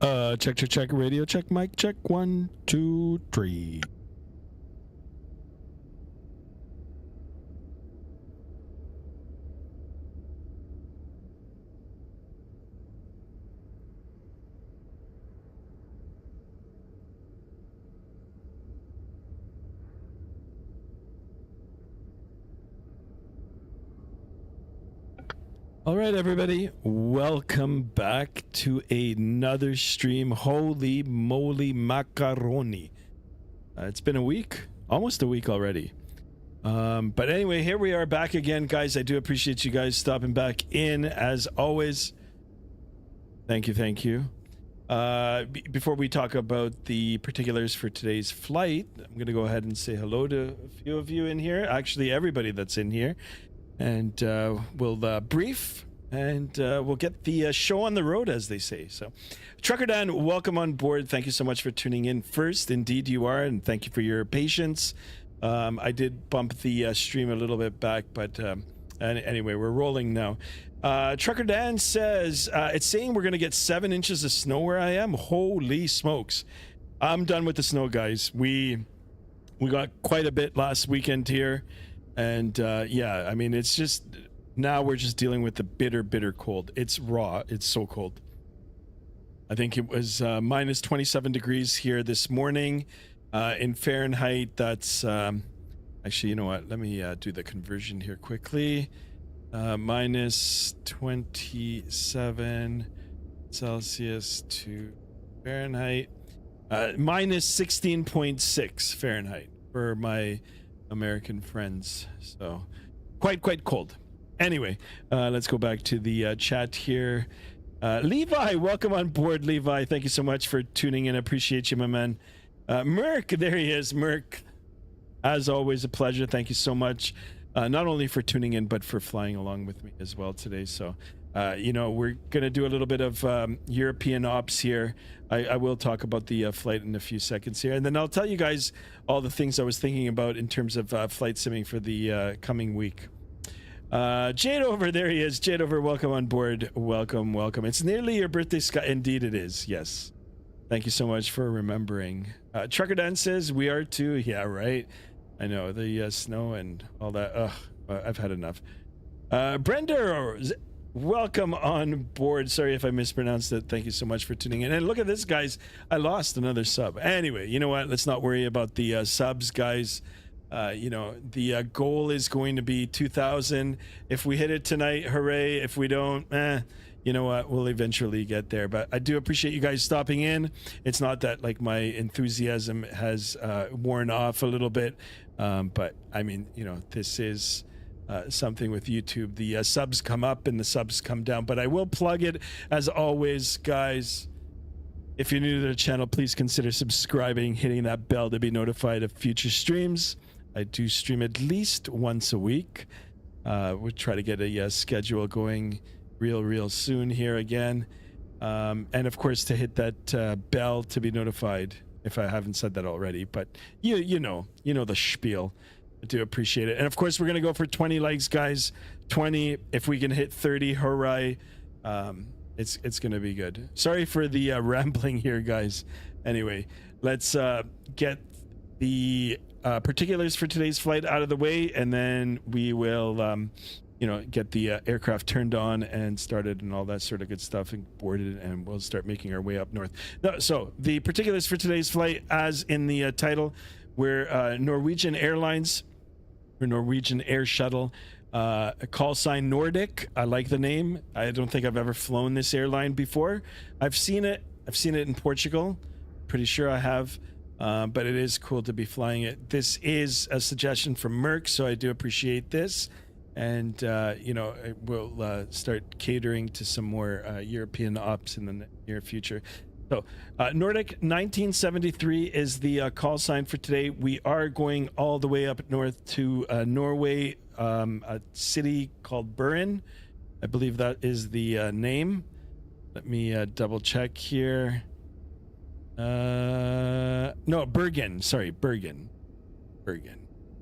Check, radio check, mic check, 1, 2, 3. All right, everybody, welcome back to another stream. Holy moly macaroni. It's been a week, almost a week already. But anyway, here we are back again, guys. I do appreciate you guys stopping back in, as always. Thank you. Before we talk about the particulars for today's flight, I'm going to go ahead and say hello to a few of you in here. Actually, everybody that's in here. And we'll brief and we'll get the show on the road, as they say. So, Trucker Dan, welcome on board. Thank you so much for tuning in first. Indeed, you are. And thank you for your patience. I did bump the stream a little bit back, but anyway, we're rolling now. Trucker Dan says, it's saying we're going to get 7 inches of snow where I am. Holy smokes. I'm done with the snow, guys. We got quite a bit last weekend here. And yeah, I mean, it's just, now we're just dealing with the bitter cold. It's raw. It's so cold. I think it was minus 27 degrees here this morning. In Fahrenheit, that's, actually, you know what? Let me do the conversion here quickly. Minus 27 Celsius to Fahrenheit. Minus 16.6 Fahrenheit for my American friends. So quite cold. Anyway, let's go back to the chat here. Levi, welcome on board. Levi, thank you so much for tuning in. I appreciate you, my man. Merc, there he is. Merc, as always, a pleasure. Thank you so much, not only for tuning in, but for flying along with me as well today. So you know, we're gonna do a little bit of European ops here. I will talk about the flight in a few seconds here, and then I'll tell you guys all the things I was thinking about in terms of flight simming for the coming week. Jade over, there he is. Jade over, welcome on board. Welcome. It's nearly your birthday, Scott. Indeed it is, yes. Thank you so much for remembering. Trucker Dan says, we are too. Yeah, right. I know, the snow and all that. Ugh, I've had enough. Brenda, welcome on board. Sorry if I mispronounced it. Thank you so much for tuning in. And look at this, guys. I lost another sub. Anyway, you know what? Let's not worry about the subs, guys. You know, the goal is going to be 2,000. If we hit it tonight, hooray. If we don't, you know what? We'll eventually get there. But I do appreciate you guys stopping in. It's not that like my enthusiasm has worn off a little bit. But I mean, you know, this is something with YouTube. The subs come up and the subs come down, but I will plug it as always, guys. If you're new to the channel, please consider subscribing, hitting that bell to be notified of future streams. I do stream at least once a week. We'll try to get a schedule going real soon here again. And of course, to hit that bell to be notified, if I haven't said that already, but you know the spiel. I do appreciate it. And of course, we're going to go for 20 likes, guys. 20. If we can hit 30, hooray. It's going to be good. Sorry for the rambling here, guys. Anyway, let's get the particulars for today's flight out of the way, and then we will, you know, get the aircraft turned on and started and all that sort of good stuff and boarded, and we'll start making our way up north. So the particulars for today's flight, as in the title, we're Norwegian Airlines, or Norwegian Air Shuttle. A call sign Nordic. I like the name. I don't think I've ever flown this airline before. I've seen it in Portugal. Pretty sure I have. But it is cool to be flying it. This is a suggestion from Merck, so I do appreciate this. And you know, we'll start catering to some more European ops in the near future. So Nordic 1973 is the call sign for today. We are going all the way up north to Norway, a city called Bergen. I believe that is the name. Let me double check here. No, Bergen. Sorry, Bergen.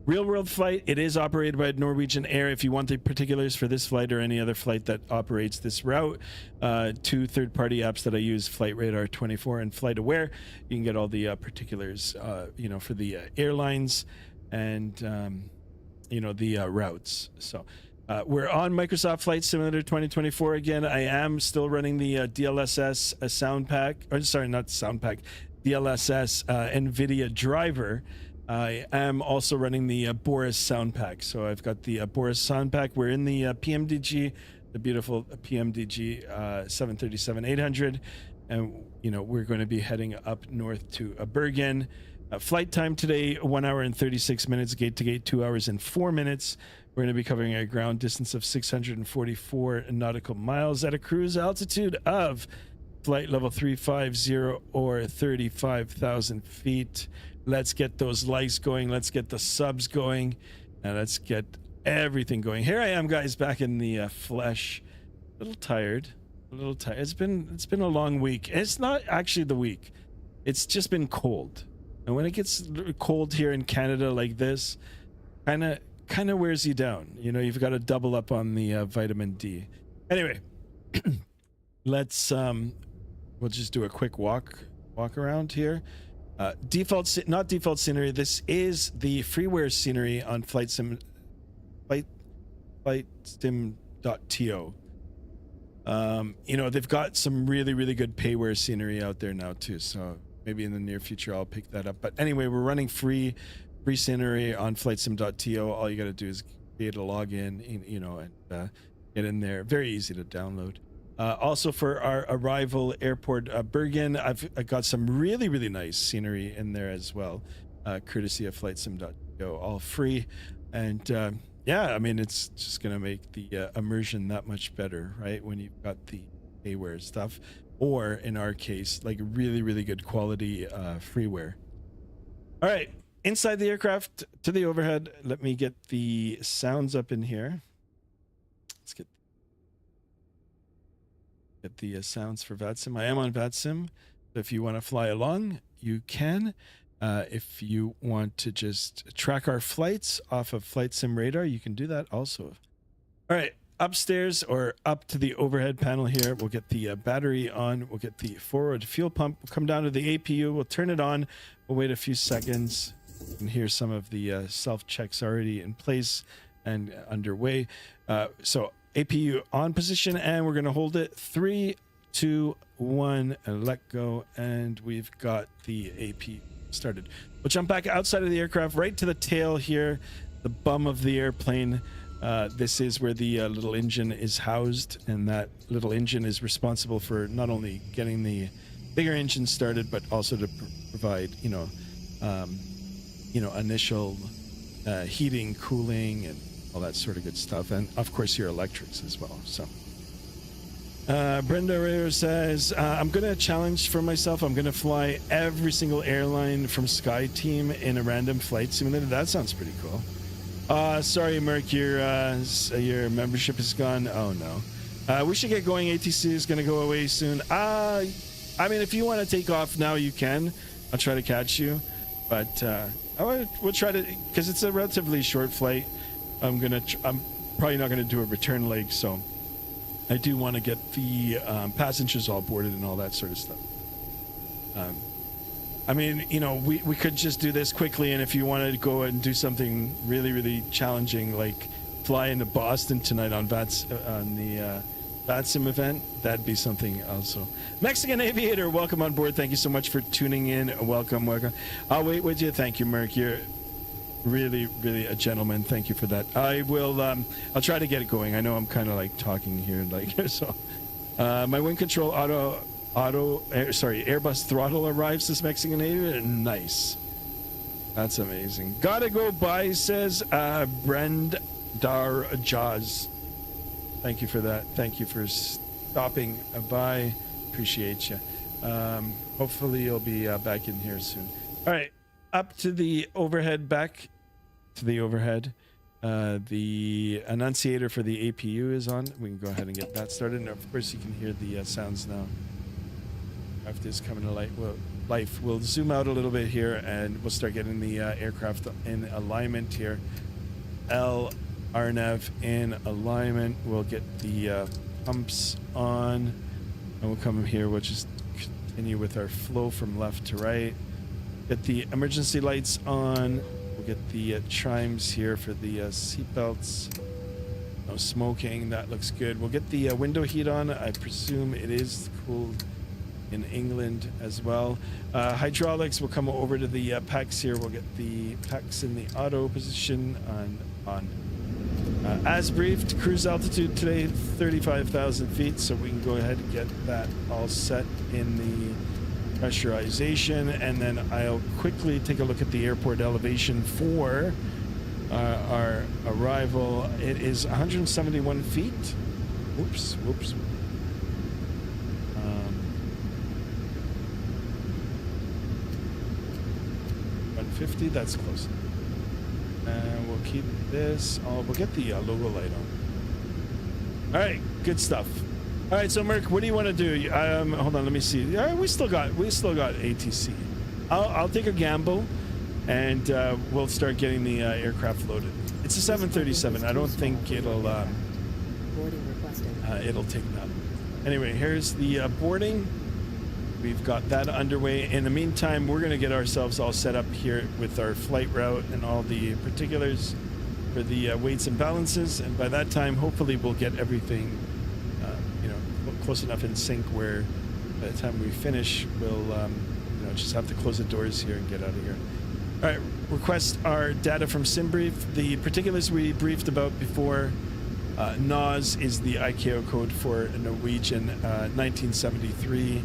Real world flight, it is operated by Norwegian Air. If you want the particulars for this flight or any other flight that operates this route, two third-party apps that I use, Flight Radar 24 and Flight Aware, you can get all the particulars, you know, for the airlines and, you know, the routes. So we're on Microsoft Flight Simulator 2024 again. I am still running the DLSS sound pack, or sorry, not sound pack, DLSS NVIDIA driver. I am also running the Boris sound pack. So I've got the Boris sound pack. We're in the Pmdg, the beautiful Pmdg 737-800. And, you know, we're going to be heading up north to Bergen. Flight time today, 1 hour and 36 minutes. Gate to gate, 2 hours and 4 minutes. We're going to be covering a ground distance of 644 nautical miles at a cruise altitude of flight level 350 or 35,000 feet. Let's get those likes going. Let's get the subs going. And let's get everything going. Here I am, guys, back in the flesh. A little tired. It's been a long week. It's not actually the week. It's just been cold. And when it gets cold here in Canada like this, kind of wears you down. You know, you've got to double up on the vitamin D. Anyway, let's we'll just do a quick walk around here. Not default scenery. This is the freeware scenery on flightsim.to. You know, they've got some really good payware scenery out there now too. So maybe in the near future I'll pick that up. But anyway, we're running free scenery on flightsim.to. All you got to do is create a login, you know, and get in there. Very easy to download. Also for our arrival airport, Bergen, I've got some really nice scenery in there as well, courtesy of flightsim.to, all free. And yeah, I mean, it's just going to make the immersion that much better, right? When you've got the payware stuff, or in our case, like really good quality freeware. All right, inside the aircraft to the overhead. Let me get the sounds up in here. Let's get the sounds for Vatsim. I am on Vatsim, so if you want to fly along, you can. If you want to just track our flights off of Flight Sim Radar, you can do that also. All right, upstairs or up to the overhead panel here, we'll get the battery on. We'll get the forward fuel pump. We'll come down to the APU. We'll turn it on. We'll wait a few seconds. You can hear some of the self-checks already in place and underway. So APU on position, and we're going to hold it. 3, 2, 1, and let go. And we've got the APU started. We'll jump back outside of the aircraft, right to the tail here, the bum of the airplane. This is where the little engine is housed, and that little engine is responsible for not only getting the bigger engine started, but also to provide, you know, initial heating, cooling, and all that sort of good stuff, and of course your electrics as well. So Brenda Rayer says, I'm gonna challenge for myself. I'm gonna fly every single airline from Sky Team in a random flight simulator. That sounds pretty cool. Sorry, Merc, your membership is gone. Oh no. We should get going. ATC is gonna go away soon. I mean, if you want to take off now, you can. I'll try to catch you, but we'll try to, because it's a relatively short flight. I'm probably not gonna do a return leg, so I do want to get the passengers all boarded and all that sort of stuff. I mean, you know, we could just do this quickly, and if you wanted to go and do something really challenging, like fly into Boston tonight on the Vatsim event, that'd be something also. Mexican Aviator, welcome on board. Thank you so much for tuning in. Welcome. I'll wait with you. Thank you, Merc. You're really a gentleman. Thank you for that. I will I'll try to get it going. I know I'm kind of like talking here like so. My wind control Airbus throttle arrives this Mexican Aviator. Nice. That's amazing. Gotta go by, says Brend Dar Jaws. Thank you for that. Thank you for stopping by. Appreciate you. Hopefully you'll be back in here soon. All right, up to the overhead, back to the overhead. The annunciator for the APU is on. We can go ahead and get that started. And of course you can hear the sounds now. Craft is coming to light. Well, life. We'll zoom out a little bit here and we'll start getting the aircraft in alignment here. RNAV in alignment. We'll get the pumps on, and we'll come here. We'll just continue with our flow from left to right. Get the emergency lights on. We'll get the chimes here for the seatbelts. No smoking. That looks good. We'll get the window heat on. I presume it is cooled in England as well. Hydraulics, we'll come over to the PACs here. We'll get the PACs in the auto position on as briefed. Cruise altitude today 35,000 feet, so we can go ahead and get that all set in the pressurization, and then I'll quickly take a look at the airport elevation for our arrival. It is 171 feet. Whoops. 150, that's close. And we'll keep this. We'll get the logo light on. All right, good stuff. All right, so Merc, what do you want to do? Hold on, let me see. All right, we still got ATC. I'll take a gamble, and we'll start getting the aircraft loaded. It's a 737. I don't think it'll take that. Anyway, here's the boarding. We've got that underway. In the meantime, we're going to get ourselves all set up here with our flight route and all the particulars for the weights and balances. And by that time, hopefully, we'll get everything, close enough in sync where by the time we finish, we'll, just have to close the doors here and get out of here. All right, request our data from SimBrief. The particulars we briefed about before. NOS is the ICAO code for Norwegian 1973.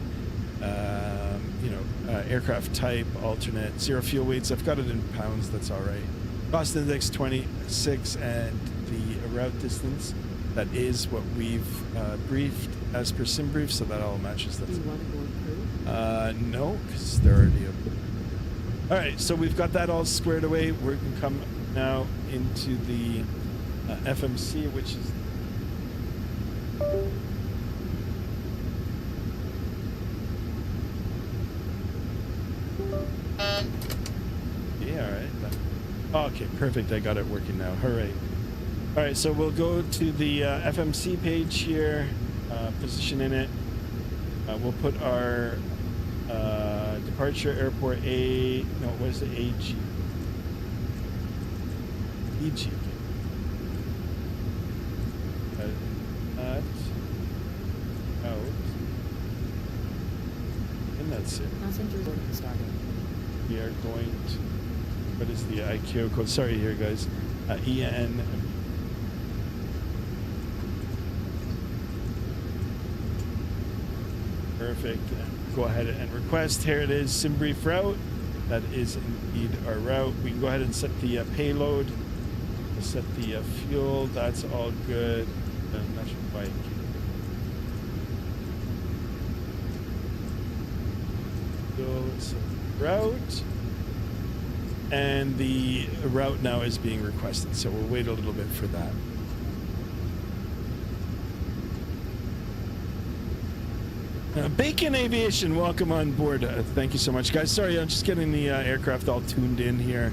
Aircraft type, alternate, zero fuel weights. I've got it in pounds, that's all right. Cost index 26, and the route distance, that is what we've briefed as per SimBrief, so that all matches that. Do you want to board crew? No, because they're already up. All right, so we've got that all squared away. We can come now into the FMC, which is okay, perfect. I got it working now. Hooray. All right, so we'll go to the FMC page here, position in it. We'll put our departure airport what is it? AG. EG. Out. And that's it. Passenger boarding started. We are going to... What is the ICAO code? Sorry here, guys. EN. Perfect. Go ahead and request. Here it is, SimBrief route. That is indeed our route. We can go ahead and set the payload. We'll set the fuel. That's all good. Natural bike. So, route. And the route now is being requested, so we'll wait a little bit for that. Bacon Aviation, welcome on board. Thank you so much, guys. Sorry, I'm just getting the aircraft all tuned in here,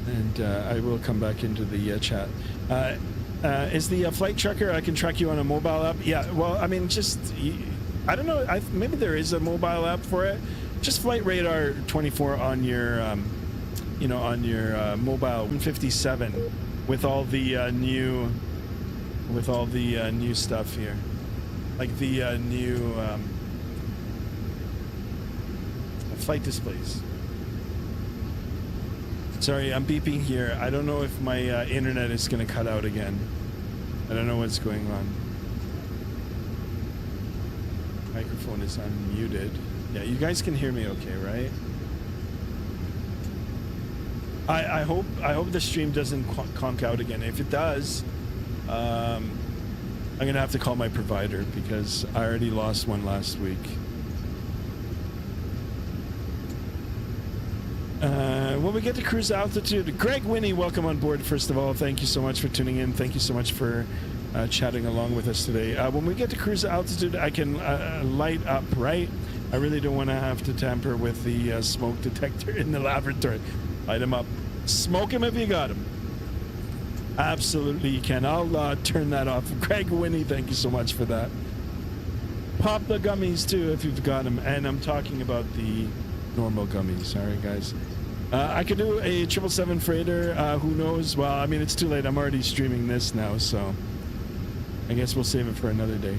and I will come back into the chat. Is the flight tracker, I can track you on a mobile app? Yeah, well, I mean, just, I don't know, maybe there is a mobile app for it. Just Flight Radar 24 on your... on your mobile 157 with all the new stuff here, like the new flight displays. Sorry, I'm beeping here. I don't know if my internet is going to cut out again. I don't know what's going on. Microphone is unmuted. Yeah, you guys can hear me okay, right? I hope the stream doesn't conk out again. If it does, I'm gonna have to call my provider because I already lost one last week. When we get to cruise altitude, Greg Winnie, welcome on board. First of all, thank you so much for tuning in. Thank you so much for chatting along with us today. When we get to cruise altitude, I can light up, right? I really don't want to have to tamper with the smoke detector in the laboratory. Light him up. Smoke him if you got him. Absolutely you can. I'll turn that off. Greg Winnie, thank you so much for that. Pop the gummies too if you've got them. And I'm talking about the normal gummies. Sorry, guys. I could do a 777 freighter. Who knows? Well, I mean, it's too late. I'm already streaming this now, so I guess we'll save it for another day.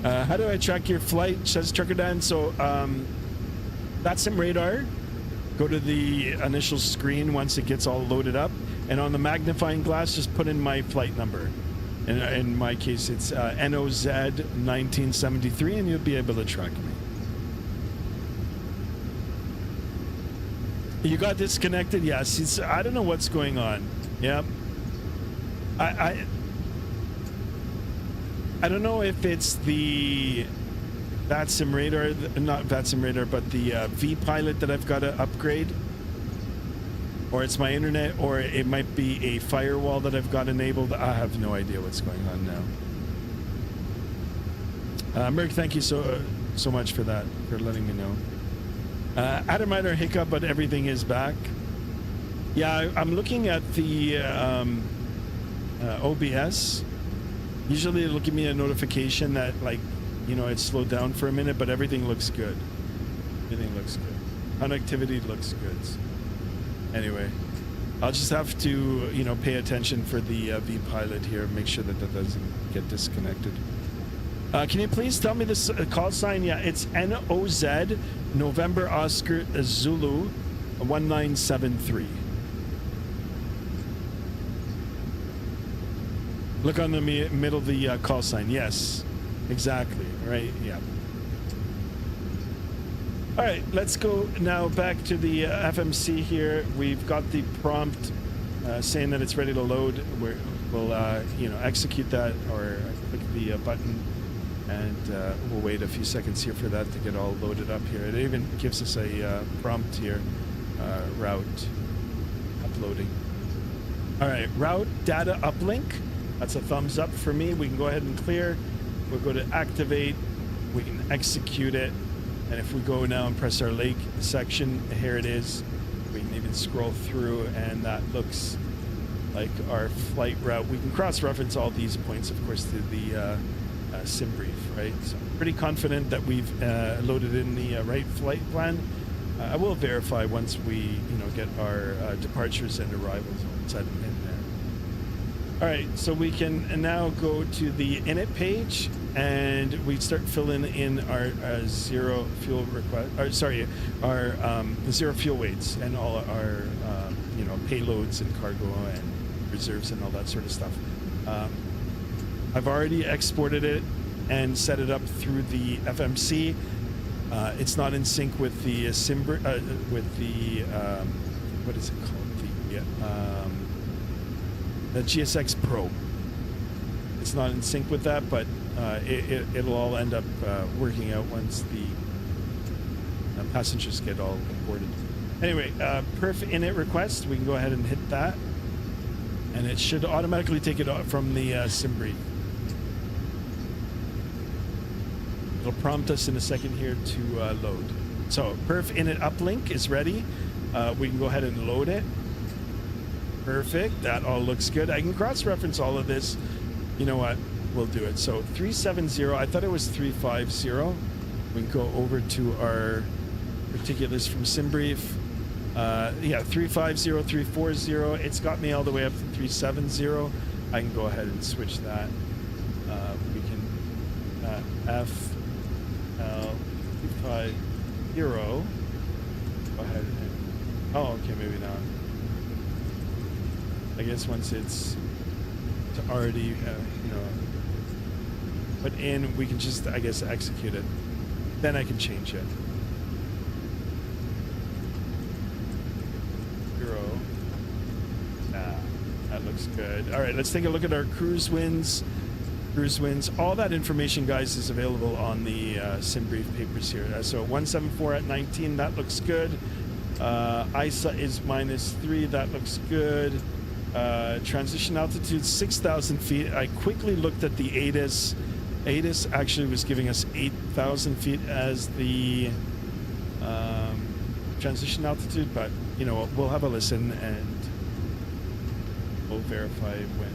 How do I track your flight? Says Trucker Dan. So Vatsim radar. Go to the initial screen once it gets all loaded up, and on the magnifying glass, just put in my flight number. In my case, it's NOZ 1973, and you'll be able to track me. You got disconnected? Yes. I don't know what's going on. Yep. I don't know if it's the Vatsim radar, not Vatsim radar, but the V pilot that I've got to upgrade, or it's my internet, or it might be a firewall that I've got enabled. I have no idea what's going on now. Merc, thank you so much for that, for letting me know. Had a minor hiccup, but everything is back. Yeah, I'm looking at the OBS. Usually it'll give me a notification that, like, you know, it slowed down for a minute, but everything looks good. Everything looks good. Connectivity looks good. Anyway, I'll just have to, you know, pay attention for the V pilot here, make sure that that doesn't get disconnected. Can you please tell me this call sign? Yeah, it's NOZ November Oscar Zulu 1973. Look on the middle of the call sign. Yes, exactly. Right. Yeah. All right. Let's go now back to the FMC here. We've got the prompt saying that it's ready to load. We'll you know, execute that or click the button, and we'll wait a few seconds here for that to get all loaded up here. It even gives us a prompt here, route uploading. All right, route data uplink. That's a thumbs up for me. We can go ahead and clear. We'll go to activate. We can execute it. And if we go now and press our lake section, here it is. We can even scroll through, and that looks like our flight route. We can cross-reference all these points, of course, to the sim brief, right? So I'm pretty confident that we've loaded in the right flight plan. I will verify once we, you know, get our departures and arrivals all set in there. All right, so we can now go to the init page, and we start filling in our zero fuel request. Or sorry, our zero fuel weights and all our you know, payloads and cargo and reserves and all that sort of stuff. I've already exported it and set it up through the FMC. It's not in sync with the with the what is it called? The GSX Pro. It's not in sync with that, but it'll all end up working out once the passengers get all boarded. Anyway, perf init request. We can go ahead and hit that, and it should automatically take it from the sim brief. It'll prompt us in a second here to load. So perf init uplink is ready. We can go ahead and load it. Perfect. That all looks good. I can cross-reference all of this. You know what? We'll do it. So 370. I thought it was 350. We can go over to our particulars from SimBrief. Yeah, 350, 340. It's got me all the way up to 370. I can go ahead and switch that. We can FL350. Go ahead and, oh, okay, maybe not. I guess once it's already, you know, put in, we can just, I guess, execute it. Then I can change it. 0. That looks good. All right, let's take a look at our cruise winds. Cruise winds. All that information, guys, is available on the SimBrief papers here. So 174 at 19, that looks good. ISA is -3, that looks good. Transition altitude 6,000 feet. I quickly looked at the ATIS. ATIS actually was giving us 8,000 feet as the transition altitude, but you know, we'll have a listen and we'll verify when,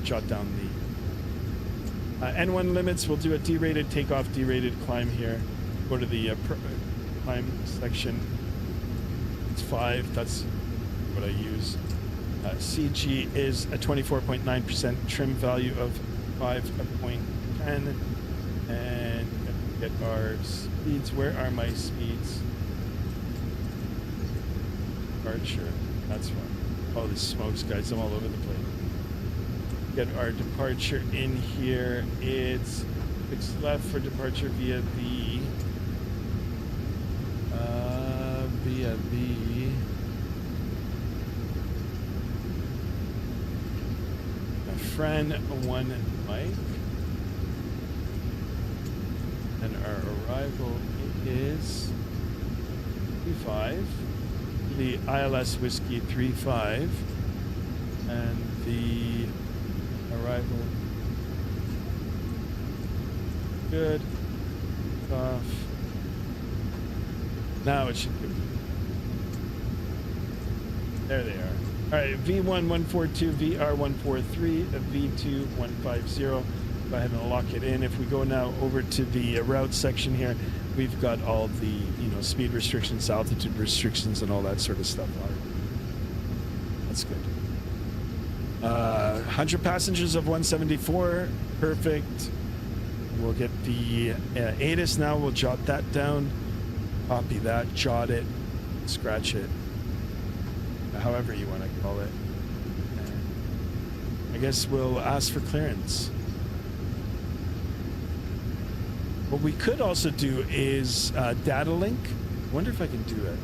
jot down the N1 limits. We'll do a derated takeoff, derated climb here. Go to the climb section. It's 5. That's what I use. CG is a 24.9%, trim value of 5.10, and get our speeds. Where are my speeds? Departure. That's one. Holy smokes, guys! I'm all over the place. Get our departure in here. It's 6 left for departure via the friend 1 Mike, and our arrival is 35. The ILS Whiskey 35, and the arrival good. Off. Now it should be. There they are. All right, V1142, VR143, V2150. Go ahead and lock it in. If we go now over to the route section here, we've got all the speed restrictions, altitude restrictions, and all that sort of stuff. That's good. 100 passengers of 174, perfect. We'll get the ATIS now. We'll jot that down, copy that, jot it, scratch it, however you want to call it. And I guess we'll ask for clearance. What we could also do is data link. I wonder if I can do it,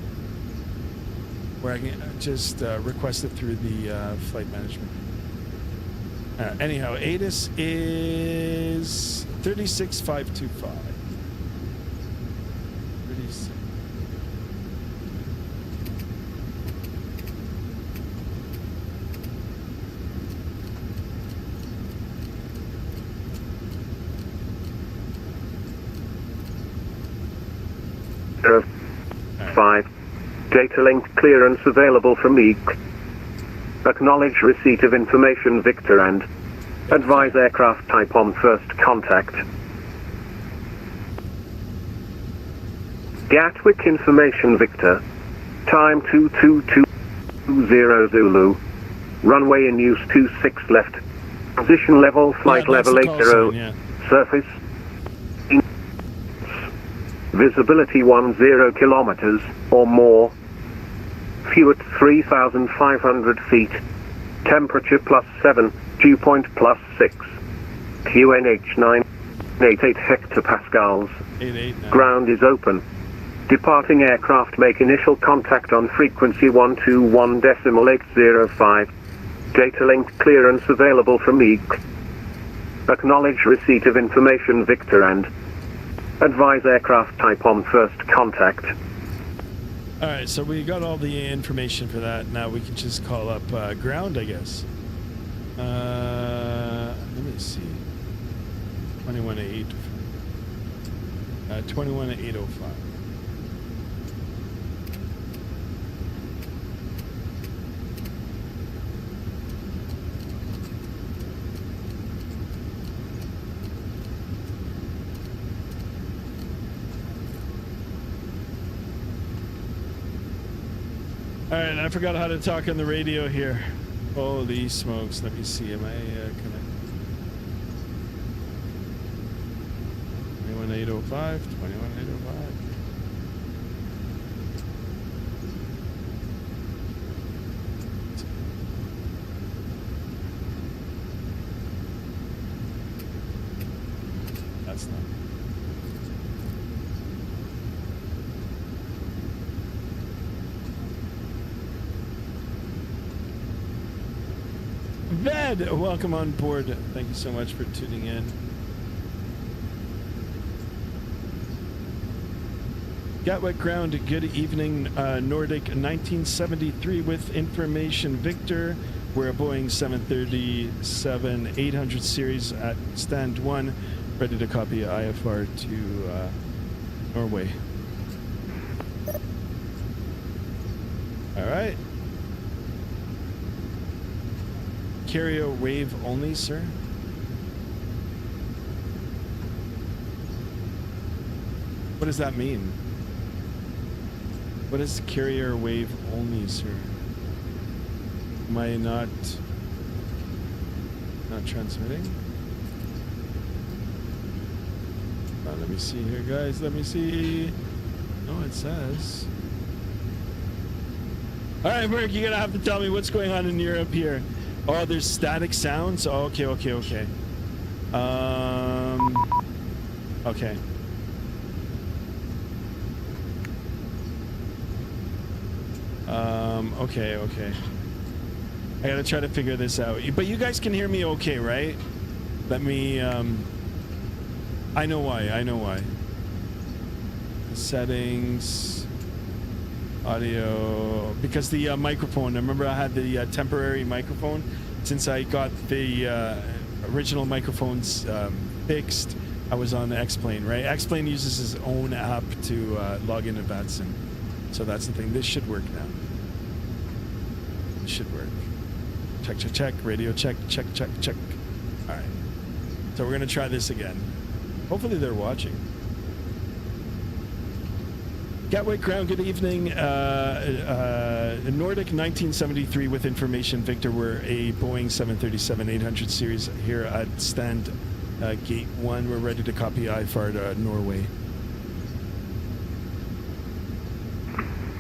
where I can just request it through the flight management. Anyhow, ATIS is 36525. 36. Right. 5. Data link clearance available from me. Acknowledge receipt of information Victor and advise aircraft type on first contact. Gatwick information Victor. Time 22220 Zulu. Runway in use 26 left. Position level flight level 80. Yeah. Surface. Visibility 10 kilometers or more. Fuel at 3,500 feet. Temperature +7. Dew point +6. QNH 988 hectopascals. 889. Ground is open. Departing aircraft make initial contact on frequency 121.805. Data link clearance available from me. Acknowledge receipt of information Victor and advise aircraft type on first contact. All right, so we got all the information for that. Now we can just call up ground, I guess. Let me see. 21.8. 21.805. All right, I forgot how to talk on the radio here. Holy smokes. Let me see. Am I connected? 21.805, 21.805. That's not. Ved, welcome on board. Thank you so much for tuning in. Gatwick ground, good evening. Nordic 1973 with information Victor. We're a Boeing 737-800 series at stand 1, ready to copy IFR to Norway. All right. Carrier wave only, sir. What does that mean? What is carrier wave only, sir? Am I not transmitting? Let me see here, guys. Let me see. No, it says. All right, Berg, you're gonna have to tell me what's going on in Europe here. Oh, there's static sounds. Oh, okay. Okay. Okay. Okay. I gotta try to figure this out. But you guys can hear me okay, right? Let me, I know why. Settings, audio, because the microphone, remember I had the temporary microphone? Since I got the original microphones fixed, I was on X-Plane, right? X-Plane uses his own app to log into Vatsim. So that's the thing. This should work now. It should work. Check. Radio check. All right. So we're going to try this again. Hopefully they're watching. Gatwick ground, good evening. Nordic 1973 with information. Victor, we're a Boeing 737-800 series here at stand gate 1. We're ready to copy IFAR to Norway.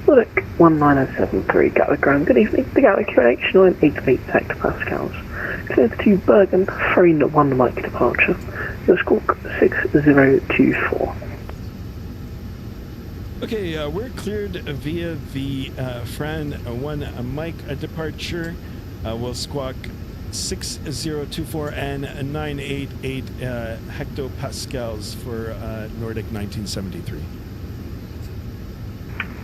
Nordic 19073, Gatwick ground, good evening. The Gatwick QNH 988 hectopascals. Cleared to Bergen, Frame 1 Mike departure. Your squawk 6024. Okay, we're cleared via the Fran 1 Mike departure. We'll squawk 6024 and 988 hectopascals for Nordic 1973.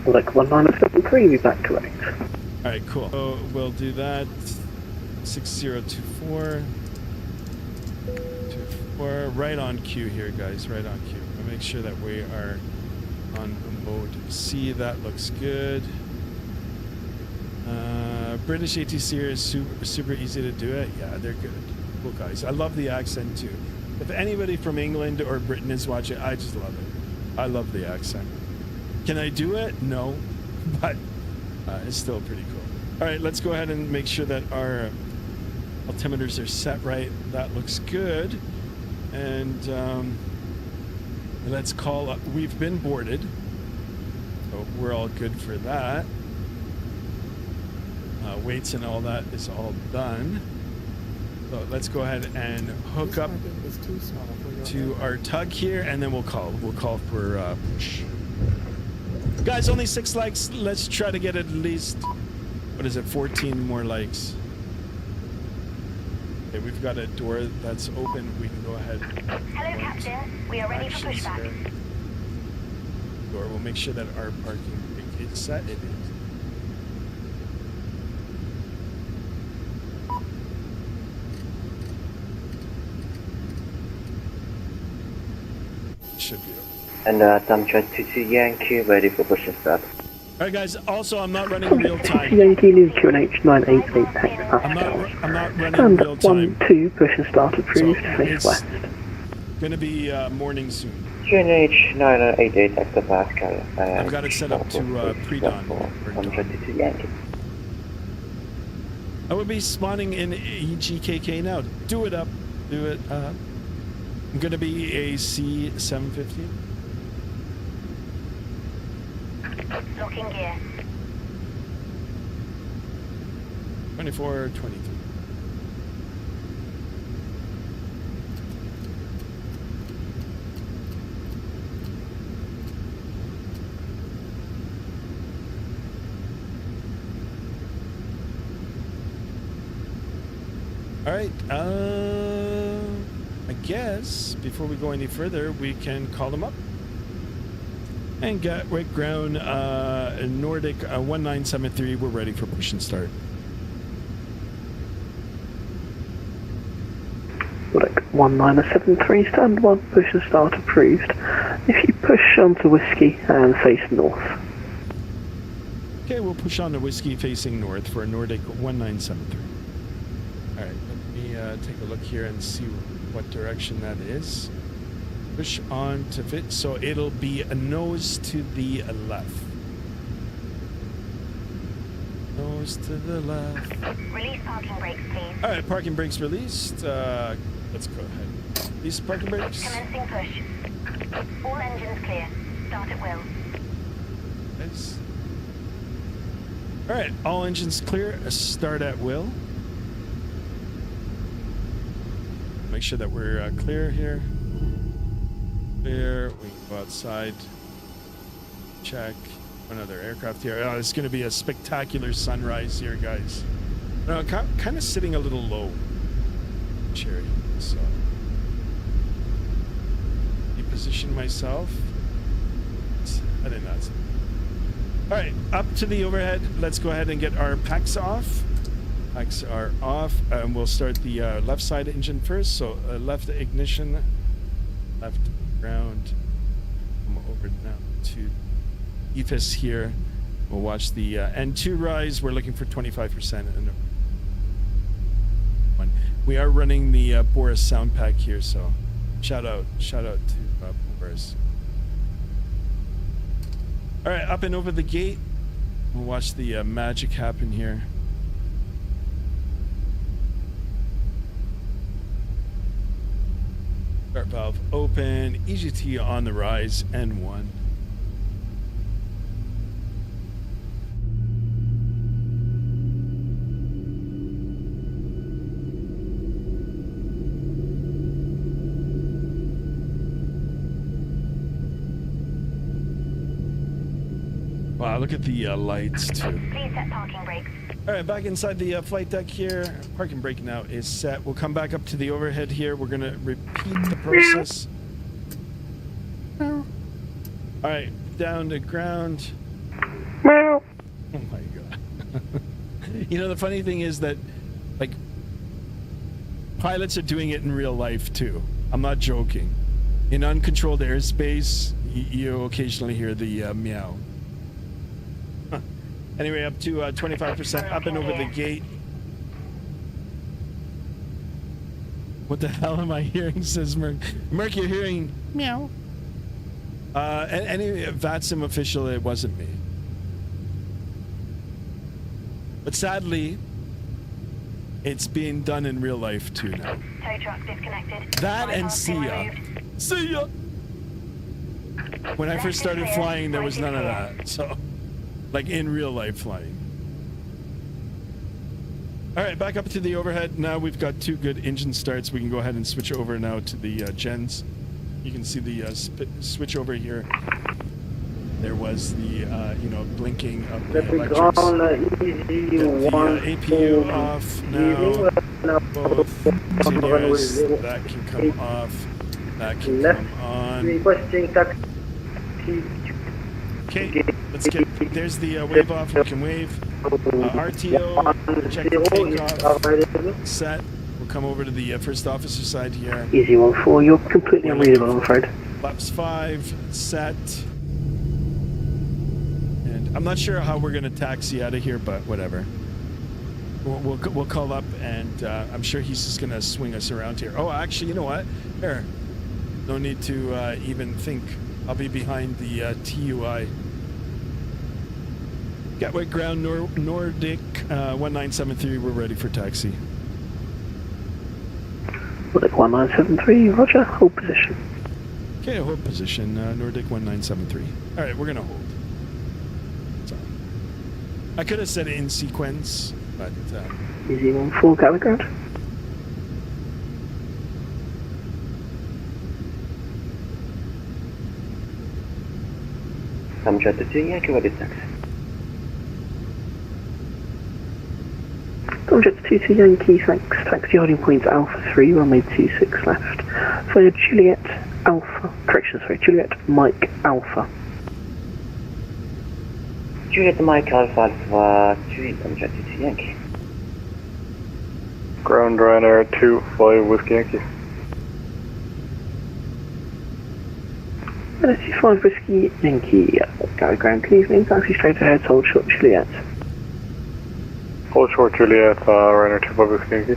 Nordic 1973, be back correct. All right, cool. So we'll do that. 6024. 24, right on cue here, guys. Right on cue. I'll make sure that we are on mode C. That looks good. British ATC is super easy to do it. Yeah, they're good. Cool guys. I love the accent too. If anybody from England or Britain is watching, I just love it. I love the accent. Can I do it? No, but it's still pretty cool. All right, let's go ahead and make sure that our altimeters are set right. That looks good. And let's call up. We've been boarded, so we're all good for that. Weights and all that is all done. So let's go ahead and hook up to our tug here, and then we'll call. We'll call for push. Guys, only 6 likes. Let's try to get at least, what is it, 14 more likes. Okay, we've got a door that's open. We can go ahead. Hello, Captain. We are ready for pushback. Door. We'll make sure that our parking is set. It is. Should be over. And Tamchat 22 Yankee, ready for push and start. Alright guys, also I'm not running real time. Yankee, new QNH 988 hectopascals. I'm not running Stand real time. 1-2, push and start approved, face west. Gonna be morning soon. QNH 988 hectopascal. I've got it set up to pre-dawn. Tamchat 22 Yankee. I would be spawning in EGKK now. Do it up. Do it up. I'm gonna be a C750. Locking gear. 24, 23. All right. I guess before we go any further, we can call them up. And Gatwick ground, Nordic 1973. We're ready for push and start. Nordic 1973, stand 1, push and start approved. If you push onto whiskey and face north. Okay, we'll push on the whiskey facing north for Nordic 1973. All right, let me take a look here and see what direction that is. Push on to fit, so it'll be a nose to the left. Nose to the left. Release parking brakes, please. All right, parking brakes released. Let's go ahead. Release parking brakes. Commencing push. All engines clear. Start at will. Nice. All right, all engines clear. Start at will. Make sure that we're clear here. Clear. We can go outside. Check. Another aircraft here. Oh, it's going to be a spectacular sunrise here, guys. Kind of sitting a little low. Cherry. So. Position myself. I did not. All right, up to the overhead. Let's go ahead and get our packs off. Packs are off, and we'll start the left side engine first. So left ignition, left ground. Come over now to EFIS here. We'll watch the N2 rise. We're looking for 25% and one. We are running the Boris sound pack here, so shout out to Boris. All right, up and over the gate. We'll watch the magic happen here. Start valve open, EGT on the rise, N1. Wow, look at the lights too. Please set parking brakes. All right, back inside the flight deck here. Parking brake now is set. We'll come back up to the overhead here. We're gonna repeat the process. All right, down to ground. Oh my god. You know, the funny thing is that, like, pilots are doing it in real life too. I'm not joking. In uncontrolled airspace, you occasionally hear the meow. Anyway, up to 25% up and over the gate. What the hell am I hearing, says Merc. Merc, you're hearing meow. Any Vatsim official, it wasn't me. But sadly, it's being done in real life too now. Tow truck disconnected. That and Bypass see pin ya. removed. See ya! When I first started flying, there was none of that. So, like in real life flying. All right, back up to the overhead. Now we've got two good engine starts. We can go ahead and switch over now to the gens. You can see the switch over here. There was the, blinking of the electrics. The APU off now. Both continuous. That can come off. That can come on. Okay, let's get, there's the wave off. We can wave. RTO, check the takeoff. Set. We'll come over to the first officer side here. Easy 1-4, you're completely unreadable, I'm afraid. Flaps 5, set. And I'm not sure how we're going to taxi out of here, but whatever. We'll call up, and I'm sure he's just going to swing us around here. Oh, actually, you know what? Here. No need to even think. I'll be behind the TUI. Gatwick ground, Nordic 1973. We're ready for taxi. Nordic 1973, roger, hold position. Okay, hold position, Nordic 1973. All right, we're gonna hold. So, I could have said it in sequence, but... Easy 1-4, Gatwick ground. Amjad to Yankee, what is taxi? Amjad 22 Yankee, thanks. Taxi holding point Alpha 3, runway 26 left. For Juliet Alpha, Juliet Mike Alpha. Juliet Mike Alpha Alpha 3, Amjad to Yankee. Ground Ryanair 25 Whiskey Yankee. LSC 5 Whiskey Yankee, Gatwick ground, good evening, taxi straight ahead, hold short Juliet. Hold short Juliet, Ryanair 25 Whiskey Yankee.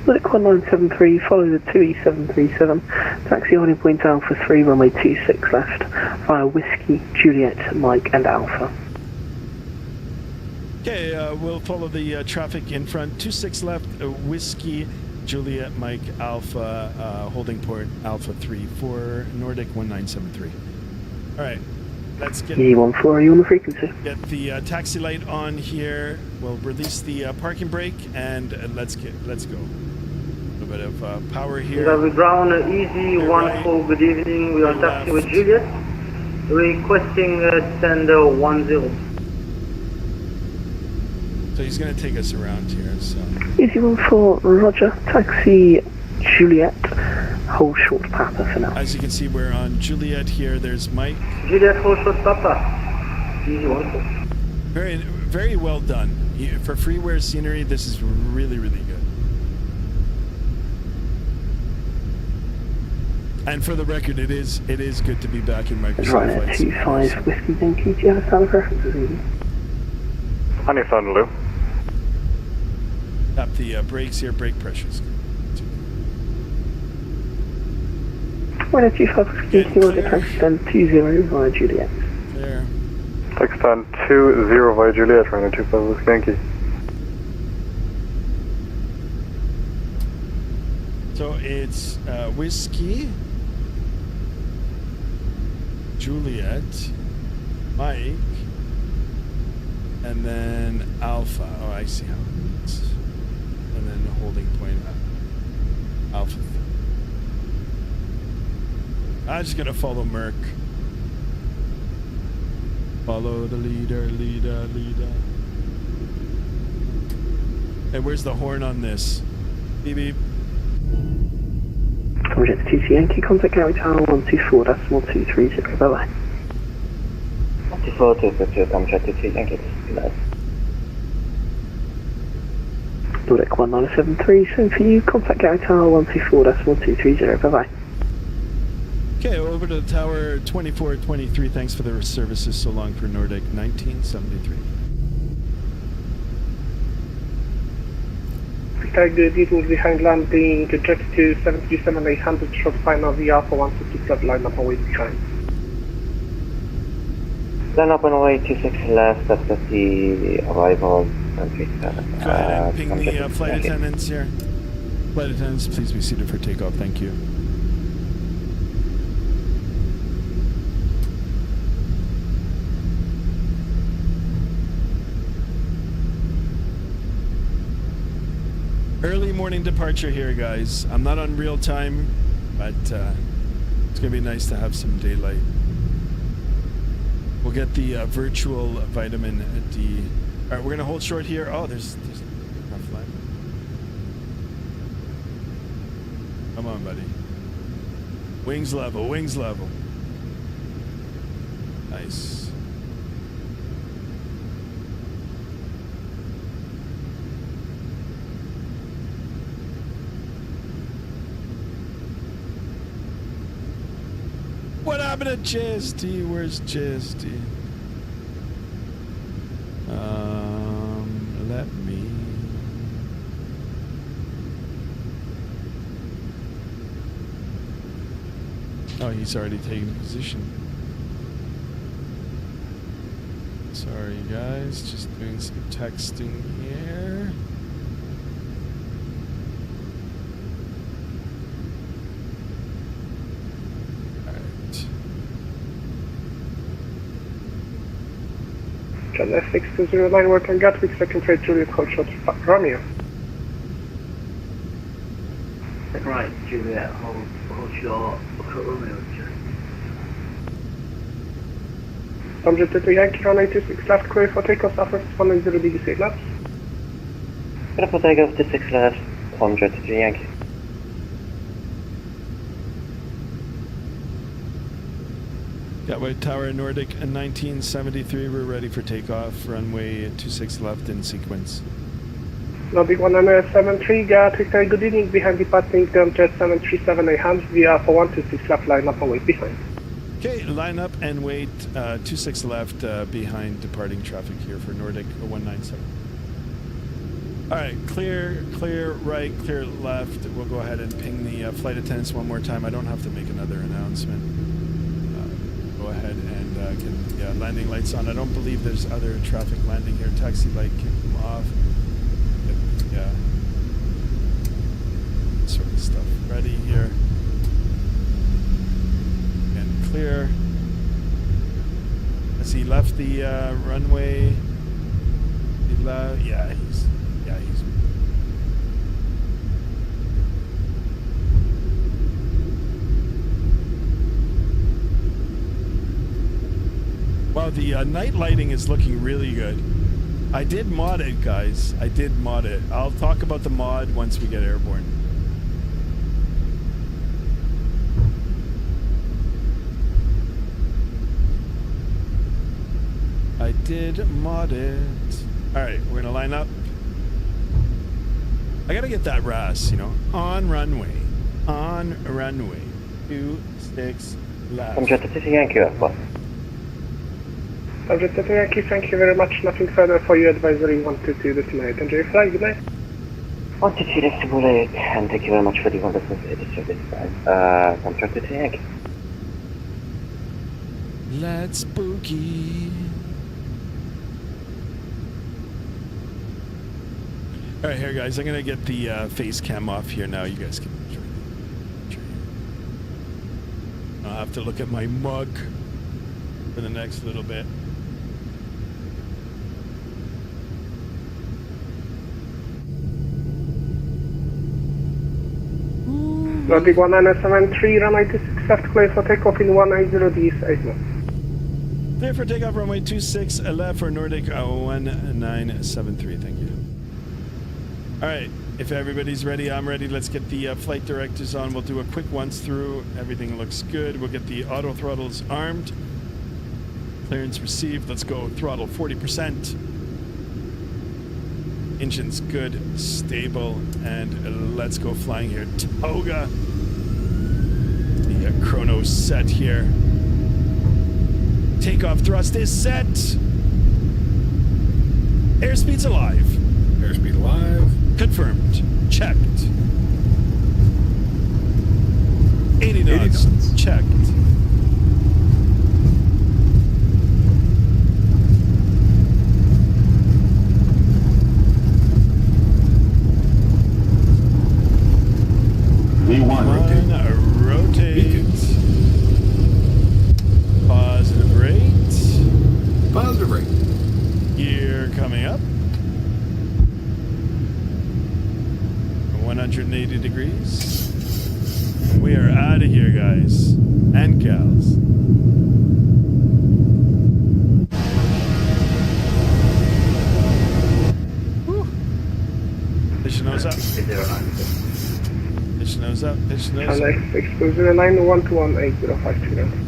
Nordic 1973, follow the 2E737, taxi holding point Alpha 3, runway 26 left, via Whiskey, Juliet, Mike and Alpha. Okay, we'll follow the traffic in front. 26 left, Whiskey, Juliet, Mike, Alpha, holding port Alpha 3 for Nordic 1973. All right, let's get E14, are you on the frequency? Get the taxi light on here. We'll release the parking brake and let's go. A little bit of power here. Gatwick ground, easy, You're 1 right. full, good evening. We are You're taxi with left. Juliet. Requesting sender 10. So he's going to take us around here. So E14, Roger, taxi Juliet, hold short Papa for now. as you can see, we're on Juliet here. There's Mike. Juliet, hold short Papa. Easy, 1 full. Very, very well done. For freeware scenery, this is really, really good. And for the record, it is good to be back in Microsoft Ryanair Flight 25 Simulator. Whiskey Yankee, do you have a sound of preferences? Ian? Honey Thunderloo. Tap the brakes here, brake pressures. Ryanair 25 Whiskey Yankee, Roger, taxi stand 20 via Juliet. There. Taxi stand 20 via Juliet, Ryanair 25 Whiskey Yankee. So it's Whiskey, Juliet, Mike, and then Alpha. Oh, I see how it is. And then the holding point Alpha. I'm just gonna follow Merc. Follow the leader. Hey, where's the horn on this? Beep beep. Roger, TC Yankee, contact Gatwick Tower 124.230, bye-bye. 24, come check the 2 Yankee. Nordic 1973, same for you, contact Gatwick Tower 124.230, bye-bye. Okay, over to the tower 2423. Thanks for the services so long for Nordic 1973. Good evening, behind landing, jet to 737-800, short final the Alpha 150 flat line up away behind. Line up on way 26 left, that's the arrival. Go ahead and ping the flight attendants here. Flight attendants, please be seated for takeoff. Thank you. Early morning departure here, guys. I'm not on real time, but it's gonna be nice to have some daylight. We'll get the virtual vitamin D. All right, we're gonna hold short here. Oh, there's enough line. Come on, buddy. Wings level, wings level. Nice. What happened to JST? Where's JST? Let me. Oh, he's already taken position. Sorry, guys. Just doing some texting here. John F6209, work on Gatwick, second trade Juliet, hold short Romeo. Right, Juliet, hold short, Romeo. Subject to Yankee, runway 26 left, clear for takeoff, after 190 BGC laps. Clear for takeoff to 6 left, 100 to Yankee. Gatwick Tower Nordic 1973. We're ready for takeoff. Runway 26 left in sequence. Nordic 1973, Gatwick, good evening, behind departing jet 737-800, the Alpha 126 left, line up and wait behind. Okay, line up and wait 26 left behind departing traffic here for Nordic 197. All right, clear right, clear left. We'll go ahead and ping the flight attendants one more time. I don't have to make another announcement. Go ahead and get the landing lights on. I don't believe there's other traffic landing here. Taxi light, kick them off. Get the sort of stuff ready here. And clear. Has he left the runway? Yeah, he's. Wow, the night lighting is looking really good. I did mod it, guys. I did mod it. I'll talk about the mod once we get airborne. I did mod it. Alright, we're gonna line up. I gotta get that RAS, you know. On runway. On runway. 26 left. I'm just a Yankee Alpha. Subject to Yankee, thank you very much. Nothing further for you. Advisory 122 this night. Enjoy your flight. Good night. 122 Decibel 8, and thank you very much for the wonderful service. Contracted to Yankee. Let's boogie. All right, here, guys. I'm gonna get the face cam off here now. You guys can enjoy it. I'll have to look at my mug for the next little bit. Nordic 1973, runway 26 left, clear for takeoff in 180 East 8 knots. Clear for takeoff, runway 26 left for Nordic 1973. Thank you. All right, if everybody's ready, I'm ready. Let's get the flight directors on. We'll do a quick once through. Everything looks good. We'll get the auto throttles armed. Clearance received. Let's go. Throttle 40%. Engine's good, stable, and let's go flying here. Toga. The chrono set here. Takeoff thrust is set. Airspeed's alive. Airspeed alive. Confirmed. Checked. 80 knots. Checked. V1 rotate. Positive rate. Positive rate. Gear coming up. 180 degrees. We are out of here, guys and gals. Woo. Pitch nose up. Pitch nose up. Pitch nose up. Alex 609 121 8052.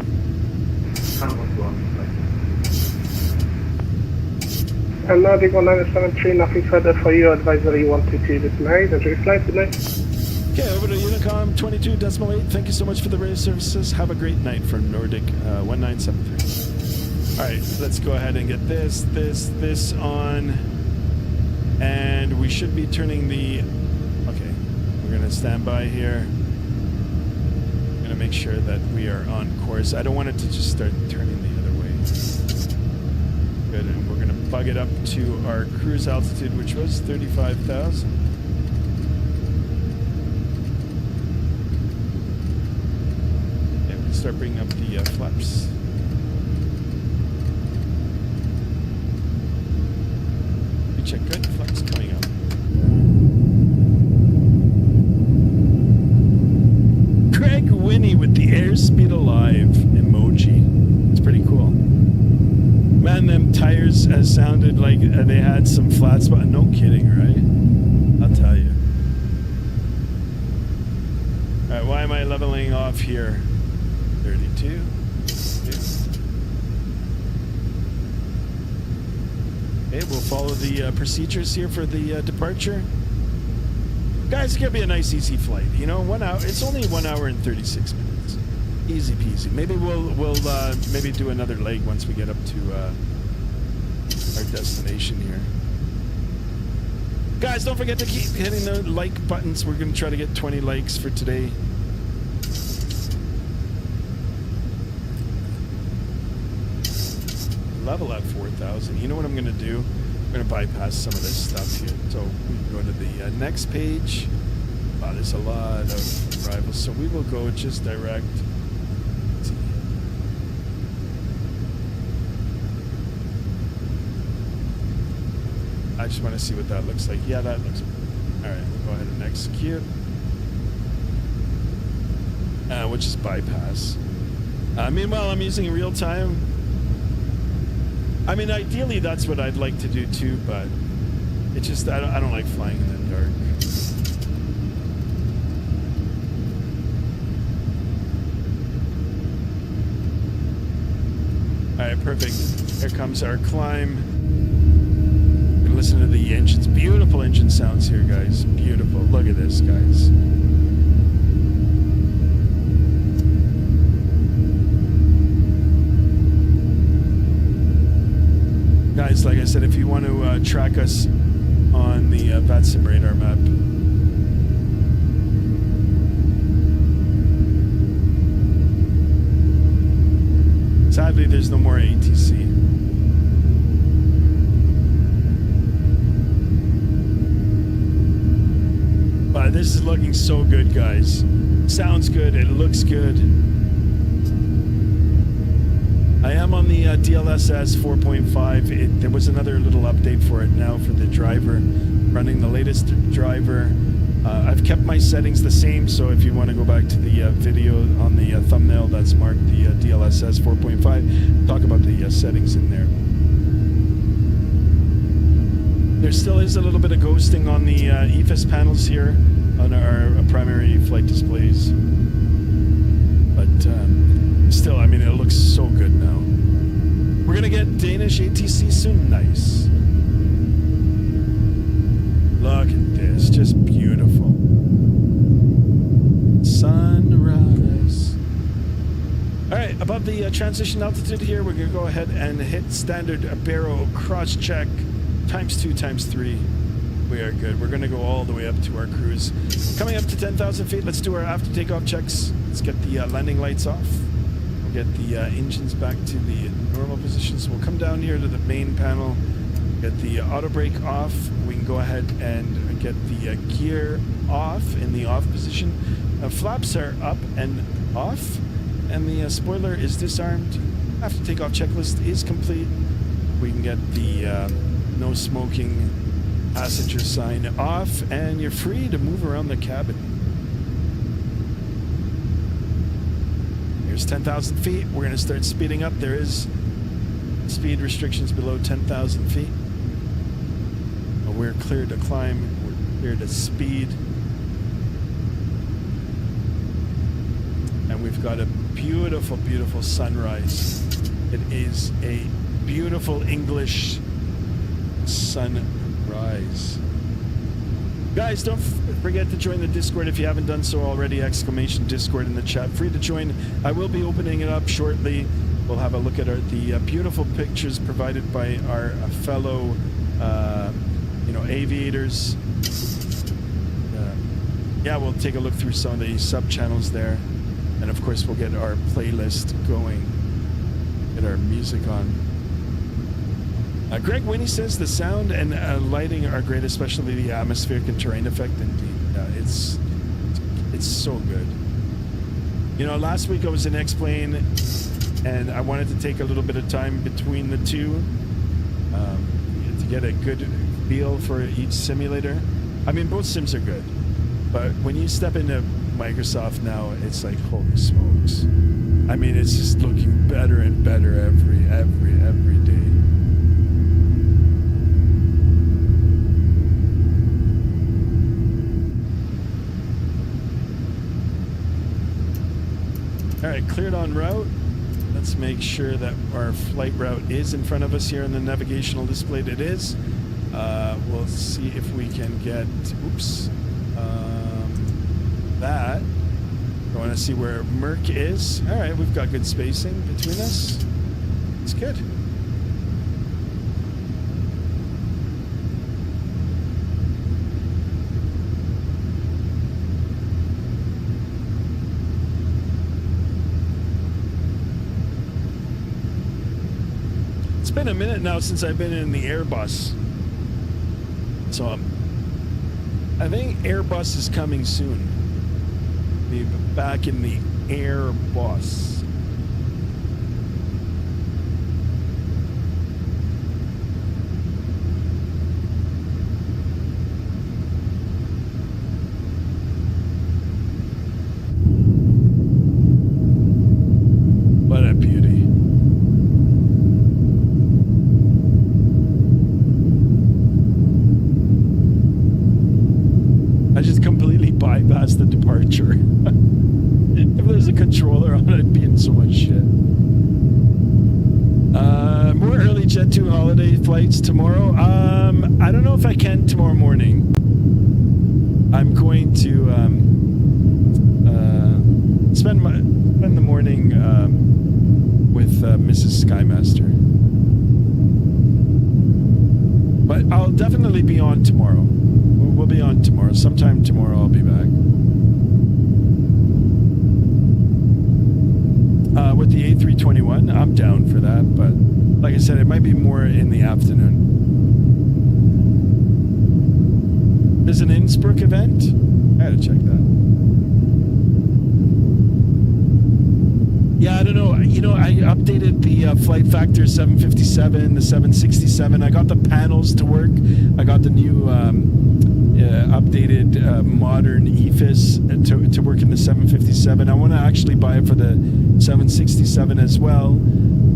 And Nordic 1973, nothing further for you. Advisory 122 this night. Enjoy your flight. Good night. Okay, over to Unicom 22.8. Thank you so much for the radio services. Have a great night for Nordic 1973. All right, let's go ahead and get this on. And we should be turning the... Okay, we're going to stand by here. I'm going to make sure that we are on course. I don't want it to just start turning the other way. Good, and we're going to bug it up to our cruise altitude, which was 35,000. And we start bringing up the flaps. We check good, flaps coming up. Craig Winnie with the airspeed alive emoji. It's pretty cool. Man, them tires sounded like they had some flat spot. No kidding, right? I'll tell you. All right, why am I leveling off here? 32. Okay, we'll follow the procedures here for the departure. Guys, it's gonna be a nice, easy flight. You know, 1 hour. It's only 1 hour and 36 minutes. Easy peasy. Maybe we'll maybe do another leg once we get up to our destination here. Guys, don't forget to keep hitting the like buttons. We're going to try to get 20 likes for today. Level at 4,000. You know what I'm going to do? I'm going to bypass some of this stuff here. So we can go to the next page. Wow, there's a lot of arrivals. So we will go just direct. I just want to see what that looks like. Yeah, that looks good. All right, we'll go ahead and execute. We'll just bypass. Meanwhile, I'm using real time. I mean, ideally, that's what I'd like to do too, but it just, I don't like flying in the dark. All right, perfect. Here comes our climb. Listen to the engines. Beautiful engine sounds here, guys. Beautiful. Look at this, guys. Guys, like I said, if you want to track us on the Vatsim radar map, sadly, there's no more ATC. But this is looking so good, guys. Sounds good. It looks good. I am on the DLSS 4.5. There was another little update for it now for the driver, running the latest driver. I've kept my settings the same, so if you want to go back to the video on the thumbnail that's marked the DLSS 4.5, talk about the settings in there. There still is a little bit of ghosting on the EFIS panels here on our primary flight displays. But still, I mean, it looks so good now. We're going to get Danish ATC soon. Nice. Look at this. Just beautiful. Sunrise. All right, above the transition altitude here, we're going to go ahead and hit standard barrow cross check. ×2, ×3. We are good. We're going to go all the way up to our cruise. Coming up to 10,000 feet, let's do our after takeoff checks. Let's get the landing lights off. We'll get the engines back to the normal positions. We'll come down here to the main panel, get the auto brake off. We can go ahead and get the gear off in the off position. Flaps are up and off, and the spoiler is disarmed. After takeoff checklist is complete. We can get the no smoking passenger sign off, and you're free to move around the cabin. Here's 10,000 feet. We're going to start speeding up. There is speed restrictions below 10,000 feet. But we're clear to climb. We're clear to speed. And we've got a beautiful, beautiful sunrise. It is a beautiful English sunrise. Guys, don't forget to join the Discord if you haven't done so already. !Discord in the chat. Free to join. I will be opening it up shortly. We'll have a look at the beautiful pictures provided by our fellow aviators. Yeah, we'll take a look through some of the sub channels there, and of course we'll get our playlist going, get our music on. Greg Winnie says the sound and lighting are great, especially the atmospheric and terrain effect. Indeed, it's so good. You know, last week I was in X-Plane, and I wanted to take a little bit of time between the two to get a good feel for each simulator. I mean, both sims are good, but when you step into Microsoft now, it's like, holy smokes! I mean, it's just looking better and better every day. All right, cleared on route. Let's make sure that our flight route is in front of us here in the navigational display. It is. We'll see if we can get, that. I want to see where Merck is. All right, we've got good spacing between us. It's good. been a minute now since I've been in the Airbus. So I think Airbus is coming soon. Be back in the Airbus. What a beauty. I just completely bypassed the departure. If there's a controller on it, I'd be in so much shit. More early Jet 2 holiday flights tomorrow. I don't know if I can tomorrow morning. I'm going to spend the morning with Mrs. Skymaster. But I'll definitely be on tomorrow. We'll be on tomorrow. Sometime tomorrow I'll be back. With the A321, I'm down for that, but like I said, it might be more in the afternoon. There's an Innsbruck event? I gotta check that. Yeah, I don't know. You know, I updated the flight factor 757, the 767. I got the panels to work. I got the new updated modern EFIS to work in the 757. I want to actually buy it for the 767 as well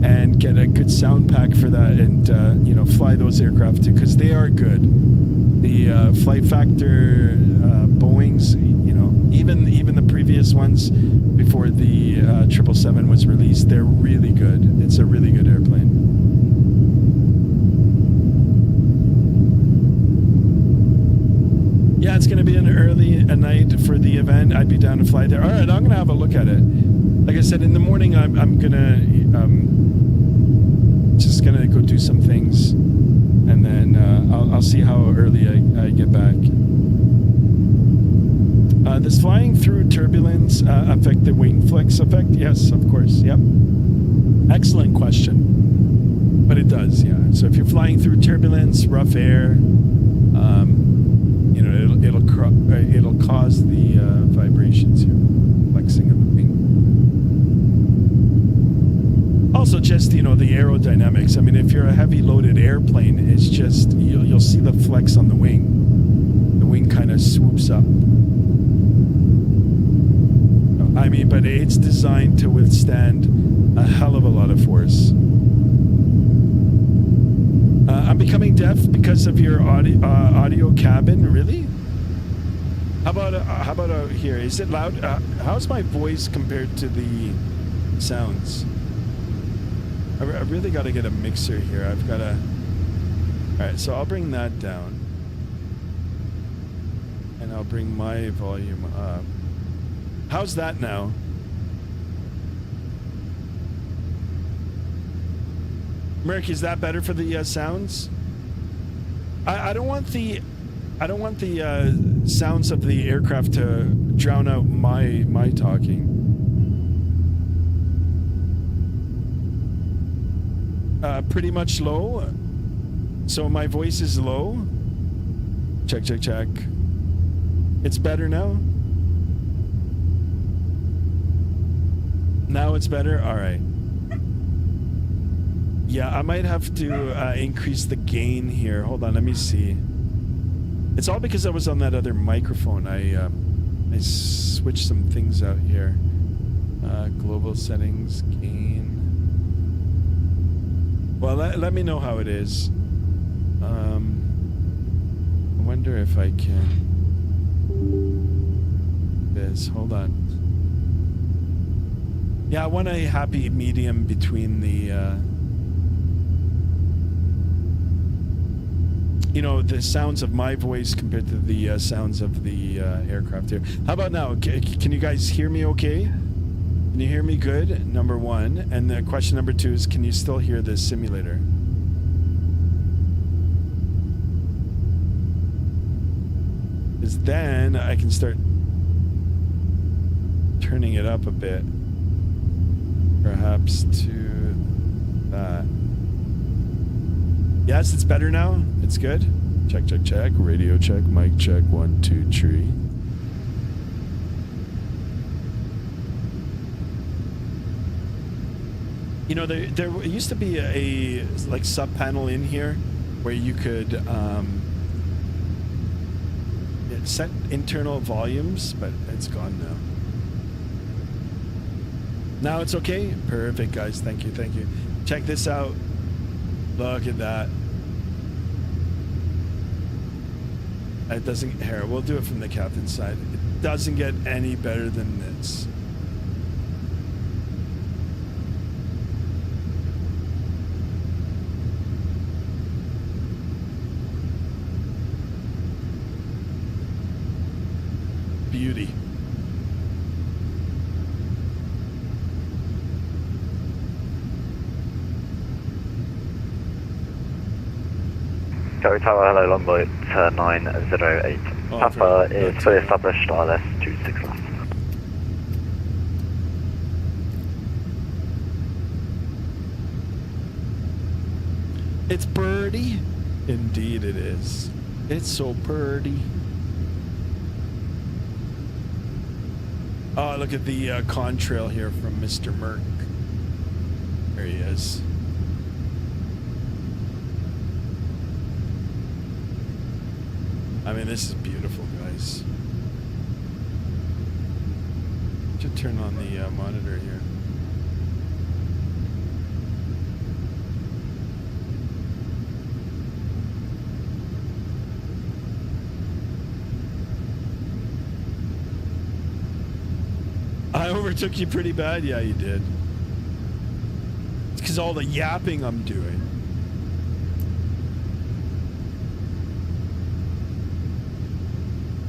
and get a good sound pack for that and, you know, fly those aircraft too because they are good. The flight factor Boeings, you know, even the previous ones before the 777 was released, they're really good. It's a really good airplane. Yeah, it's going to be an early night for the event. I'd be down to fly there. All right, I'm going to have a look at it. Like I said, in the morning, I'm going to just going to go do some things, and then I'll see how early I get back. Does flying through turbulence affect the wing flex effect? Yes, of course. Yep. Excellent question. But it does, yeah. So if you're flying through turbulence, rough air, you know, it'll cause the vibrations here, flexing of the wing. Also, just, you know, the aerodynamics. I mean, if you're a heavy loaded airplane, it's just you'll see the flex on the wing. The wing kind of swoops up. I mean, but it's designed to withstand a hell of a lot of force. I'm becoming deaf because of your audio cabin. Really? How about here? Is it loud? How's my voice compared to the sounds? I really got to get a mixer here. I've got to. All right, so I'll bring that down, and I'll bring my volume up. How's that now? Merc, is that better for the sounds? I don't want the sounds of the aircraft to drown out my talking. Pretty much low. So my voice is low. Check. It's better now. Now it's better? All right. Yeah, I might have to increase the gain here. Hold on, let me see. It's all because I was on that other microphone. I switched some things out here. Global settings, gain. Well, let me know how it is. I wonder if I can. This. Hold on. Yeah, I want a happy medium between the, you know, the sounds of my voice compared to the sounds of the aircraft here. How about now? Can you guys hear me okay? Can you hear me good? Number one. And the question number two is, can you still hear the simulator? Because then I can start turning it up a bit. Perhaps to that. Yes, it's better now. It's good. Check, check, check. Radio check. Mic check. 1, 2, 3. You know, there used to be a like sub panel in here where you could set internal volumes, but it's gone now. Now it's okay. Perfect, guys. Thank you, thank you. Check this out. Look at that. It doesn't. Here, we'll do it from the captain's side. It doesn't get any better than this. Beauty. Go Tower, hello Longboat 908. Papa is fully established, RLS 26 left. It's birdie. Indeed it is. It's so birdie. Oh, look at the contrail here from Mr. Merck. There he is. I mean, this is beautiful, guys. Should turn on the monitor here. I overtook you pretty bad. Yeah, you did. It's because all the yapping I'm doing.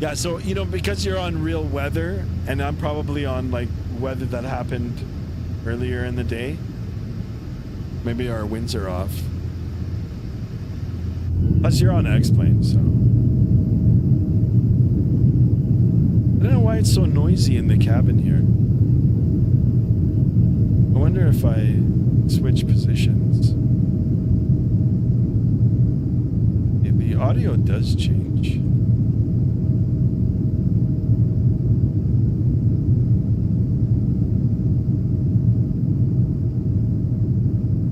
Yeah, so, you know, because you're on real weather, and I'm probably on, like, weather that happened earlier in the day, maybe our winds are off. Plus, you're on X-Plane, so... I don't know why it's so noisy in the cabin here. I wonder if I switch positions. If the audio does change.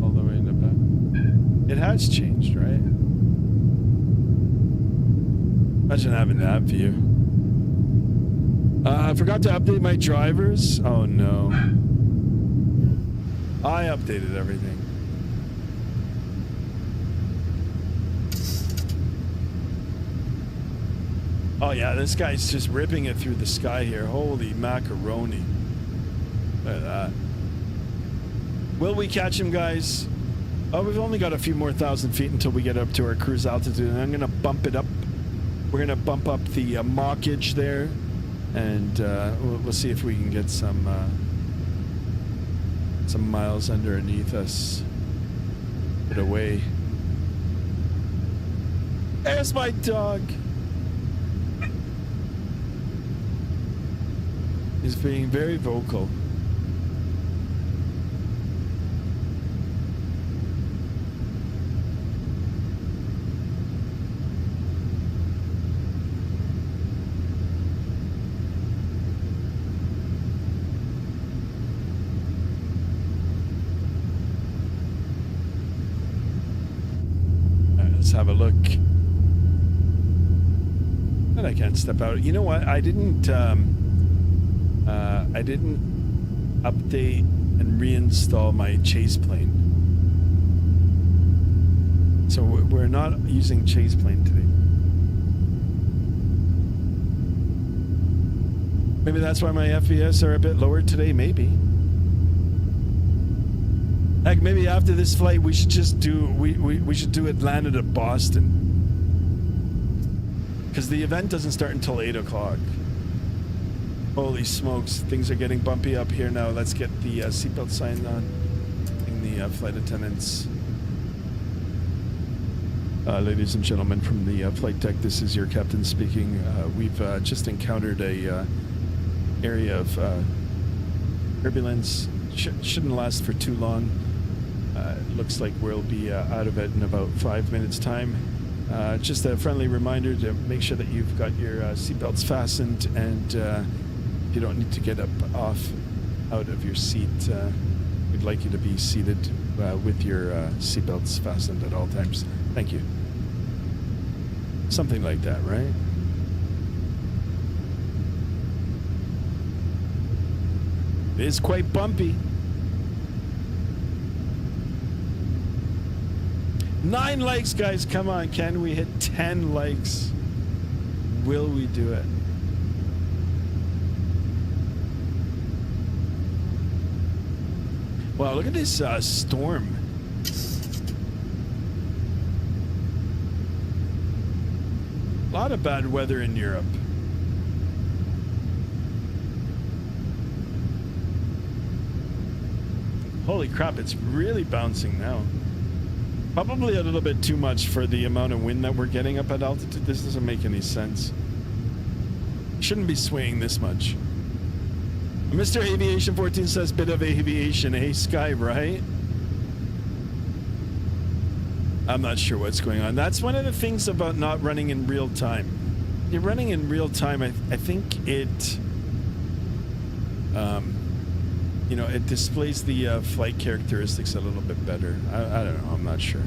All the way in the back. It has changed, right? Imagine having that view. I forgot to update my drivers. Oh no. I updated everything. Oh yeah, this guy's just ripping it through the sky here. Holy macaroni. Look at that. Will we catch him, guys? Oh, we've only got a few more thousand feet until we get up to our cruise altitude, and I'm gonna bump it up. We're gonna bump up the mockage there. And we'll see if we can get some miles underneath us. Get away. There's my dog. He's being very vocal. Have a look. But I can't step out. You know what? I didn't update and reinstall my chase plane. So we're not using chase plane today. Maybe that's why my FPS are a bit lower today. Maybe. Heck, maybe after this flight we should just do we should do it landed at Boston, because the event doesn't start until 8 o'clock. Holy smokes, things are getting bumpy up here now. Let's get the seatbelt sign on. In the flight attendants. Ladies and gentlemen from the flight deck, this is your captain speaking. We've just encountered a area of turbulence. Shouldn't last for too long. Looks like we'll be out of it in about 5 minutes time. Just a friendly reminder to make sure that you've got your seatbelts fastened, and you don't need to get up out of your seat. We'd like you to be seated with your seatbelts fastened at all times. Thank you. Something like that, right? It is quite bumpy. 9 likes, guys. Come on. Can we hit 10 likes? Will we do it? Wow, look at this storm. A lot of bad weather in Europe. Holy crap, it's really bouncing now. Probably a little bit too much for the amount of wind that we're getting up at altitude. This doesn't make any sense. Shouldn't be swaying this much. Mr. Aviation 14 says bit of aviation. Hey, Sky, right? I'm not sure what's going on. That's one of the things about not running in real time. You're running in real time. I think it, you know, it displays the flight characteristics a little bit better. I don't know. I'm not sure.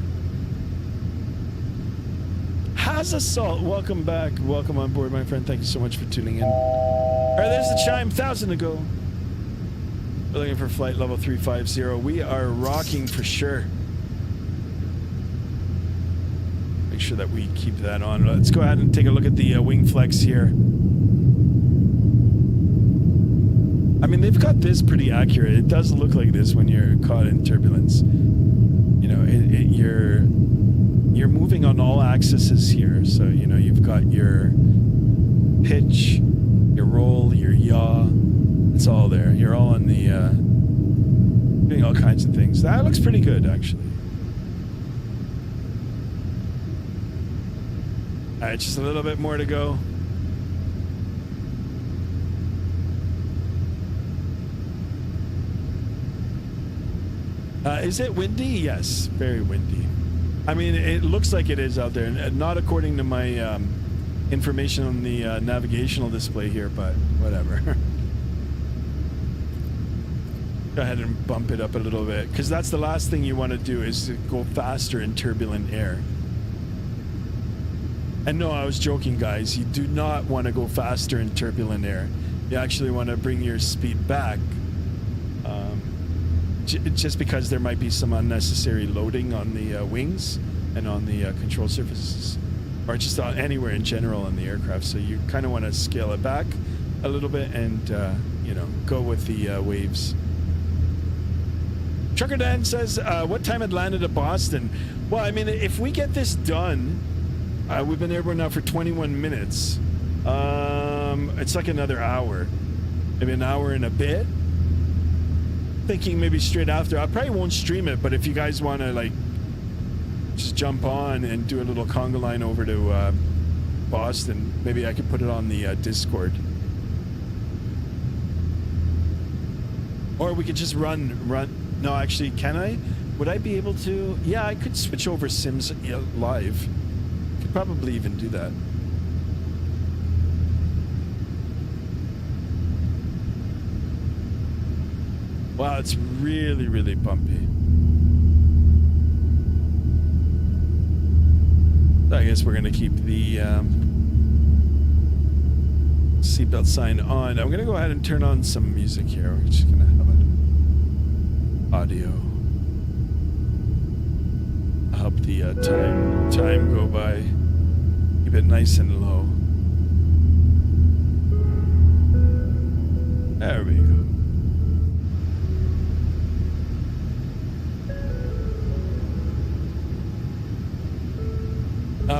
Has Assault, welcome back. Welcome on board, my friend. Thank you so much for tuning in. All right, there's the chime. 1,000 to go. We're looking for flight level 350. We are rocking for sure. Make sure that we keep that on. Let's go ahead and take a look at the wing flex here. I mean, they've got this pretty accurate. It does look like this when you're caught in turbulence. You know, you're moving on all axes here. So, you know, you've got your pitch, your roll, your yaw. It's all there. You're all on the, doing all kinds of things. That looks pretty good, actually. All right, just a little bit more to go. Is it windy? Yes, very windy. I mean, it looks like it is out there, and not according to my information on the navigational display here, but whatever. Go ahead and bump it up a little bit, because that's the last thing you want to do is to go faster in turbulent air. And no, I was joking, guys. You do not want to go faster in turbulent air. You actually want to bring your speed back. Just because there might be some unnecessary loading on the wings and on the control surfaces, or just anywhere in general on the aircraft. So you kind of want to scale it back a little bit and, you know, go with the waves. Trucker Dan says, what time it landed at Boston? Well, I mean, if we get this done, we've been airborne now for 21 minutes. It's like another hour, maybe an hour and a bit. Thinking maybe straight after. I probably won't stream it, but if you guys want to like just jump on and do a little conga line over to Boston, maybe I could put it on the Discord, or we could just run. No, actually, can I? Would I be able to? Yeah, I could switch over Sims live. Could probably even do that. Wow, it's really, really bumpy. So I guess we're going to keep the seatbelt sign on. I'm going to go ahead and turn on some music here. We're just going to have an audio. I'll help the time go by. Keep it nice and low. There we go.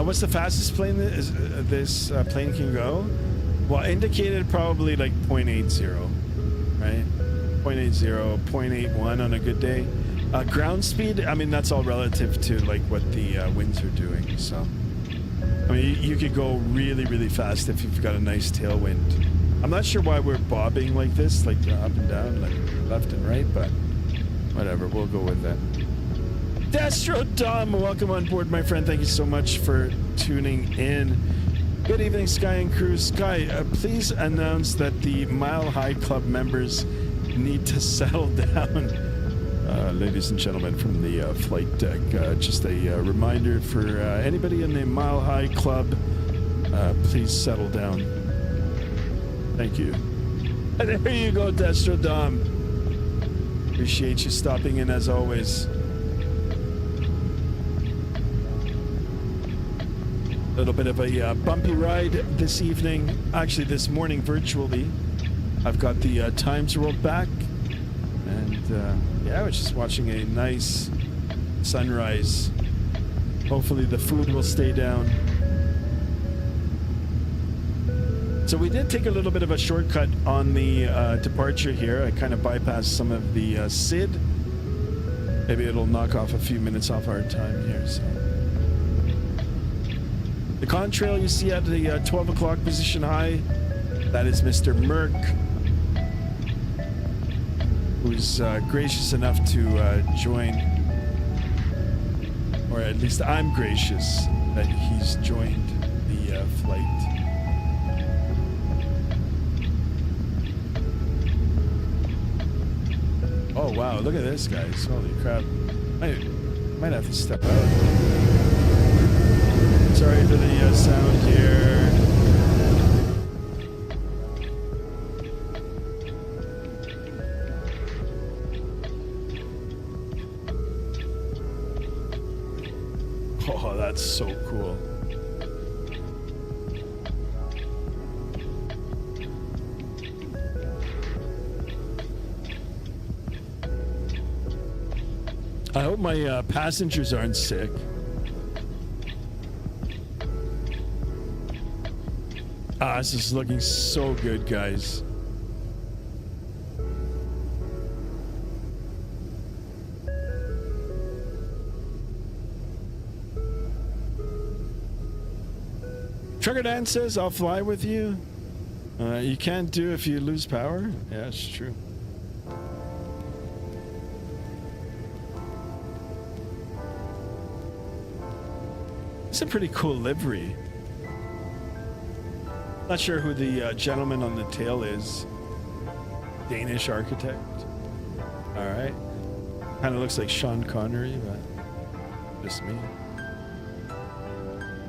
What's the fastest plane this plane can go? Well, indicated probably like 0.80, right? 0.80, 0.81 on a good day. Ground speed, I mean, that's all relative to like what the winds are doing. So, I mean, you could go really, really fast if you've got a nice tailwind. I'm not sure why we're bobbing like this, like up and down, like left and right, but whatever, we'll go with that. Destro Dom, welcome on board, my friend. Thank you so much for tuning in. Good evening, Sky and Crew. Sky, please announce that the Mile High Club members need to settle down. Ladies and gentlemen from the flight deck, just a reminder for anybody in the Mile High Club, please settle down. Thank you. And there you go, Destro Dom. Appreciate you stopping in as always. A little bit of a bumpy ride this evening. Actually, this morning virtually. I've got the times rolled back. And yeah, I was just watching a nice sunrise. Hopefully the food will stay down. So we did take a little bit of a shortcut on the departure here. I kind of bypassed some of the SID. Maybe it'll knock off a few minutes off our time here. So. The contrail you see at the 12 o'clock position high, that is Mr. Merck, who's gracious enough to join, or at least I'm gracious that he's joined the flight. Oh wow, look at this, guys. Holy crap. Might have to step out. Sorry for the sound here. Oh, that's so cool. I hope my passengers aren't sick. This is looking so good, guys. Trucker Dan says, I'll fly with you. You can't do if you lose power. Yeah, it's true. It's a pretty cool livery. Not sure who the gentleman on the tail is. Danish architect. All right. Kind of looks like Sean Connery, but just me.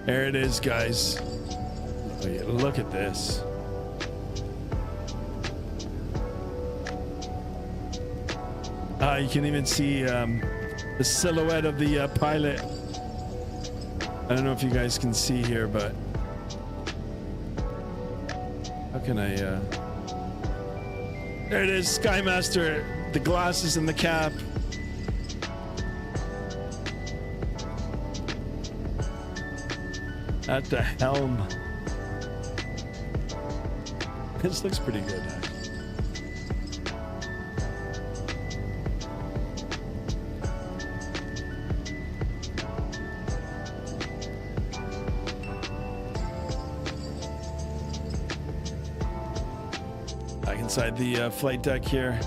There it is, guys. Oh, yeah, look at this. You can even see the silhouette of the pilot. I don't know if you guys can see here, but how can I, there it is, Skymaster, the glasses and the cap. At the helm. This looks pretty good, actually. Inside the flight deck here.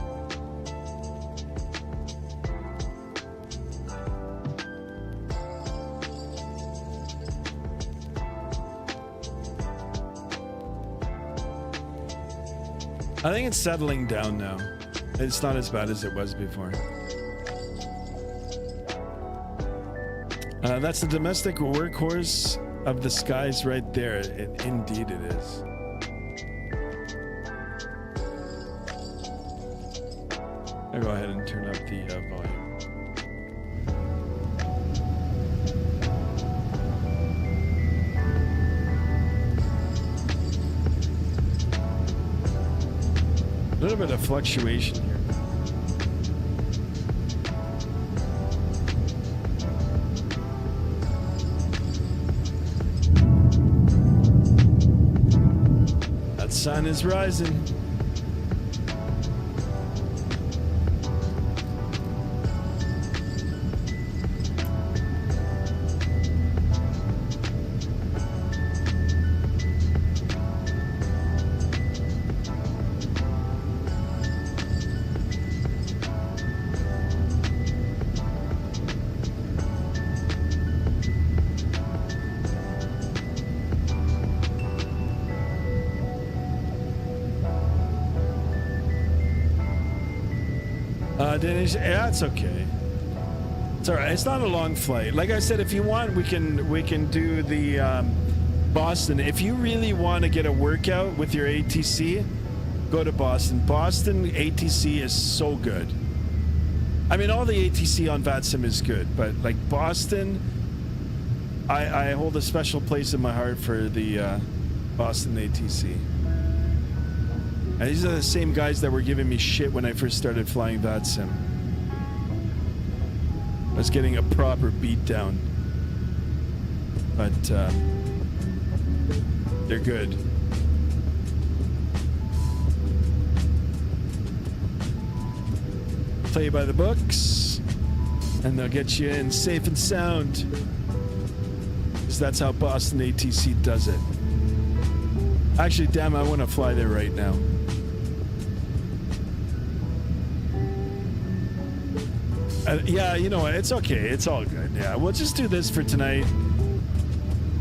I think it's settling down now. It's not as bad as it was before. That's the domestic workhorse of the skies right there. Indeed it is. I'll go ahead and turn up the volume. A little bit of fluctuation here. That sun is rising. Danish, yeah, it's okay. It's all right. It's not a long flight. Like I said, if you want, we can do the Boston. If you really want to get a workout with your ATC, go to Boston. Boston ATC is so good. I mean, all the ATC on Vatsim is good, but like Boston, I hold a special place in my heart for the Boston ATC. And these are the same guys that were giving me shit when I first started flying Vatsim. I was getting a proper beat down. But they're good. Play by the books, and they'll get you in safe and sound. Because that's how Boston ATC does it. Actually, damn, I want to fly there right now. Yeah, you know what? It's okay. It's all good. Yeah, we'll just do this for tonight.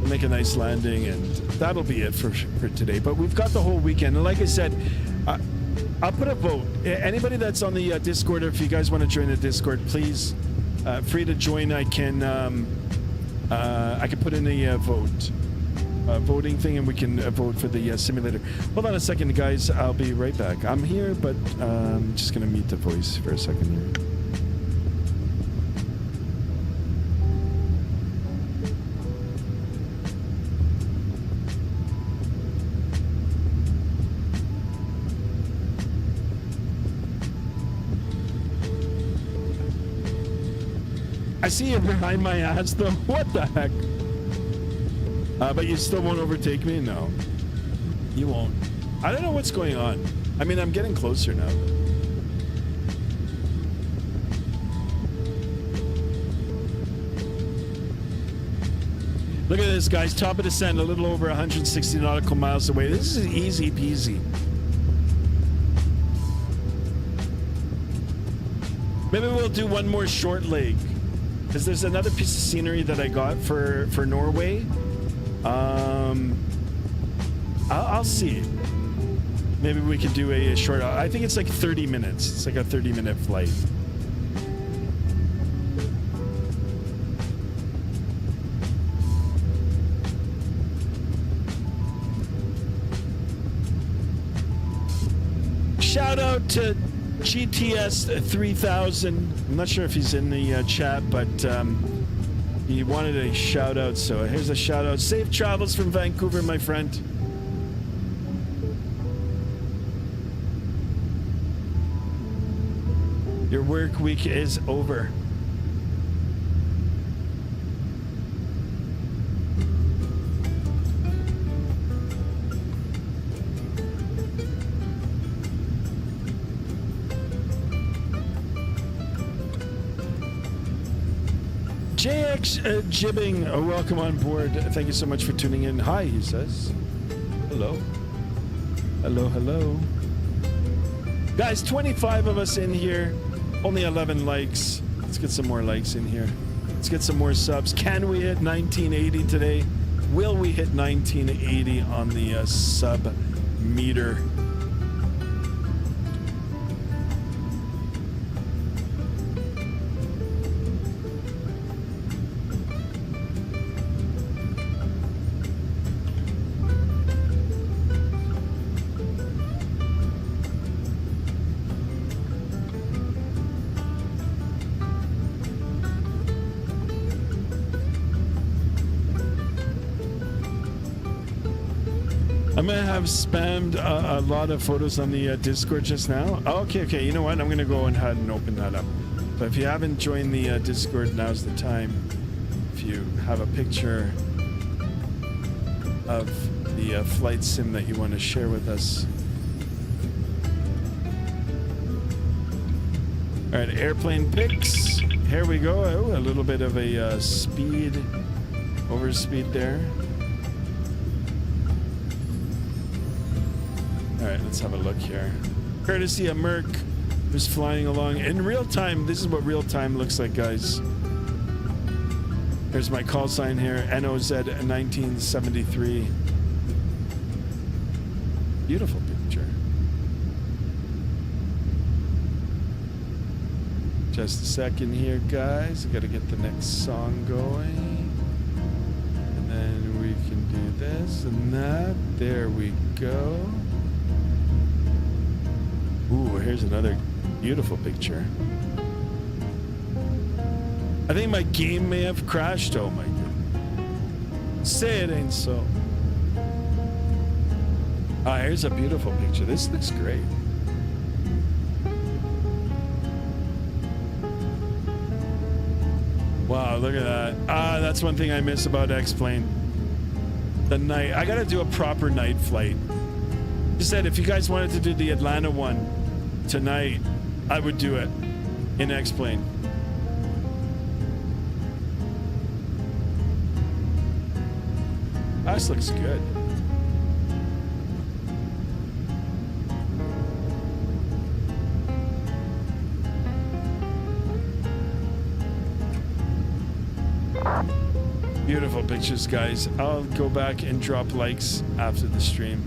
Make a nice landing, and that'll be it for today. But we've got the whole weekend. And like I said, I'll put a vote. Anybody that's on the Discord, or if you guys want to join the Discord, please, free to join. I can put in a voting thing, and we can vote for the simulator. Hold on a second, guys. I'll be right back. I'm here, but I'm just going to mute the voice for a second here. I see you behind my ass, though. What the heck? But you still won't overtake me? No. You won't. I don't know what's going on. I mean, I'm getting closer now. Look at this, guys. Top of descent, a little over 160 nautical miles away. This is easy peasy. Maybe we'll do one more short leg. Because there's another piece of scenery that I got for Norway. I'll see. Maybe we could do a short. I think it's like 30 minutes. It's like a 30-minute flight. Shout out to GTS 3000. I'm not sure if he's in the chat, but he wanted a shout out, so here's a shout out. Safe travels from Vancouver, my friend. Your work week is over. JX Jibbing, welcome on board. Thank you so much for tuning in. Hi, he says. Hello. Hello, hello. Guys, 25 of us in here. Only 11 likes. Let's get some more likes in here. Let's get some more subs. Can we hit 1980 today? Will we hit 1980 on the sub meter? I'm gonna have spammed a lot of photos on the Discord just now. Oh, okay, you know what? I'm gonna go ahead and open that up. But if you haven't joined the Discord, now's the time. If you have a picture of the flight sim that you want to share with us. All right, airplane pics. Here we go. Oh, a little bit of a speed, overspeed there. All right, let's have a look here. Courtesy of Merc, who's flying along in real time. This is what real time looks like, guys. There's my call sign here, NOZ 1973. Beautiful picture. Just a second here, guys. I gotta get the next song going. And then we can do this and that. There we go. Ooh, here's another beautiful picture. I think my game may have crashed. Oh my god. Say it ain't so. Ah, here's a beautiful picture. This looks great. Wow, look at that. Ah, that's one thing I miss about X-Plane. The night. I gotta do a proper night flight. Just said, if you guys wanted to do the Atlanta one tonight, I would do it in X-Plane. This looks good. Beautiful pictures, guys. I'll go back and drop likes after the stream.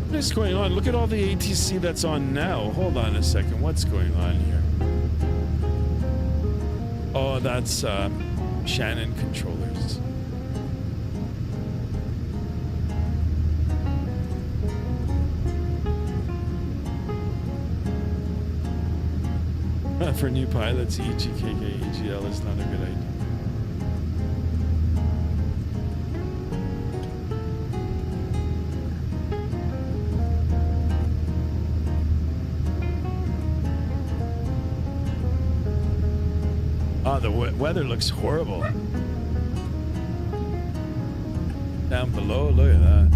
What is going on? Look at all the ATC that's on now. Hold on a second. What's going on here? Oh, that's Shannon controllers. For new pilots, EGKK, EGL is not a good idea. Oh, the weather looks horrible. Down below, look at that.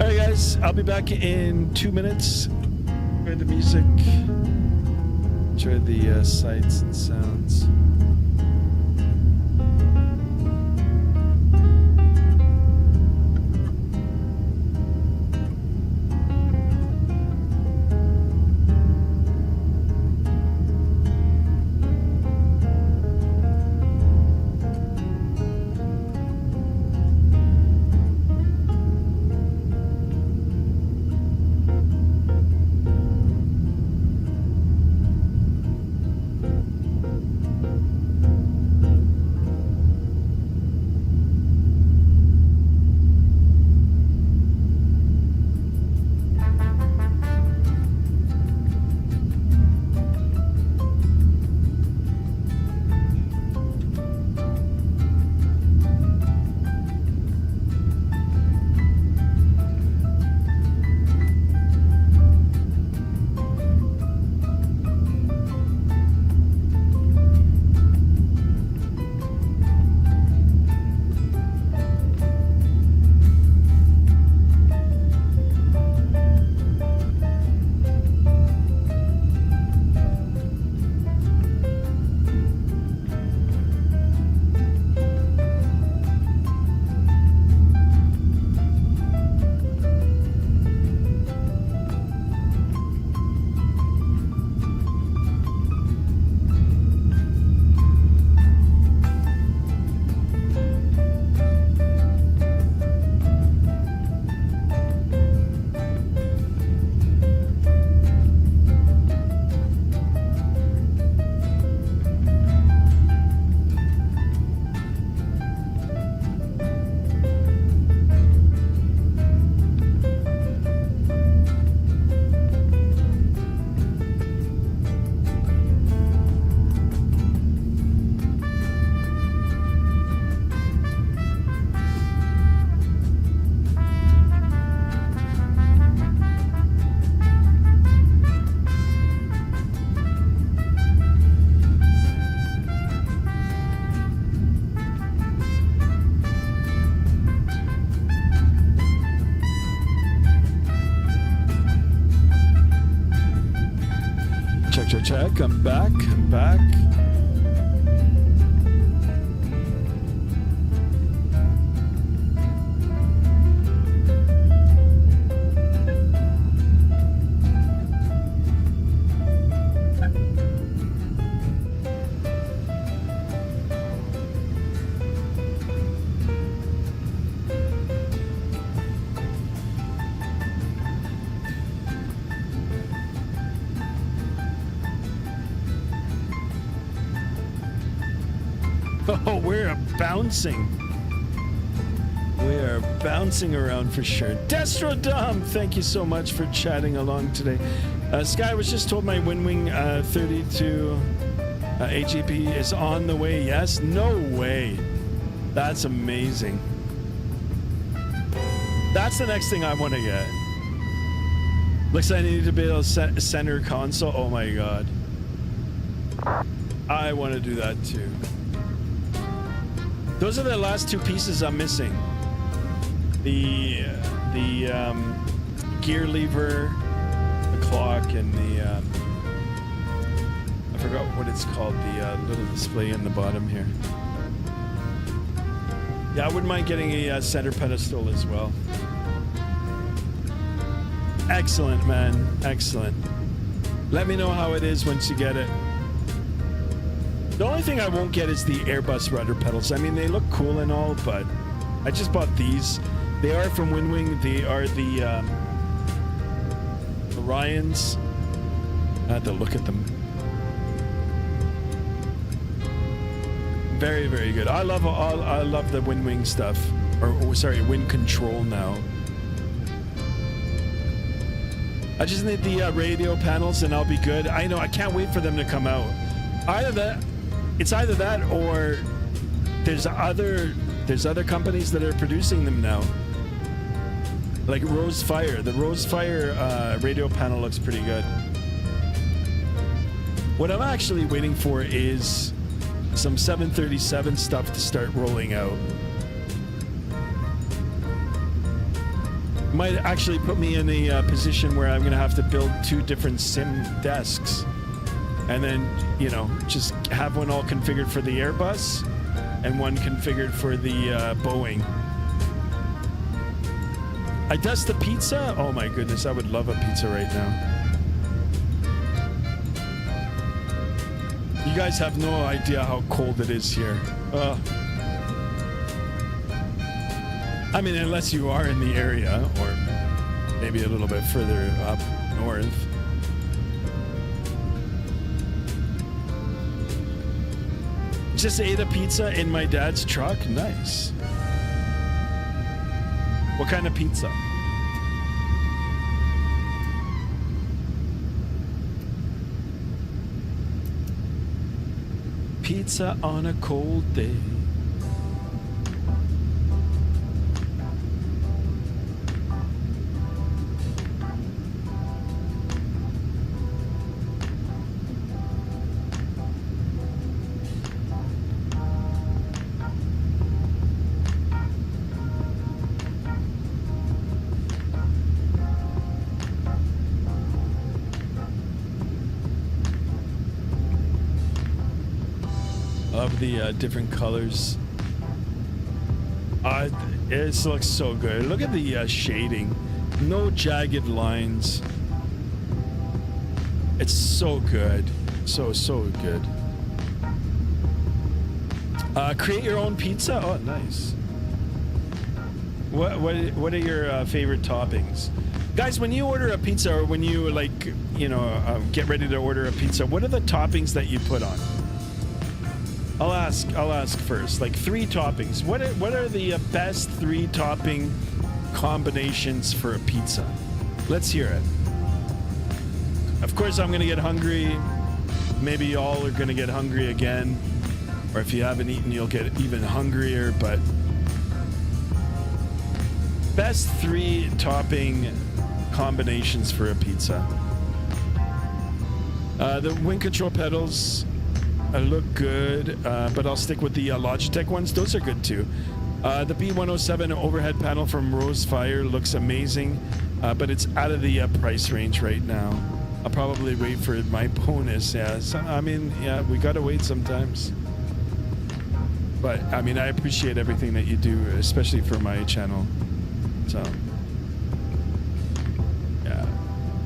Alright guys, I'll be back in 2 minutes. Enjoy the music. Enjoy the sights and sounds. Check, I'm back, Oh, we're bouncing. We are bouncing around for sure. Destrodom, thank you so much for chatting along today. Sky was just told my Windwing 32 AGP is on the way. Yes? No way. That's amazing. That's the next thing I want to get. Looks like I need to build a center console. Oh my god. I want to do that too. Those are the last two pieces I'm missing. The gear lever, the clock, and the I forgot what it's called, the little display in the bottom here. Yeah, I wouldn't mind getting a center pedestal as well. Excellent, man. Excellent. Let me know how it is once you get it. The only thing I won't get is the Airbus rudder pedals. I mean, they look cool and all, but I just bought these. They are from Windwing. They are the Orions. I had to look at them. Very, very good. I love the Windwing stuff. Or sorry, Wind Control now. I just need the radio panels and I'll be good. I know, I can't wait for them to come out. It's either that or there's other companies that are producing them now. Like Rose Fire. The Rose Fire radio panel looks pretty good. What I'm actually waiting for is some 737 stuff to start rolling out. Might actually put me in a position where I'm going to have to build two different sim desks. And then, you know, just have one all configured for the Airbus and one configured for the Boeing. I dust the pizza? Oh my goodness, I would love a pizza right now. You guys have no idea how cold it is here. I mean, unless you are in the area or maybe a little bit further up north. Just ate a pizza in my dad's truck. Nice. What kind of pizza? Pizza on a cold day. The different colors. It looks so good. Look at the shading. No jagged lines. It's so good. So good. Create your own pizza? Oh, nice. What are your favorite toppings? Guys, when you order a pizza or when you get ready to order a pizza, what are the toppings that you put on? I'll ask first. Like 3 toppings. What are the best 3 topping combinations for a pizza? Let's hear it. Of course, I'm gonna get hungry. Maybe y'all are gonna get hungry again, or if you haven't eaten, you'll get even hungrier. But best 3 topping combinations for a pizza. The wind control pedals look good, but I'll stick with the Logitech ones. Those are good too. The B107 overhead panel from Rose Fire looks amazing, but it's out of the price range right now. I'll probably wait for my bonus. Yeah, so, I mean, yeah, we gotta wait sometimes. But I mean, I appreciate everything that you do, especially for my channel. So, yeah,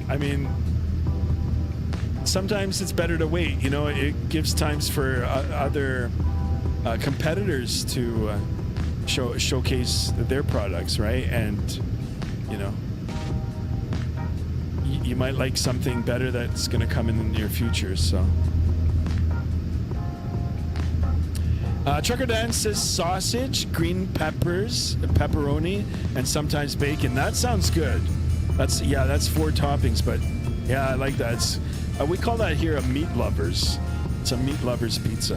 I mean, sometimes it's better to wait. You know, it gives times for other competitors to showcase their products, right? And you know, you might like something better that's going to come in the near future. So Trucker Dan says sausage, green peppers, pepperoni, and sometimes bacon. That sounds good. That's 4 toppings, but yeah, I like that. It's, we call that here a meat lovers. It's a meat lovers pizza.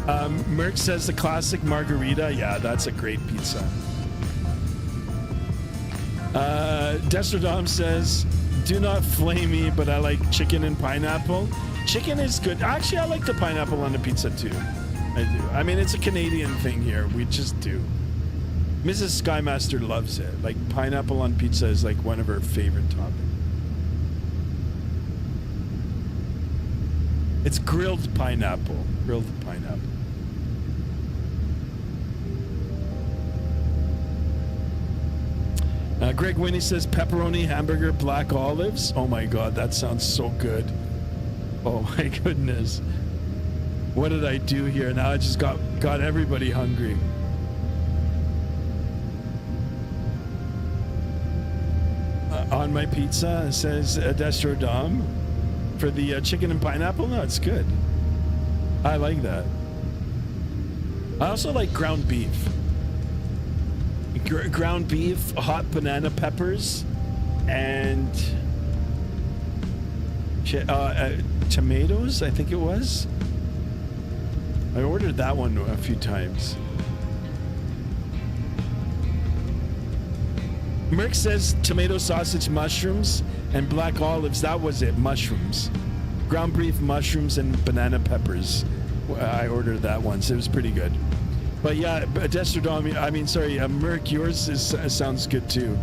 Merck says the classic margarita. Yeah, that's a great pizza. Destrodom says, do not flame me, but I like chicken and pineapple. Chicken is good. Actually, I like the pineapple on the pizza too. I do. I mean, it's a Canadian thing here. We just do. Mrs. Skymaster loves it. Like, pineapple on pizza is like one of her favorite toppings. It's grilled pineapple. Grilled pineapple. Greg Winnie says pepperoni, hamburger, black olives. Oh my God, that sounds so good. Oh my goodness. What did I do here? Now I just got everybody hungry. On my pizza, it says Destro Dom. For the chicken and pineapple, no, it's good. I like that. I also like ground beef. Ground beef, hot banana peppers, and tomatoes, I think it was. I ordered that one a few times. Merck says tomato sausage, mushrooms, and black olives. That was it, mushrooms. Ground beef, mushrooms, and banana peppers. I ordered that once. It was pretty good. But yeah, Destrodom, Merck, yours sounds good too.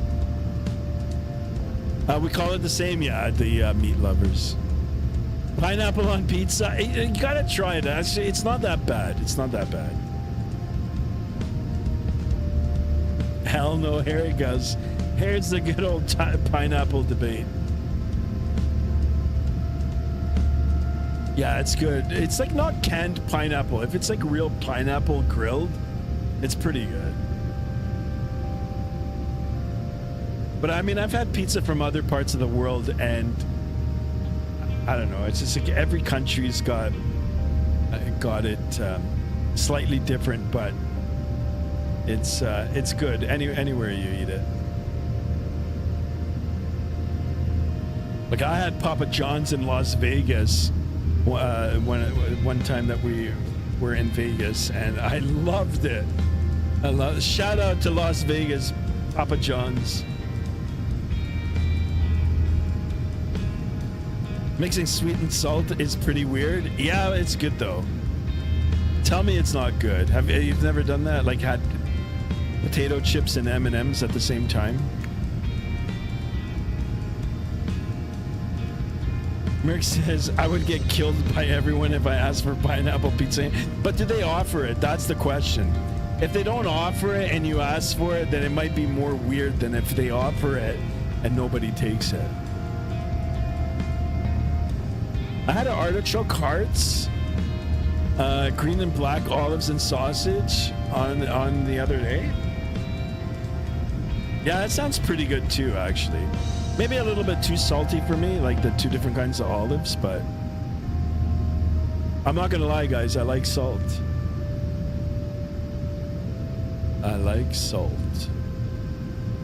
We call it the same, yeah, the meat lovers. Pineapple on pizza, you gotta try it. Actually, it's not that bad. It's not that bad. Hell no, here it goes. Here's the good old pineapple debate. Yeah, it's good. It's like not canned pineapple. If it's like real pineapple grilled, it's pretty good. But I mean, I've had pizza from other parts of the world, and I don't know. It's just like every country's got it slightly different, but it's good anywhere you eat it. Like I had Papa John's in Las Vegas. One time that we were in Vegas, and I loved it. Shout out to Las Vegas, Papa John's. Mixing sweet and salt is pretty weird. Yeah, it's good though. Tell me it's not good. You've never done that? Like had potato chips and M&Ms at the same time? Merck says, I would get killed by everyone if I asked for pineapple pizza. But do they offer it? That's the question. If they don't offer it and you ask for it, then it might be more weird than if they offer it and nobody takes it. I had an artichoke hearts, green and black olives and sausage on the other day. Yeah, that sounds pretty good too, actually. Maybe a little bit too salty for me, like the 2 different kinds of olives, but I'm not gonna lie, guys, I like salt. I like salt.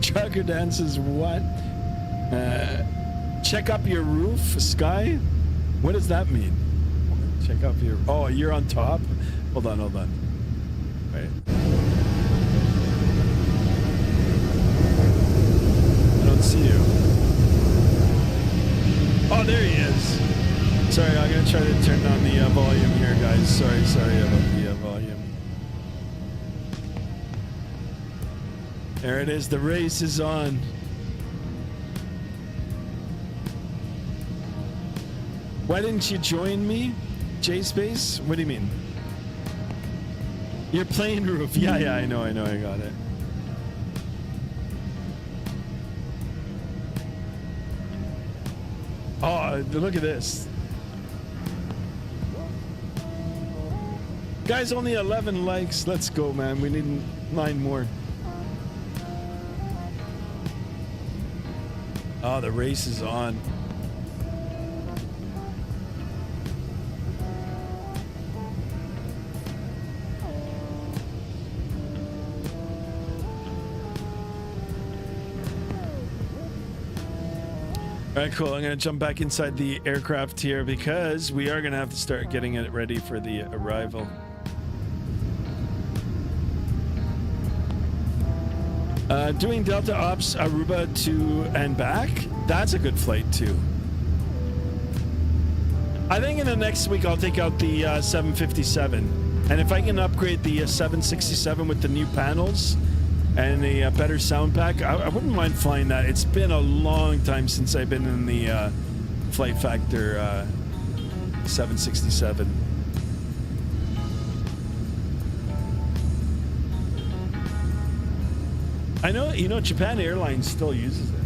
Trucker dances, what? Check up your roof, Sky? What does that mean? Check up your... Oh, you're on top? Hold on. Wait. I don't see you. Oh, there he is. Sorry, I'm gonna try to turn on the volume here, guys. Sorry about the volume. There it is. The race is on. Why didn't you join me, J-Space? What do you mean? Your plane roof. Yeah, I know, I got it. Oh, look at this. Guys, only 11 likes. Let's go, man. We need 9 more. Oh, the race is on. All right, cool. I'm going to jump back inside the aircraft here because we are going to have to start getting it ready for the arrival. Doing Delta Ops Aruba to and back. That's a good flight too. I think in the next week I'll take out the 757, and if I can upgrade the 767 with the new panels and a better sound pack, I wouldn't mind flying that. It's been a long time since I've been in the Flight Factor 767. I know, you know, Japan Airlines still uses it.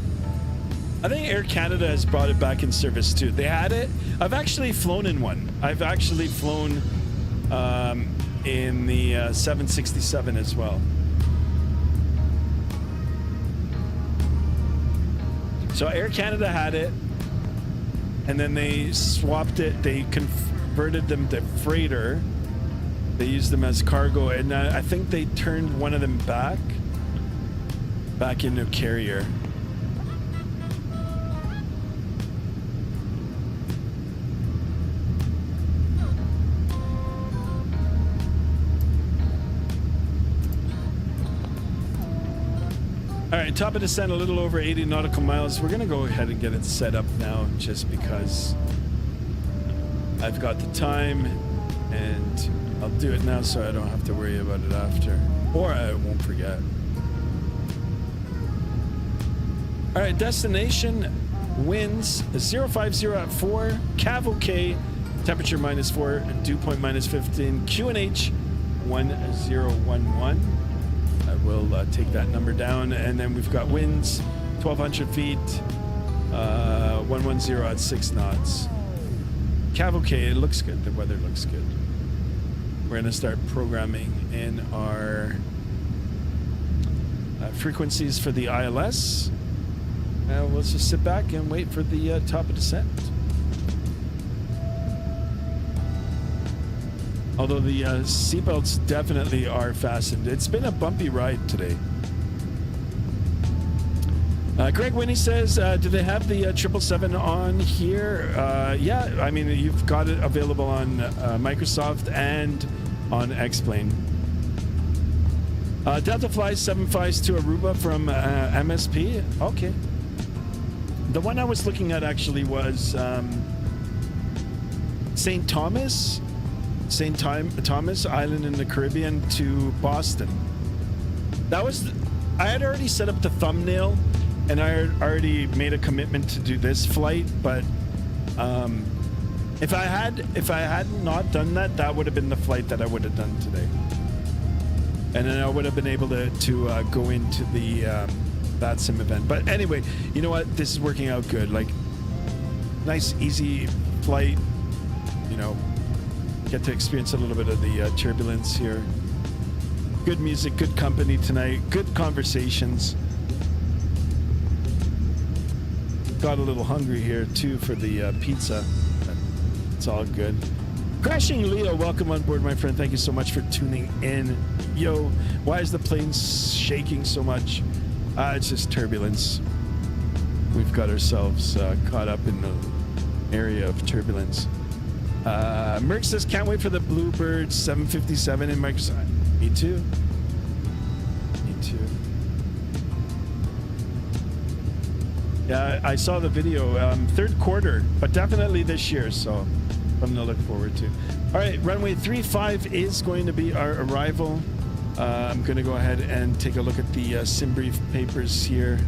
I think Air Canada has brought it back in service too. They had it. I've actually flown in one. I've actually flown in the 767 as well. So Air Canada had it, and then they swapped it. They converted them to freighter. They used them as cargo, and I think they turned one of them back into carrier. All right, top of descent, a little over 80 nautical miles. We're gonna go ahead and get it set up now, just because I've got the time, and I'll do it now so I don't have to worry about it after, or I won't forget. All right, destination, winds 050 at 4, Cav OK, temperature -4, dew point -15, QNH 1011. I will take that number down, and then we've got winds 1,200 feet, 110 at 6 knots. Cav OK, it looks good. The weather looks good. We're gonna start programming in our frequencies for the ILS. We'll just sit back and wait for the top of descent. Although the seatbelts definitely are fastened. It's been a bumpy ride today. Greg Winnie says, do they have the 777 on here? Yeah, I mean, you've got it available on Microsoft and on X-Plane. Delta flies 75s to Aruba from MSP. Okay. The one I was looking at actually was St. Thomas Island in the Caribbean to Boston. That was, I had already set up the thumbnail, and I had already made a commitment to do this flight, but if I had not done that, that would have been the flight that I would have done today, and then I would have been able to go into the Vatsim event. But anyway, you know what? This is working out good. Like, nice, easy flight. You know, get to experience a little bit of the turbulence here. Good music, good company tonight, good conversations. Got a little hungry here too for the pizza. But it's all good. Crashing Leo, welcome on board, my friend. Thank you so much for tuning in. Yo, why is the plane shaking so much? It's just turbulence. We've got ourselves caught up in the area of turbulence. Merck says, can't wait for the Bluebird 757 in Microsoft. Me too. Me too. Yeah, I saw the video. Third quarter, but definitely this year, so something to look forward to. All right, runway 35 is going to be our arrival. I'm going to go ahead and take a look at the SimBrief papers here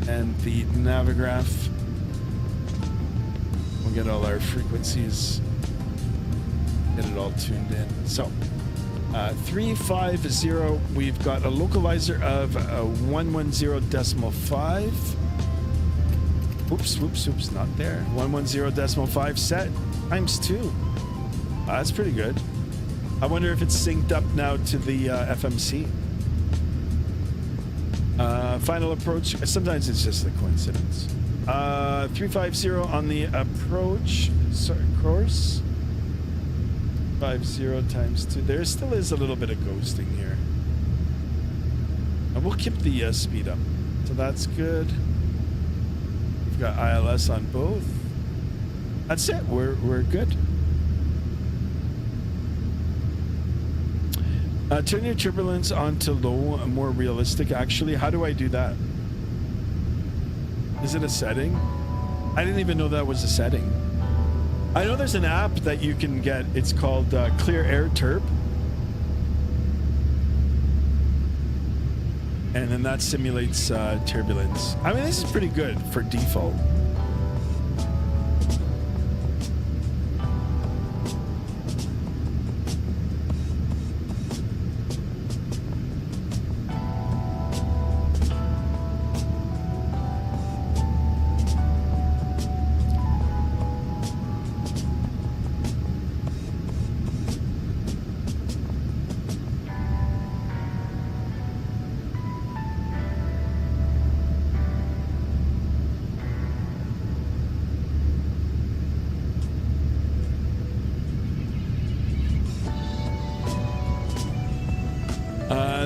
and the Navigraph. We'll get all our frequencies, get it all tuned in. So 350, we've got a localizer of 110.5. Oops, not there. 110.5 set times 2. That's pretty good. I wonder if it's synced up now to the FMC. Final approach. Sometimes it's just a coincidence. 350 on the approach course. 50 times 2. There still is a little bit of ghosting here. And we'll keep the speed up. So that's good. We've We've got ILS on both. That's it. We're good. Turn your turbulence onto low, more realistic. Actually, how do I do that? Is it a setting? I didn't even know that was a setting. I know there's an app that you can get. It's called Clear Air Turb. And then that simulates turbulence. I mean, this is pretty good for default.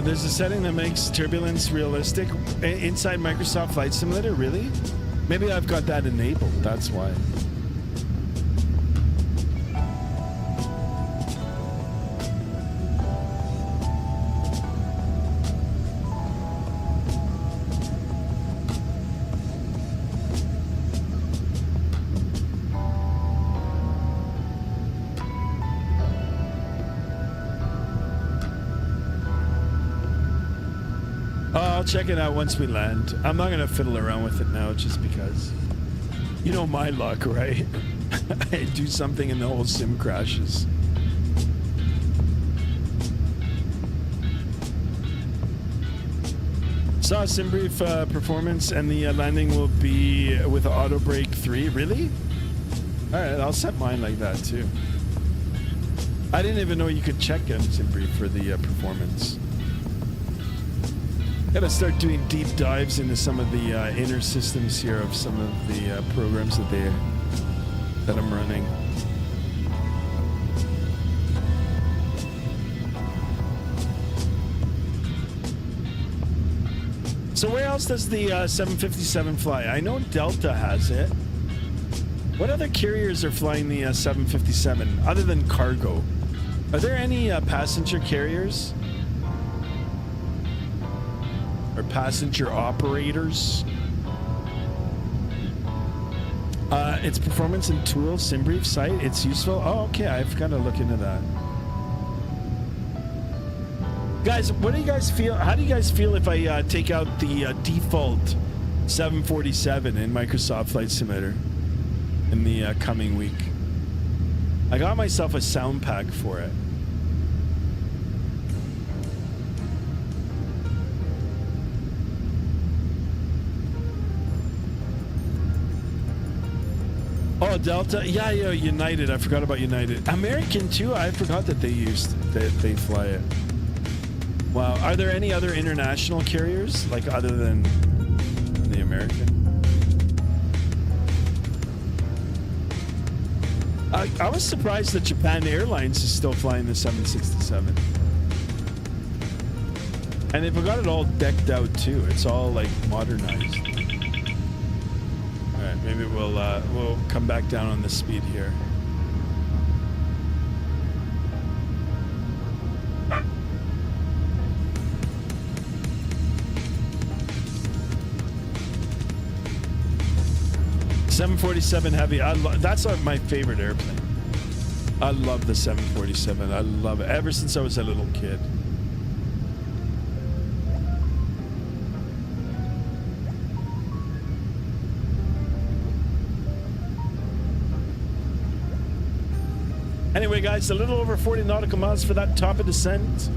There's a setting that makes turbulence realistic inside Microsoft Flight Simulator. Really? Maybe I've got that enabled. That's why. I'll check it out once we land. I'm not gonna fiddle around with it now just because. You know my luck, right? I do something and the whole sim crashes. Saw sim brief performance and the landing will be with auto brake 3. Really? Alright, I'll set mine like that too. I didn't even know you could check sim brief for the performance. Gotta start doing deep dives into some of the inner systems here of some of the programs that I'm running. So where else does the 757 fly? I know Delta has it. What other carriers are flying the 757 other than cargo? Are there any passenger carriers? Or passenger operators? It's performance and tool SimBrief site. It's useful. Oh, okay. I've got to look into that. Guys, what do you guys feel? How do you guys feel if I take out the default 747 in Microsoft Flight Simulator in the coming week? I got myself a sound pack for it. Oh, Delta. Yeah, United. I forgot about United. American too. I forgot that they fly it. Wow. Are there any other international carriers like other than the American? I was surprised that Japan Airlines is still flying the 767. And they've got it all decked out too. It's all like modernized. All right, maybe we'll come back down on the speed here. .747 Heavy. That's my favorite airplane. I love the 747. I love it ever since I was a little kid. Anyway, guys, a little over 40 nautical miles for that top of descent.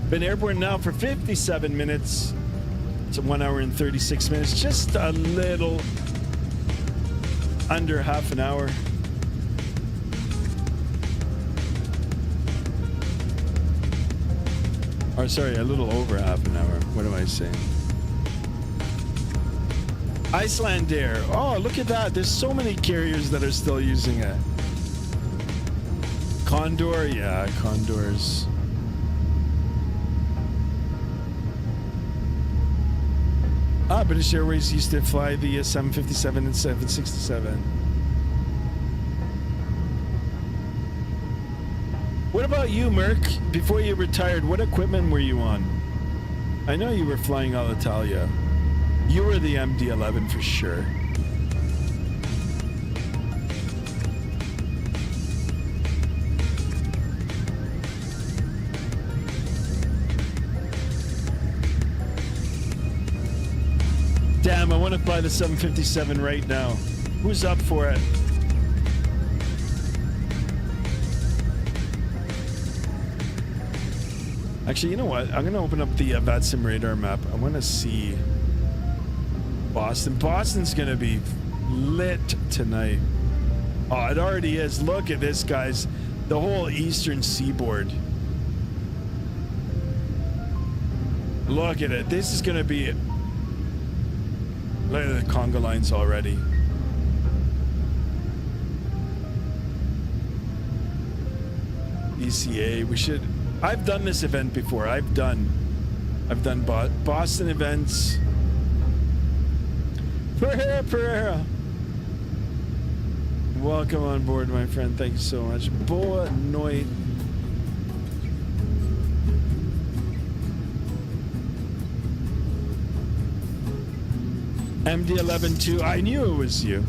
Been airborne now for 57 minutes. It's 1 hour and 36 minutes. Just a little under half an hour. Or sorry, a little over half an hour. What am I saying? Iceland Air. Oh, look at that. There's so many carriers that are still using it. Condor, yeah, Condors. British Airways used to fly the 757 and 767. What about you, Merc? Before you retired, what equipment were you on? I know you were flying Alitalia. You were the MD-11 for sure. Damn, I want to fly the 757 right now. Who's up for it? Actually, you know what? I'm going to open up the Vatsim radar map. I want to see Boston. Boston's going to be lit tonight. Oh, it already is. Look at this, guys. The whole eastern seaboard. Look at it. This is going to be... Look at the conga lines already. ECA, we should... I've done this event before. I've done Boston events. Pereira. Welcome on board, my friend. Thank you so much. Boa noite. MD-11 too. I knew it was you.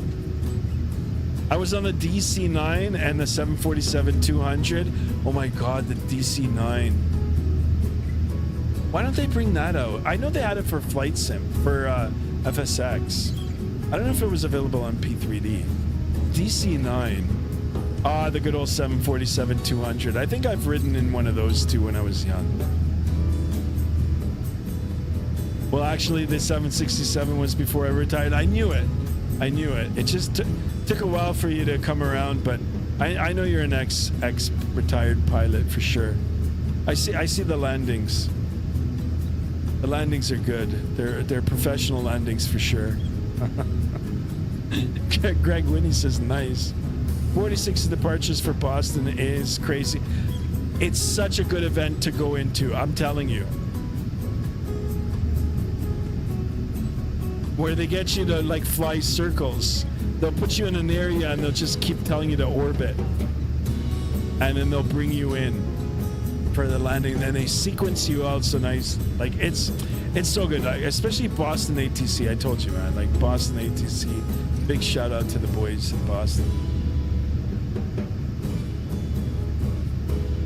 I was on the DC-9 and the 747-200. Oh my god, the DC-9. Why don't they bring that out? I know they had it for Flight Sim, for FSX. I don't know if it was available on P3D. DC-9. Ah, the good old 747-200. I think I've ridden in one of those too when I was young. Well, actually, the 767 was before I retired. I knew it. It just took a while for you to come around, but I know you're an ex-retired pilot for sure. I see the landings. The landings are good. They're professional landings for sure. Greg Winnie says nice. 46 departures for Boston is crazy. It's such a good event to go into. I'm telling you. Where they get you to like fly circles. They'll put you in an area and they'll just keep telling you to orbit. And then they'll bring you in for the landing. Then they sequence you out so nice. Like it's so good. Especially Boston ATC. I told you, man. Like Boston ATC. Big shout out to the boys in Boston.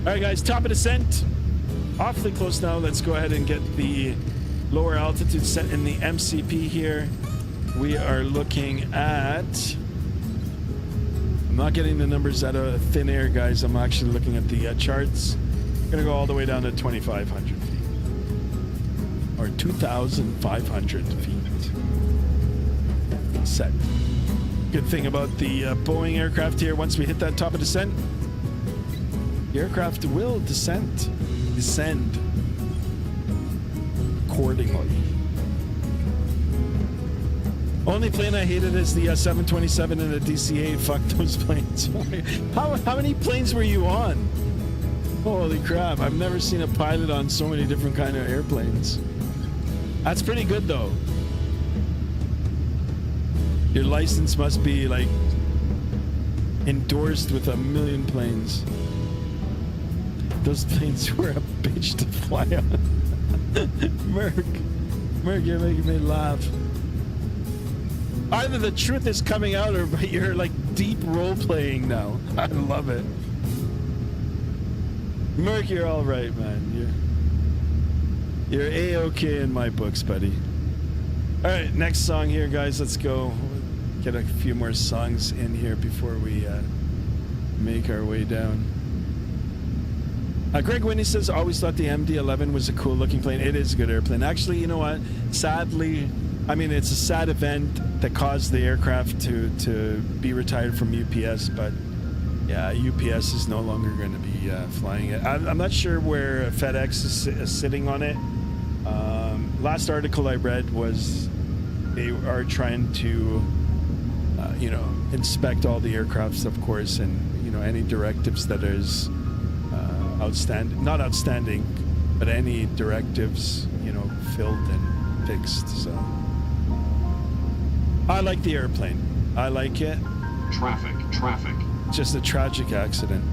All right, guys. Top of descent. Awfully close now. Let's go ahead and get the lower altitude set in the MCP here. We are looking at... I'm not getting the numbers out of thin air, guys. I'm actually looking at the charts. I'm gonna go all the way down to 2,500 feet. Or 2,500 feet. Set. Good thing about the Boeing aircraft here, once we hit that top of descent, the aircraft will descend accordingly. Only plane I hated is the 727 and the DC-8. Fuck those planes. How many planes were you on? Holy crap. I've never seen a pilot on so many different kind of airplanes. That's pretty good though. Your license must be like endorsed with 1,000,000 planes. Those planes were a bitch to fly on. Merc, you're making me laugh. Either the truth is coming out or you're like deep role playing now. I love it. Merc, you're all right, man. You're A-okay in my books, buddy. All right, next song here, guys. Let's go get a few more songs in here before we make our way down. Greg Winnie says, always thought the MD-11 was a cool looking plane. It is a good airplane. Actually, you know what? Sadly, I mean, it's a sad event that caused the aircraft to be retired from UPS, but yeah, UPS is no longer going to be flying it. I'm not sure where FedEx is sitting on it. Last article I read was they are trying to, inspect all the aircrafts, of course, and, any directives that is not outstanding, but any directives, filled and fixed. So I like the airplane. I like it. Traffic. Just a tragic accident.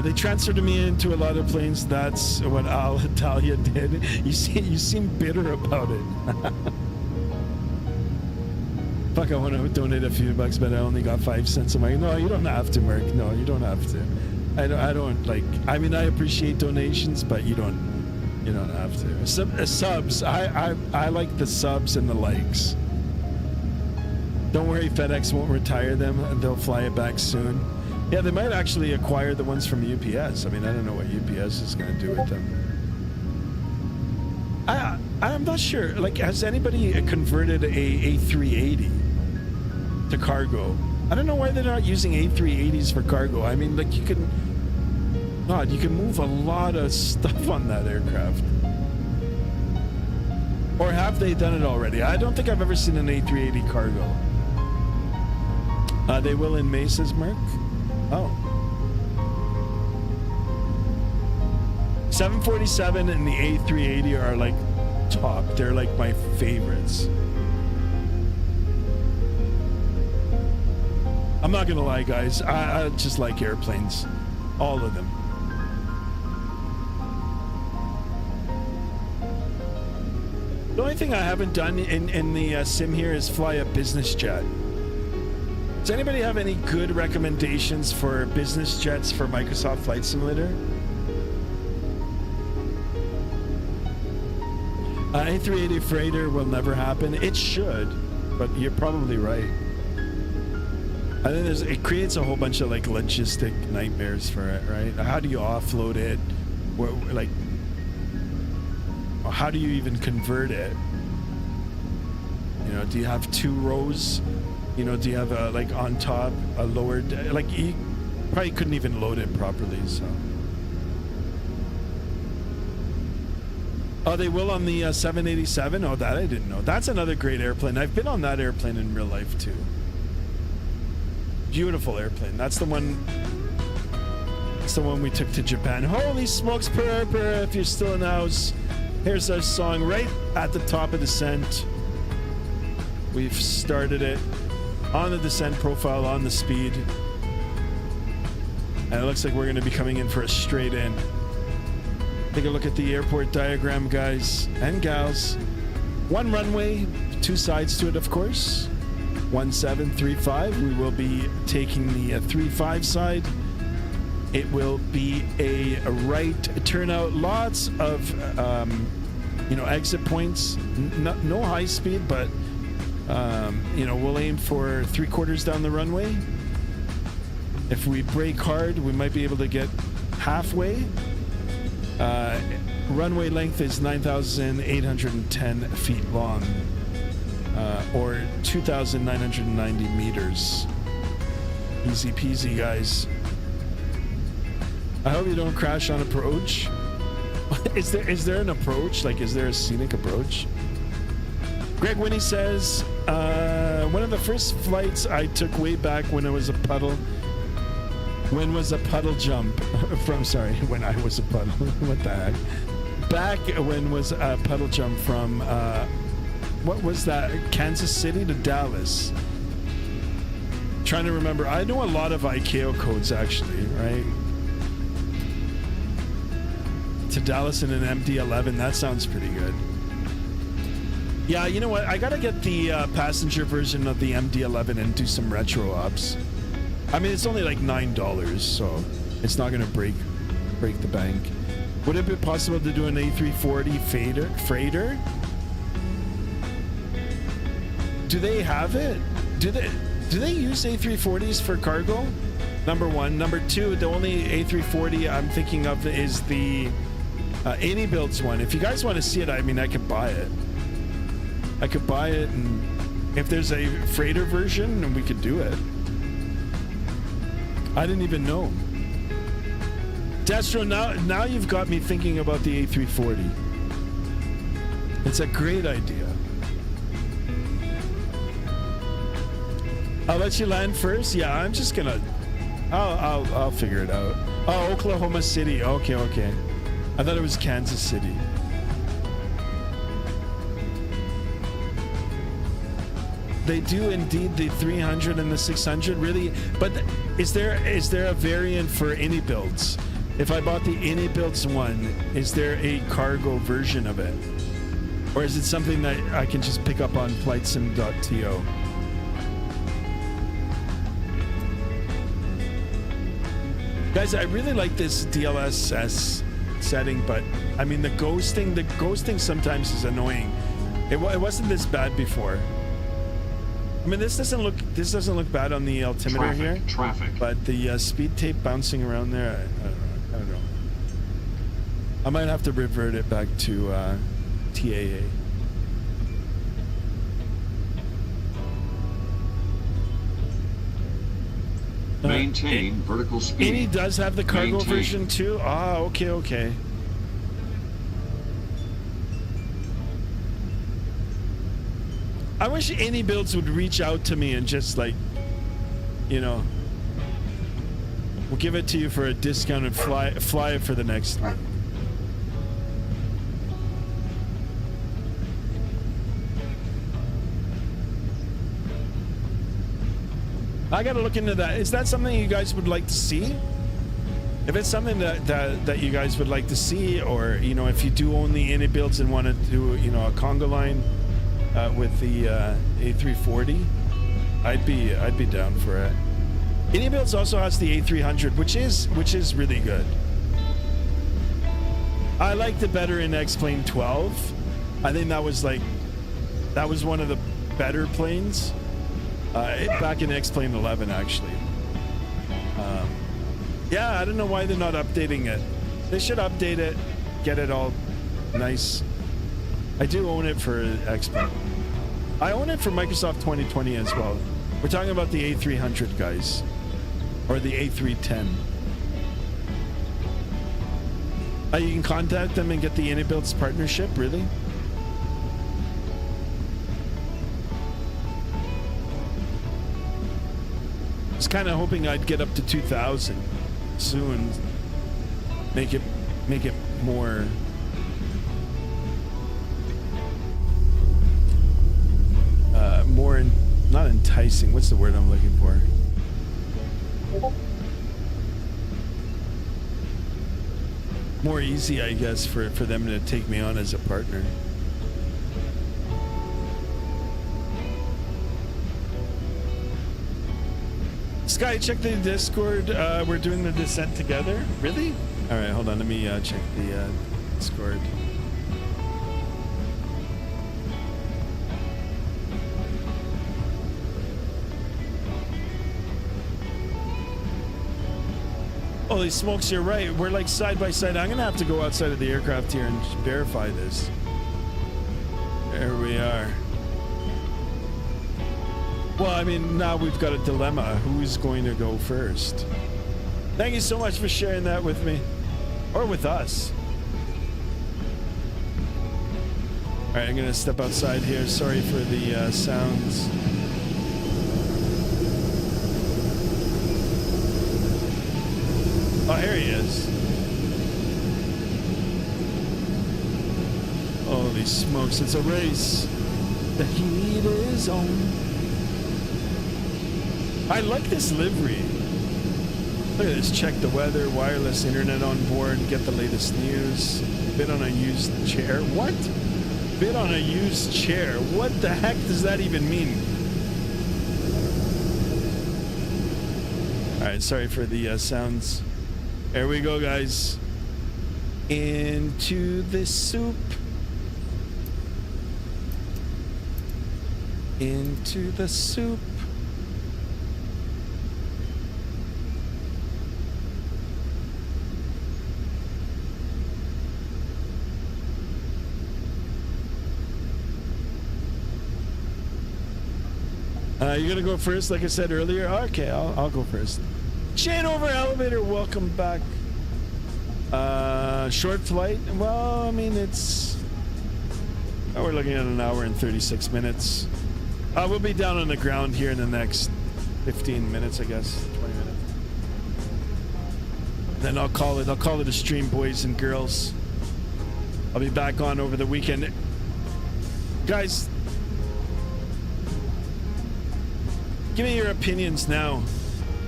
They transferred me into a lot of planes. That's what Al Italia did. You seem bitter about it. Fuck, I want to donate a few bucks, but I only got 5 cents. I'm like, no, you don't have to, Merc. No, you don't have to. I don't like. I mean, I appreciate donations, but you don't have to. Subs. I like the subs and the likes. Don't worry, FedEx won't retire them. They'll fly it back soon. Yeah, they might actually acquire the ones from UPS. I mean, I don't know what UPS is going to do with them. I'm not sure. Like, has anybody converted a A380 to cargo? I don't know why they're not using A380s for cargo. I mean, like, you can move a lot of stuff on that aircraft. Or have they done it already? I don't think I've ever seen an A380 cargo. They will in May, says Merc. Oh. 747 and the A380 are like top. They're like my favorites. I'm not gonna lie, guys. I just like airplanes. All of them. The only thing I haven't done in the sim here is fly a business jet. Does anybody have any good recommendations for business jets for Microsoft Flight Simulator? A380 freighter will never happen. It should, but you're probably right. I think it creates a whole bunch of like logistic nightmares for it, right? How do you offload it? Like, how do you even convert it? You know, do you have 2 rows? You know, do you have a, like on top, a lowered, like you probably couldn't even load it properly, so. Oh, they will on the 787? Oh, that I didn't know. That's another great airplane. I've been on that airplane in real life too. Beautiful airplane. That's the one we took to Japan. Holy smokes, if you're still in the house. Here's our song right at the top of descent. We've started it. On the descent profile, on the speed. And it looks like we're going to be coming in for a straight in. Take a look at the airport diagram, guys and gals. 1 runway, 2 sides to it, of course. 1735. We will be taking the 35 side. It will be a right turnout. Lots of, exit points. No high speed, but we'll aim for 3/4 down the runway. If we brake hard, we might be able to get halfway. Runway length is 9,810 feet long, or 2,990 meters. Easy peasy, guys. I hope you don't crash on approach. Is there an approach? Like, is there a scenic approach? Greg Winnie says, one of the first flights I took way back when it was a puddle. When was a puddle jump when I was a puddle. What the heck? Back when was a puddle jump from, what was that? Kansas City to Dallas. Trying to remember. I know a lot of ICAO codes actually, right? To Dallas in an MD-11. That sounds pretty good. Yeah, you know what? I gotta get the passenger version of the MD-11 and do some retro ops. I mean, it's only like $9, so it's not gonna break the bank. Would it be possible to do an A340 freighter? Do they have it? Do they use A340s for cargo? Number one. Number two, the only A340 I'm thinking of is the 80 builds one. If you guys want to see it, I mean, I could buy it. And if there's a freighter version, then we could do it. I didn't even know. Destro, now you've got me thinking about the A340. It's a great idea. I'll let you land first. Yeah, I'm just gonna. I'll figure it out. Oh, Oklahoma City. Okay. I thought it was Kansas City. they do indeed the 300 and the 600 really, but is there a variant for any builds? If I bought the any builds one, is there a cargo version of it? Or is it something that I can just pick up on flightsim.to? Guys, I really like this DLSS setting, but I mean the ghosting sometimes is annoying. It wasn't this bad before. I mean, this doesn't look bad on the altimeter here. Traffic. But the speed tape bouncing around there, I don't know. I might have to revert it back to TAA. Maintain vertical speed. Any does have the cargo Maintain. version too? Ah, okay. I wish any builds would reach out to me and just like, you know, we'll give it to you for a discounted fly it for the next one. I gotta look into that. Is that something you guys would like to see? If it's something that you guys would like to see, or you know, if you do own the any builds and want to do, you know, a conga line with the A340, I'd be down for it. Any builds also has the A300, which is really good. I liked it better in X-Plane 12. I think that was one of the better planes. Back in X-Plane 11, actually. Yeah, I don't know why they're not updating it. They should update it, get it all nice. I do own it for X-Plane. I own it for Microsoft 2020 as well. We're talking about the A300, guys. Or the A310. You can contact them and get the AnyBuilds partnership, really? I was kind of hoping I'd get up to 2,000 soon. Make it more not enticing. What's the word I'm looking for? More easy, I guess, for them to take me on as a partner. Sky, check the Discord. We're doing the descent together. Really? All right, hold on. Let me check the Discord. Holy smokes, you're right. We're like side by side. I'm gonna have to go outside of the aircraft here and verify this. There we are. Well, I mean, now we've got a dilemma. Who's going to go first? Thank you so much for sharing that with me. Or with us. Alright, I'm gonna step outside here. Sorry for the sounds. Oh, here he is. Holy smokes, it's a race. The heat is on. I like this livery. Look at this. Check the weather, wireless internet on board, get the latest news. Bid on a used chair. What? Bid on a used chair. What the heck does that even mean? Alright, sorry for the sounds. There we go, guys. Into the soup. Into the soup. You're gonna go first, like I said earlier. Okay, I'll go first. Chain over elevator. Welcome back. Short flight. Well, I mean, we're looking at an hour and 36 minutes. We'll be down on the ground here in the next 15 minutes, I guess, 20 minutes. Then I'll call it a stream, boys and girls. I'll be back on over the weekend, guys. Give me your opinions now,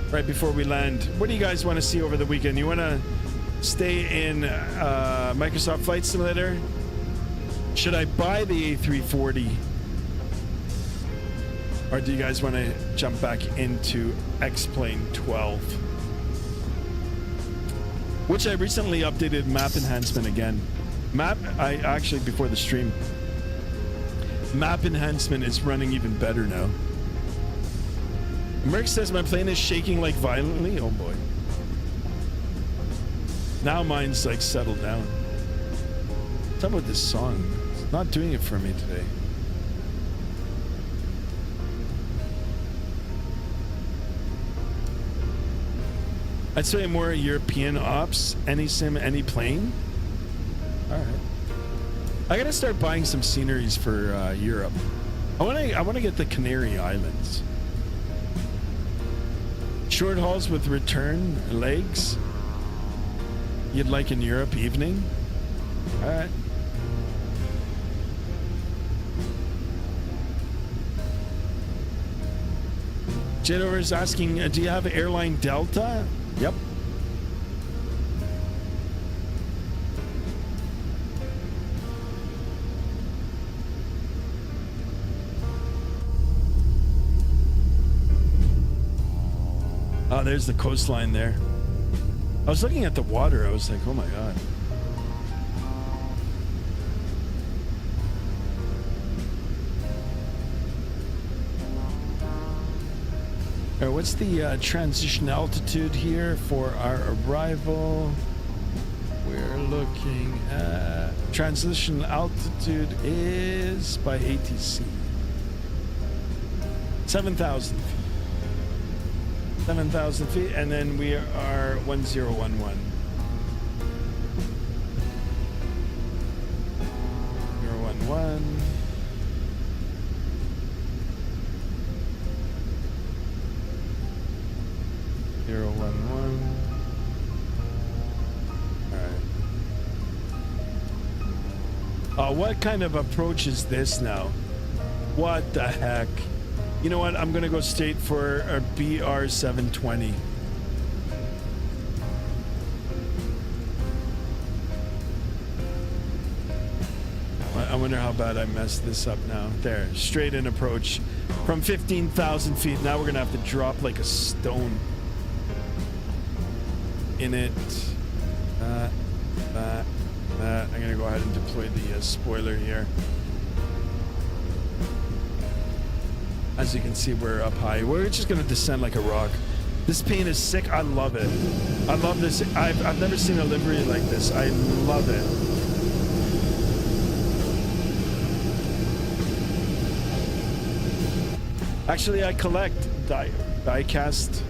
right before we land. What do you guys want to see over the weekend? You want to stay in Microsoft Flight Simulator? Should I buy the A340? Or do you guys want to jump back into X-Plane 12? Which I recently updated map enhancement again. I actually, before the stream, map enhancement is running even better now. Merck says my plane is shaking like violently. Oh boy. Now mine's like settled down. What's up with this song? It's not doing it for me today. I'd say more European ops. Any sim, any plane. All right. I gotta start buying some sceneries for Europe. I wanna get the Canary Islands. Short hauls with return legs. You'd like in Europe evening? All right. Jedover is asking, do you have airline Delta? Yep. Oh, there's the coastline there. I was looking at the water. I was like, oh my god. All right, what's the transition altitude here for our arrival? We're looking at transition altitude is by ATC 7,000 feet. 7,000 feet, and then we are 1011. 011. All right. What kind of approach is this now? What the heck? You know what? I'm gonna go straight for a BR 720. I wonder how bad I messed this up now. There, straight in approach from 15,000 feet. Now we're gonna have to drop like a stone in it. I'm gonna go ahead and deploy the spoiler here. As you can see, we're up high. We're just gonna descend like a rock. This paint is sick. I love it. I love this. I've never seen a livery like this. I love it. Actually, I collect die-cast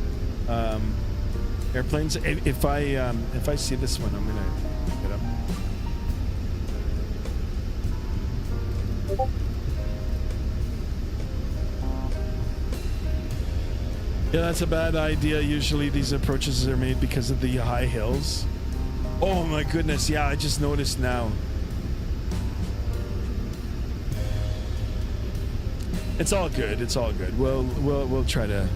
airplanes. If I see this one, I'm gonna pick it up. Yeah, that's a bad idea. Usually these approaches are made because of the high hills. Oh my goodness, yeah, I just noticed now. It's all good. It's all good. We'll try to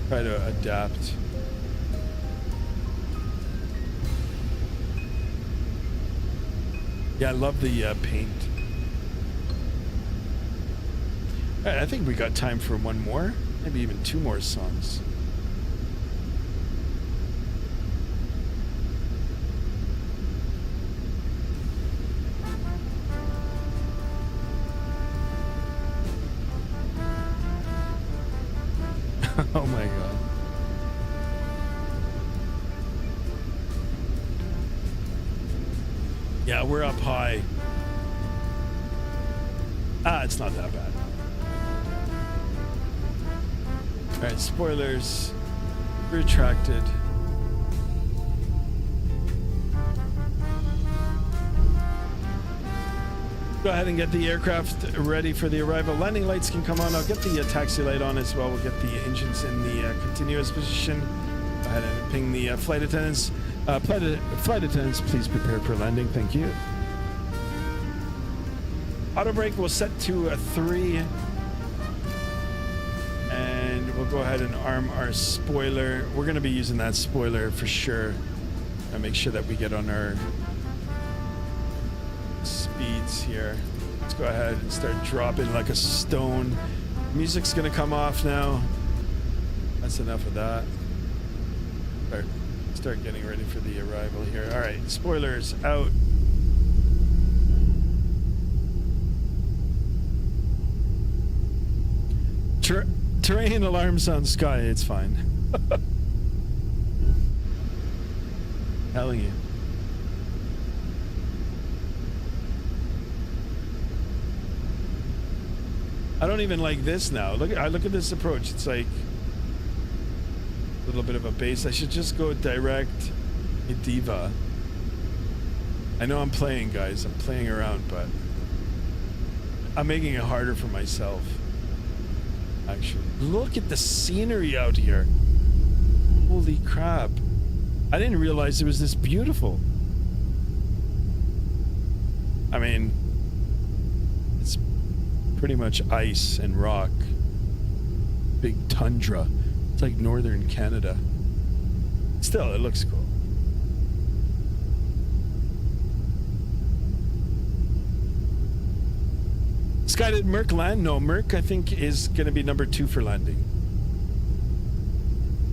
adapt. Yeah, I love the paint. All right, I think we got time for one more, maybe even two more songs. Oh my god. Yeah, we're up high. It's not that bad. All right, spoilers retracted. Go ahead and get the aircraft ready for the arrival. Landing lights can come on. I'll get the taxi light on as well. We'll get the engines in the continuous position. Go ahead and ping the flight attendants. Flight attendants, please prepare for landing. Thank you. Auto brake will set to a 3. we'll go ahead and arm our spoiler. We're going to be using that spoiler for sure. And make sure that we get on our speeds here. Let's go ahead and start dropping like a stone. Music's going to come off now. That's enough of that. Start getting ready for the arrival here. All right, spoilers out. Terrain alarms on sky. It's fine. Telling you. I don't even like this now. Look at this approach. It's like a little bit of a base. I should just go direct Diva. I know I'm playing, guys. I'm playing around, but I'm making it harder for myself. Actually, look at the scenery out here. Holy crap. I didn't realize it was this beautiful. I mean, it's pretty much ice and rock. Big tundra. It's like northern Canada. Still, it looks cool. Sky, did Merc land? No, Merc I think is going to be number 2 for landing.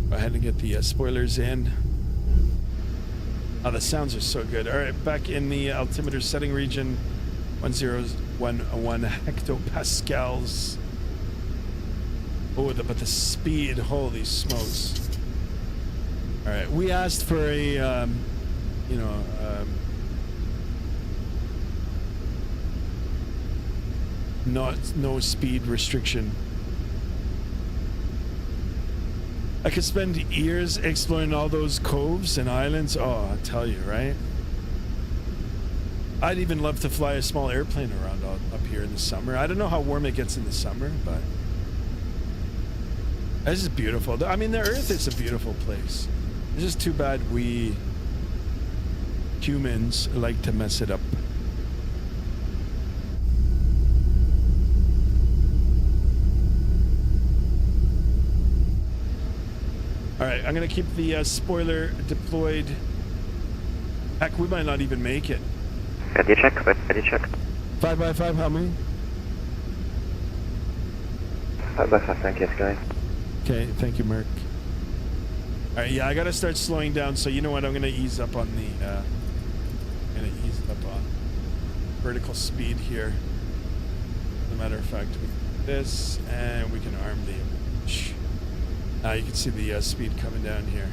Go ahead and get the spoilers in. Oh, the sounds are so good. All right, back in the altimeter setting region, 1011 hectopascals. Oh, but the speed, holy smokes. All right, we asked for a, no speed restriction. I could spend years exploring all those coves and islands. Oh, I'll tell you, right? I'd even love to fly a small airplane around up here in the summer. I don't know how warm it gets in the summer, but this is beautiful. I mean, the Earth is a beautiful place. It's just too bad we humans like to mess it up. All right, I'm gonna keep the spoiler deployed. Heck, we might not even make it. Ready check, ready check. 5x5, how many? 5x5, thank you, Sky. Okay, thank you, Merc. All right, yeah, I gotta start slowing down. So you know what? I'm gonna ease up on the. I'm gonna ease up on vertical speed here. As a matter of fact, we do this, and we can arm the approach. Now you can see the speed coming down here.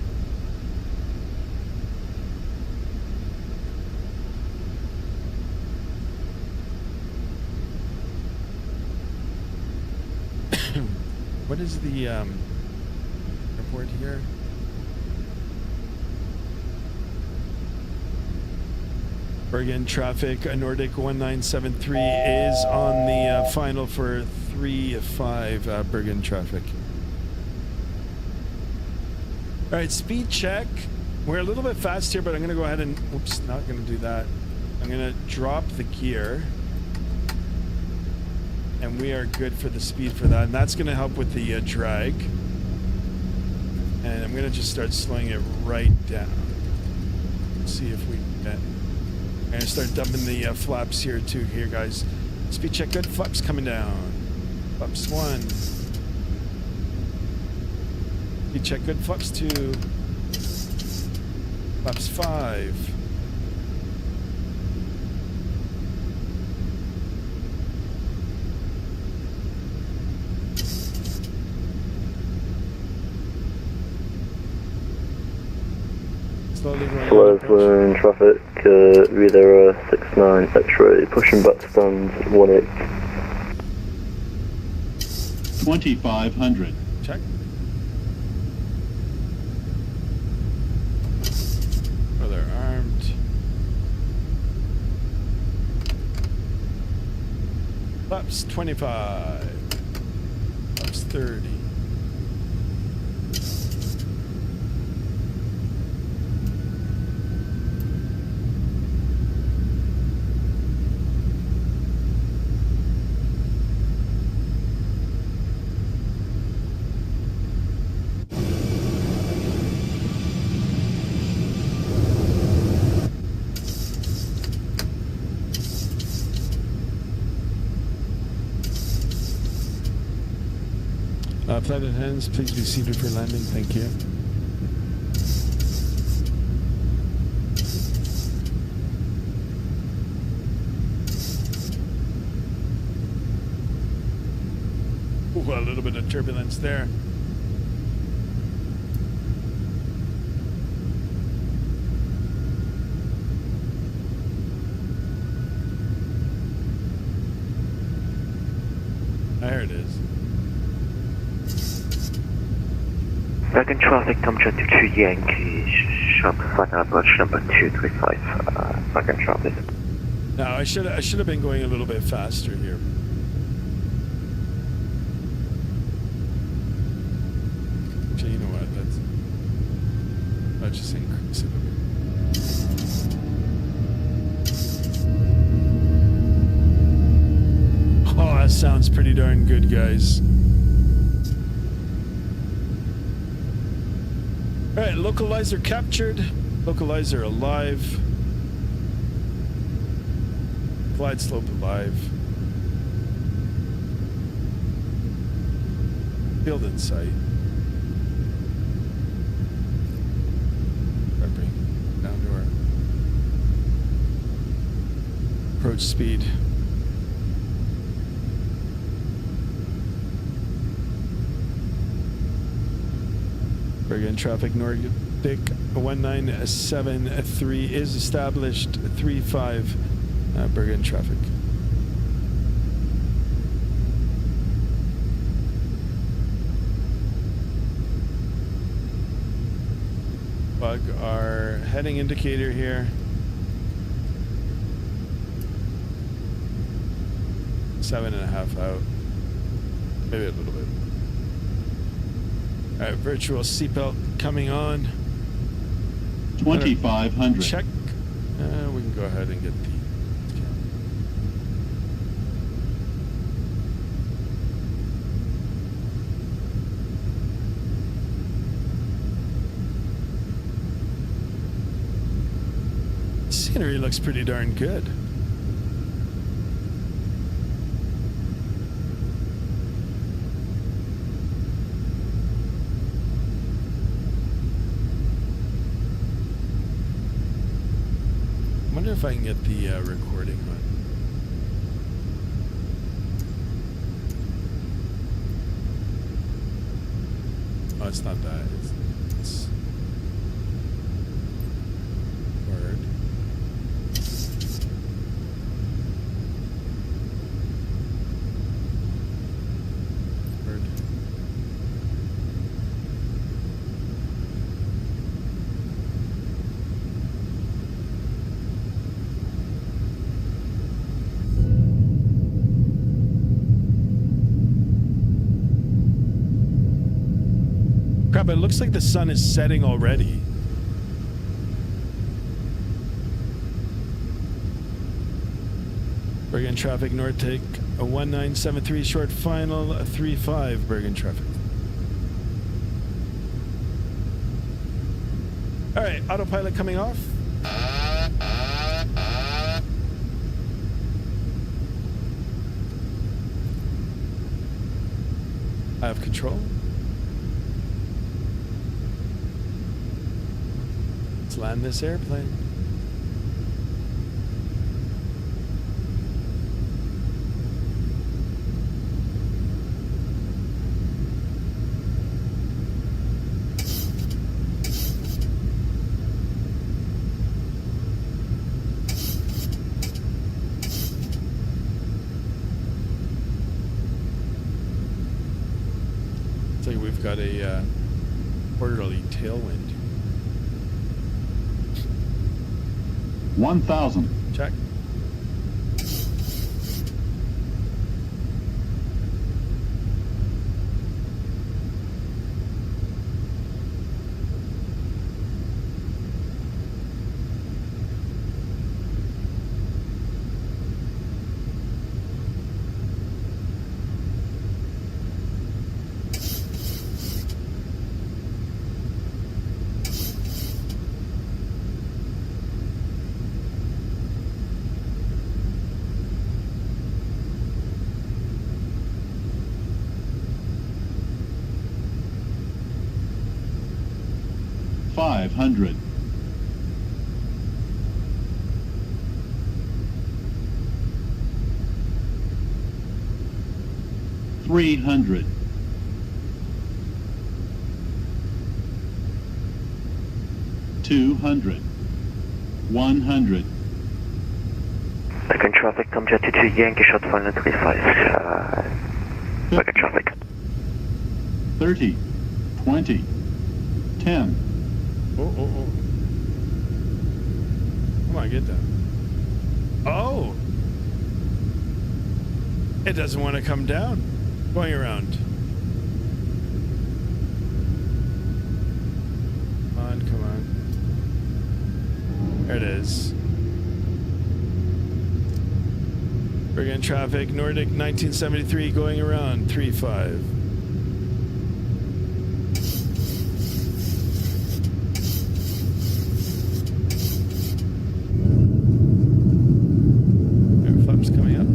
What is the airport here? Bergen traffic, Nordic 1973 is on the final for 3-5 Bergen traffic. All right, speed check. We're a little bit fast here, but I'm going to go ahead and... Oops, not going to do that. I'm going to drop the gear. And we are good for the speed for that. And that's going to help with the drag. And I'm going to just start slowing it right down. See if we can get... I'm going to start dumping the flaps here too. Here, guys. Speed check good. Flaps coming down. Flaps 1. Speed check good. Flaps 2. Flaps 5. Slow traffic, Reader 69 X-ray, pushing back to stand 18. 2500. Check. Oh, they're armed. Flaps 25. Flaps 30. Flight attendants, please be seated for landing. Thank you. Ooh, a little bit of turbulence there. There it is. Bergen traffic, temperature 22 Yankee, sharp flight approach number 235, Bergen traffic. No, I should have been going a little bit faster here. Actually, you know what? Let's just increase it a bit. Oh, that sounds pretty darn good, guys. All right, localizer captured. Localizer alive. Glide slope alive. Field in sight. Bring down to our approach speed. Bergen traffic Nordic 1973 is established. 35 Bergen traffic. Bug our heading indicator here. 7.5 out. Maybe a little bit. All right, virtual seatbelt coming on. 2500. Check. We can go ahead and get the. Scenery looks pretty darn good. I wonder if I can get the recording on. Oh, it's not that. It's word. Word. Crap, it looks like the sun is setting already. Bergen traffic, north take a 1973 short final, a 35 Bergen traffic. All right, autopilot coming off. I have control. Let's land this airplane. Looks like we've got a quarterly tailwind. 1000. Check. 500. $300. $200. $100. Bergen traffic, come jet 22 Yankee shot final 35. Bergen traffic. 30. 20. 10. Oh. Come on, get that. Oh! It doesn't want to come down. Going around. Come on. There it is. Bergen traffic, Nordic 1973 going around 35. Air flaps coming up.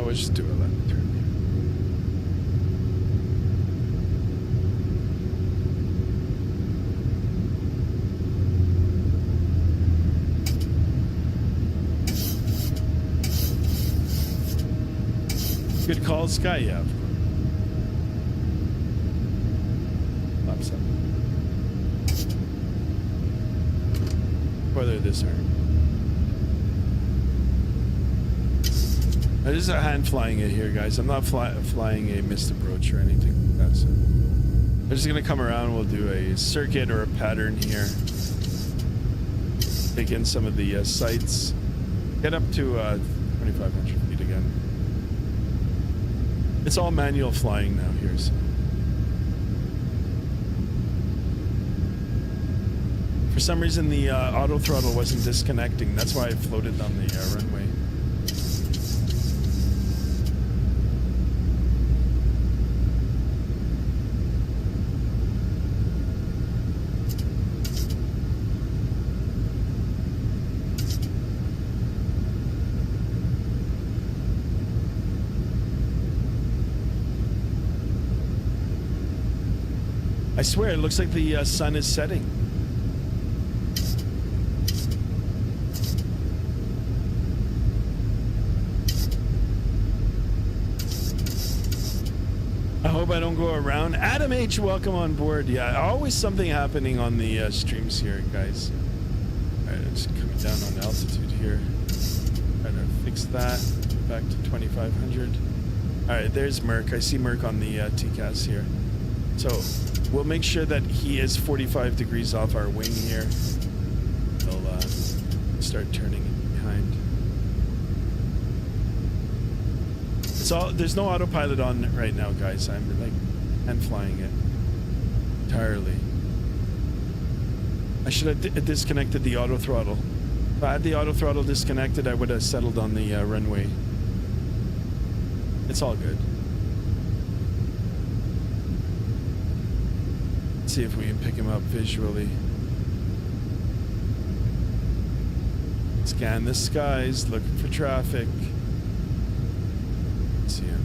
We'll just do a left turn here. Good call, Sky, yeah. Laps up. Whether this arm. This is a hand flying it here, guys. I'm not flying a missed approach or anything like that. So I'm just gonna come around. We'll do a circuit or a pattern here. Take in some of the sights. Get up to 2,500 feet again. It's all manual flying now here. So. For some reason, the auto throttle wasn't disconnecting. That's why I floated on the runway. I swear, it looks like the sun is setting. I hope I don't go around. Adam H, welcome on board. Yeah, always something happening on the streams here, guys. All right, I'm just coming down on altitude here. Trying to fix that. Back to 2,500. All right, there's Merc. I see Merc on the TCAS here. So we'll make sure that he is 45 degrees off our wing here. We'll start turning behind. It's all, there's no autopilot on right now, guys. I'm like hand flying it entirely. I should have disconnected the auto throttle. If I had the auto throttle disconnected, I would have settled on the runway. It's all good. See if we can pick him up visually. Scan the skies, looking for traffic. See him.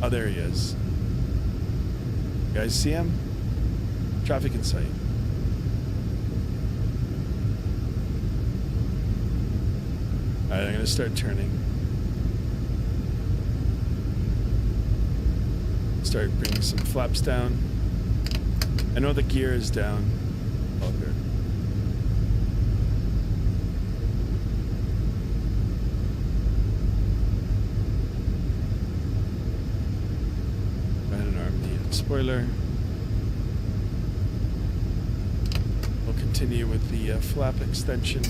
Oh, there he is. You guys see him? Traffic in sight. Alright, I'm gonna start turning. Start bringing some flaps down. I know the gear is down. All good. Go ahead and arm the spoiler. We'll continue with the flap extension.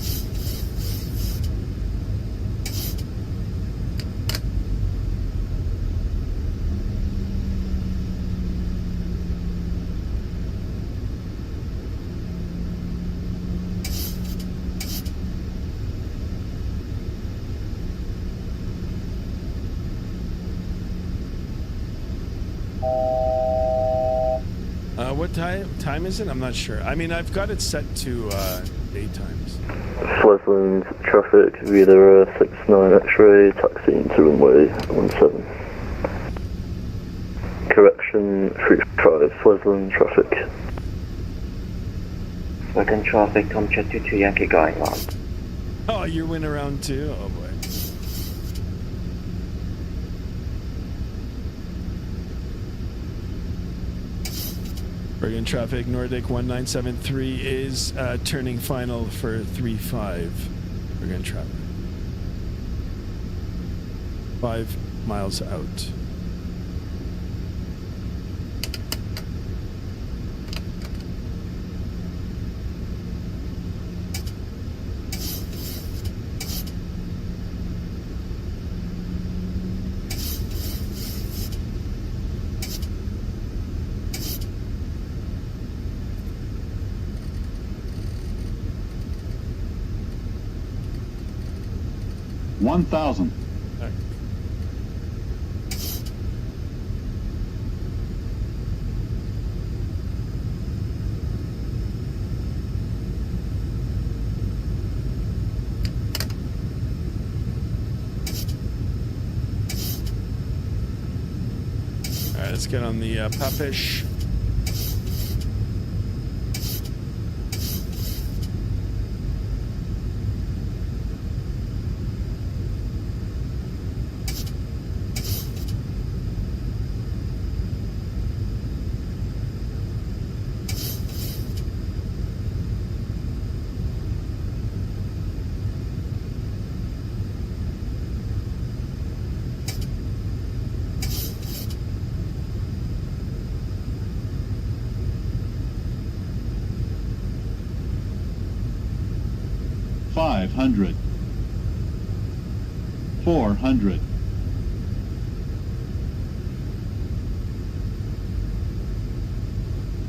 What time is it? I'm not sure. I mean, I've got it set to daytimes. Switzerland traffic, Vida 69 X-ray, taxiing to runway 17. Correction, 35, Switzerland traffic. Bergen traffic, Tom Jet 22 Yankee going on. Oh, you went around too? Oh boy. Bergen traffic, Nordic 1973 is turning final for 35. Bergen traffic. 5 miles out. $1,000. All right, let's get on the Papish. $500. $400.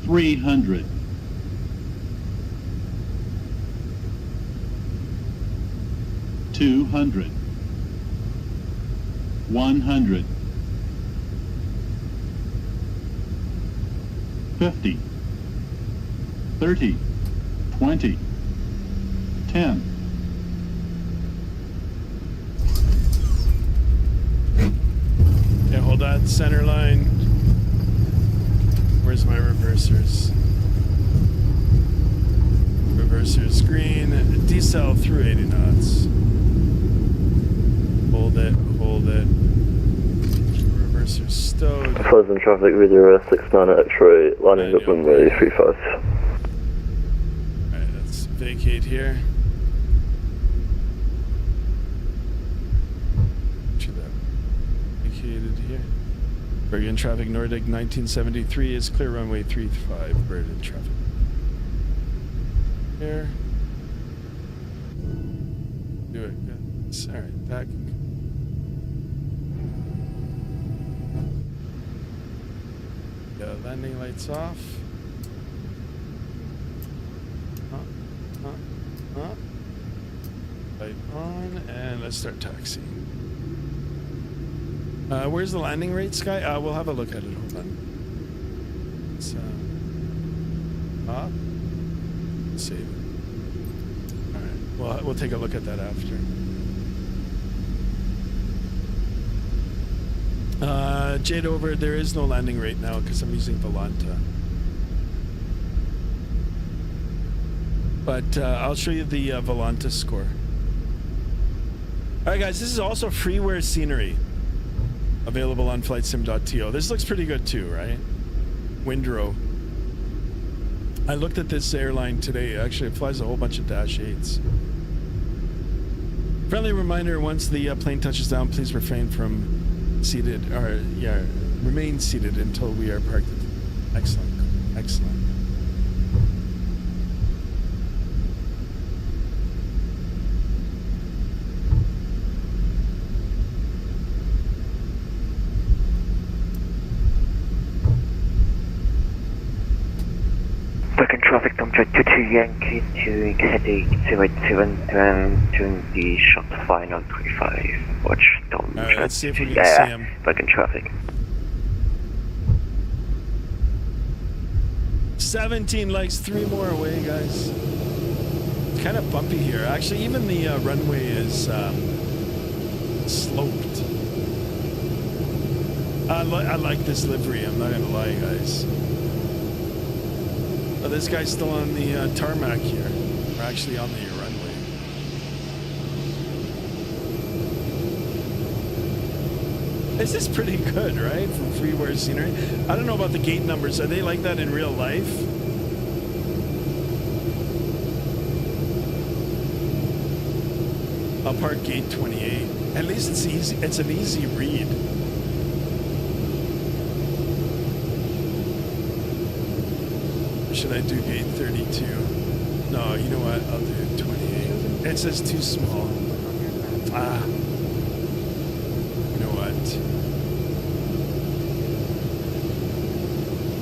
$300. $200. $100. $50. $30. $20. $10. Yeah, hold that center line. Where's my reversers? Reversers green. Decel through 80 knots. Hold it, hold it. Reversers stowed. Switzerland traffic, Vida 69 X-ray, landing at runway 35. Alright, let's vacate here. Here. Bergen traffic, Nordic 1973 is clear runway 35. Bergen traffic. Here. Do it. Yes. All right, back. Yeah, landing lights off. Light on, and let's start taxiing. Where's the landing rate, Sky? We'll have a look at it. Hold on. It's up. Save it. All right. Well, we'll take a look at that after. Jade over. There is no landing rate now because I'm using Volanta. But I'll show you the Volanta score. All right, guys. This is also freeware scenery. Available on flightsim.to. This looks pretty good too, right? Windrow. I looked at this airline today. Actually, it flies a whole bunch of Dash 8s. Friendly reminder, once the plane touches down, please refrain from remain seated until we are parked. Excellent. Excellent. Bergen traffic, Tom Jet 22 Yankee to heading 087 to the Shuttle final 35. Watch Tom Jet. Alright, let's see if we can see him. Bergen traffic. 17 likes, 3 more away, guys. It's kind of bumpy here. Actually, even the runway is sloped. I like this livery, I'm not gonna lie, guys. Oh, this guy's still on the tarmac here. We're actually on the runway. This is pretty good, right? For freeware scenery. I don't know about the gate numbers. Are they like that in real life? I'll park gate 28. At least it's easy. It's an easy read. Should I do gate 32? No, you know what? I'll do 28. It says too small. Ah. You know what?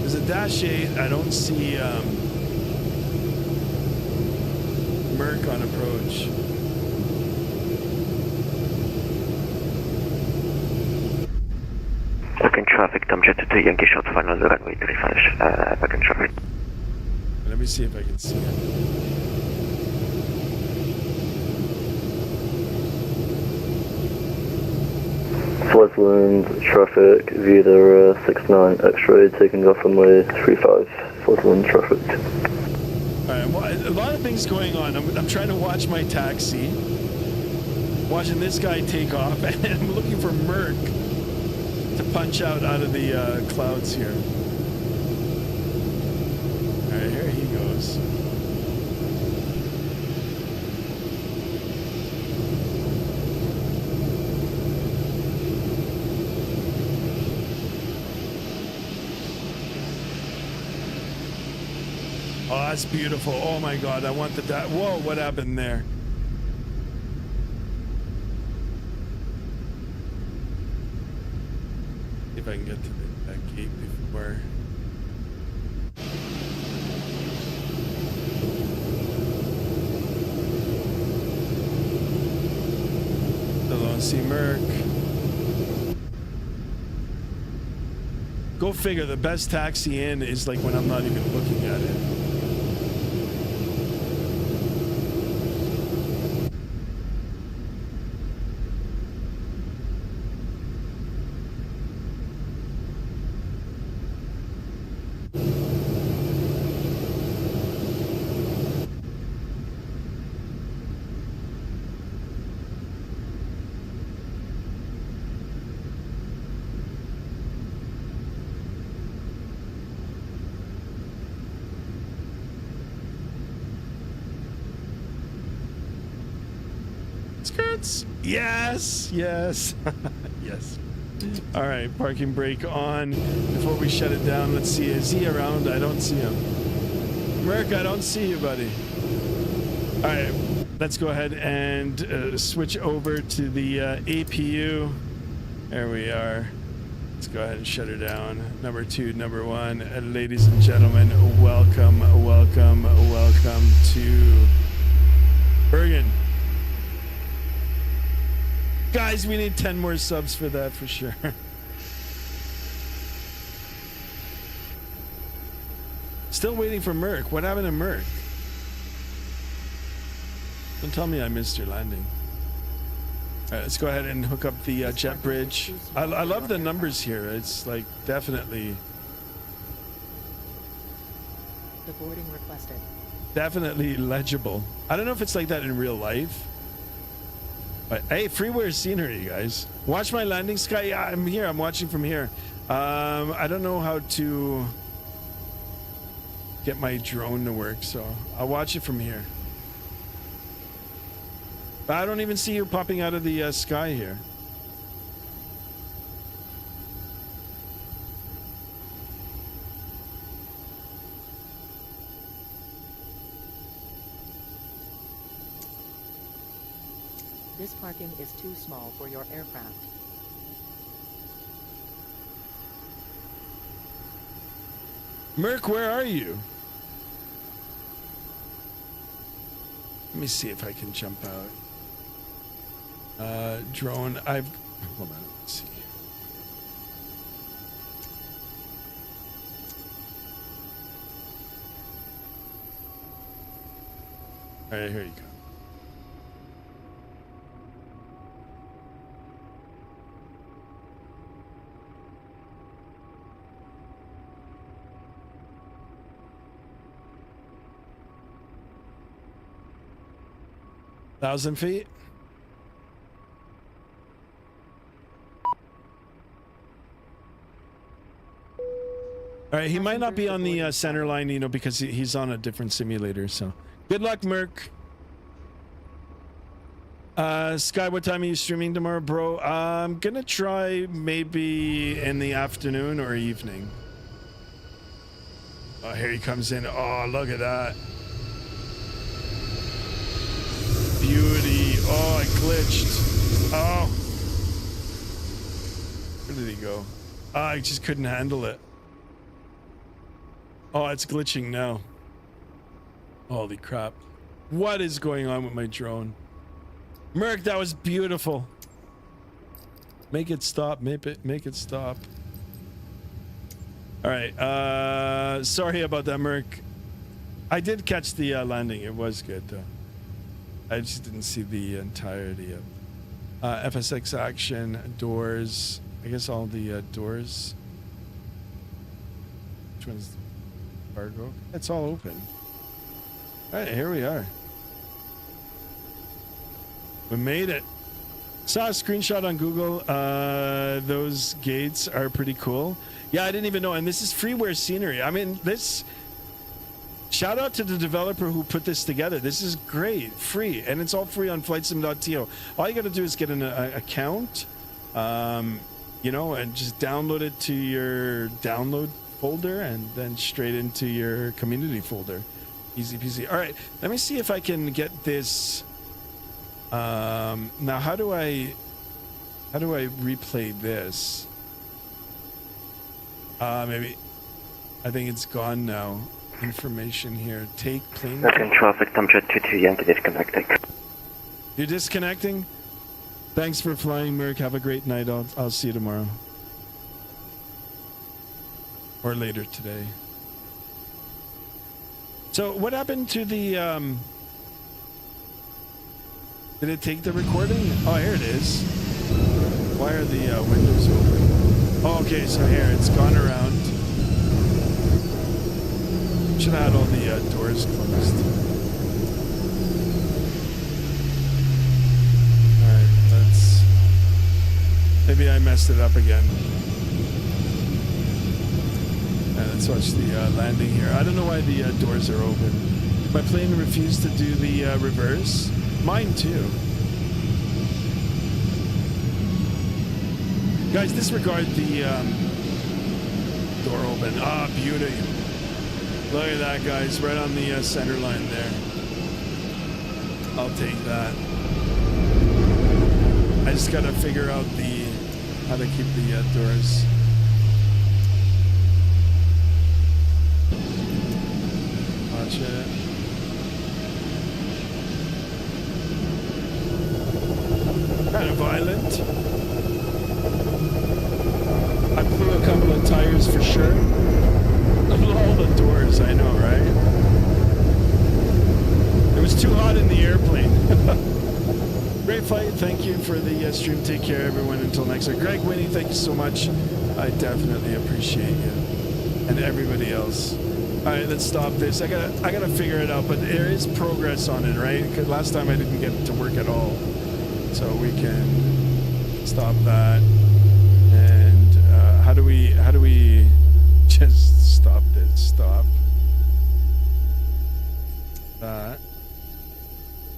There's a dash 8. I don't see Merc on approach. Bergen traffic, Tom Jet 2 Yankee short final runway 35, Bergen traffic. Let me see if I can see it. Switzerland traffic, view the 69 X-ray taking off runway 35, Switzerland traffic. Alright, well, a lot of things going on. I'm trying to watch my taxi. Watching this guy take off, and I'm looking for Merc to punch out of the clouds here. Alright, here he goes. Oh, that's beautiful. Oh my God, I want the whoa, what happened there? If I can get to that gate before. Still don't see Merc. Go figure, the best taxi in is like when I'm not even looking at it. Yes, yes, yes. All right, parking brake on. Before we shut it down, let's see. Is he around? I don't see him. Merc, I don't see you, buddy. All right, let's go ahead and switch over to the APU. There we are. Let's go ahead and shut her down. Number 2, number 1. Ladies and gentlemen, welcome, welcome, welcome to Bergen. Guys, we need 10 more subs for that for sure. Still waiting for Merc. What happened to Merc? Don't tell me I missed your landing. All right, let's go ahead and hook up the jet bridge. I love the numbers here. It's like definitely... The boarding requested. Definitely legible. I don't know if it's like that in real life. But hey, freeware scenery, guys. Watch my landing, Sky. Yeah, I'm here. I'm watching from here. I don't know how to get my drone to work, so I'll watch it from here. But I don't even see you popping out of the sky here. This parking is too small for your aircraft. Merc, where are you? Let me see if I can jump out. Drone, hold on, let's see. All right, here you go. Thousand feet. All right, he might not be on the center line, you know, because he's on a different simulator. So, good luck, Merc. Sky, what time are you streaming tomorrow, bro? I'm gonna try maybe in the afternoon or evening. Oh, here he comes in. Oh, look at that. Beauty. Oh, I glitched. Oh. Where did he go? I just couldn't handle it. Oh, it's glitching now. Holy crap. What is going on with my drone? Merc, that was beautiful. Make it stop. Make it stop. All right. Sorry about that, Merc. I did catch the landing. It was good, though. I just didn't see the entirety of FSX action, doors. I guess all the doors. Which one's cargo? It's all open. All right, here we are. We made it. Saw a screenshot on Google. Those gates are pretty cool. Yeah, I didn't even know. And this is freeware scenery. I mean, this... Shout out to the developer who put this together. This is great. Free. And it's all free on flightsim.to. All you got to do is get an account, you know, and just download it to your download folder and then straight into your community folder. Easy peasy. All right. Let me see if I can get this... now how do I replay this? Maybe I think it's gone now. Information here. Take plane. Bergen traffic temperature 22 Yankee disconnecting. You're disconnecting? Thanks for flying, Merc. Have a great night. I'll see you tomorrow. Or later today. So what happened to the did it take the recording? Oh, here it is. Why are the windows open? Oh, okay, so here, it's gone around. Should have had all the doors closed. Alright, let's... Maybe I messed it up again. Let's watch the landing here. I don't know why the doors are open. My plane refused to do the reverse. Mine too. Guys, disregard the door open. Ah, beauty. Look at that, guys. Right on the center line there. I'll take that. I just gotta figure out how to keep the doors. Watch it. Kind of violent. I blew a couple of tires for sure. All the doors, I know, right? It was too hot in the airplane. Great flight. Thank you for the stream. Take care, everyone. Until next week. Greg, Winnie, thank you so much. I definitely appreciate you. And everybody else. All right, let's stop this. I gotta figure it out, but there is progress on it, right? Because last time I didn't get it to work at all. So we can stop that. And how do we just stop this? Stop that.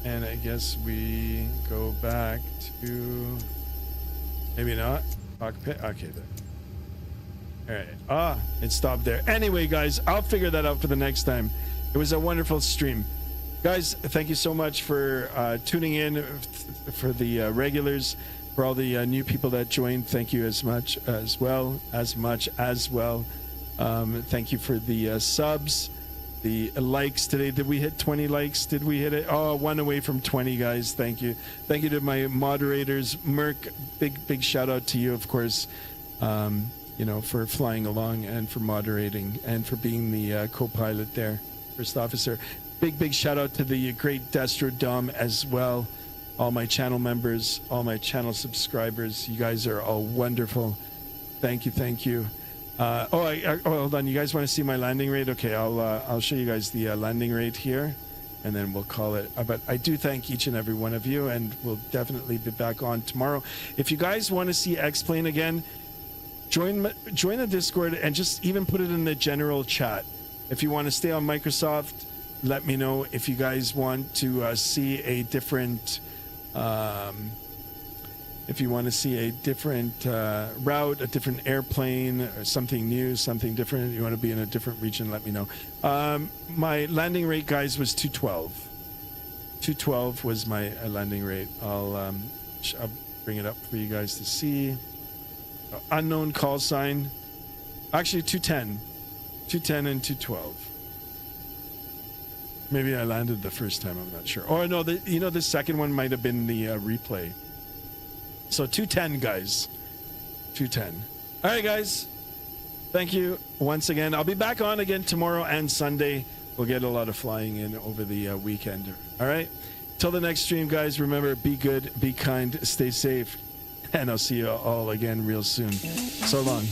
And I guess we go back to maybe not cockpit. Okay, there. All right. Ah, it stopped there. Anyway, guys, I'll figure that out for the next time. It was a wonderful stream. Guys, thank you so much for tuning in, for the regulars, for all the new people that joined. Thank you as much as well. Thank you for the subs, the likes today. Did we hit 20 likes? Did we hit it? Oh, one away from 20, guys. Thank you. Thank you to my moderators. Merc, big shout out to you, of course, you know, for flying along and for moderating and for being the co-pilot there. First officer. big shout out to the great Destro Dom as well. All my channel members, all my channel subscribers. You guys are all wonderful. Thank you. Hold on. You guys want to see my landing rate? Okay, I'll show you guys the landing rate here, and then we'll call it. But I do thank each and every one of you, and we'll definitely be back on tomorrow. If you guys want to see X-Plane again, join the Discord and just even put it in the general chat. If you want to stay on Microsoft, let me know. If you guys want to see a different if you want to see a different route, a different airplane, or something new, something different, you want to be in a different region, let me know. My landing rate, guys, was 212. 212 was my landing rate. I'll bring it up for you guys to see. Unknown call sign. Actually, 210. 210 and 212. Maybe I landed the first time, I'm not sure. Or no, the second one might have been the replay. So 210, guys. 210. All right, guys. Thank you once again. I'll be back on again tomorrow and Sunday. We'll get a lot of flying in over the weekend. All right. Till the next stream, guys, remember, be good, be kind, stay safe. And I'll see you all again real soon. So long.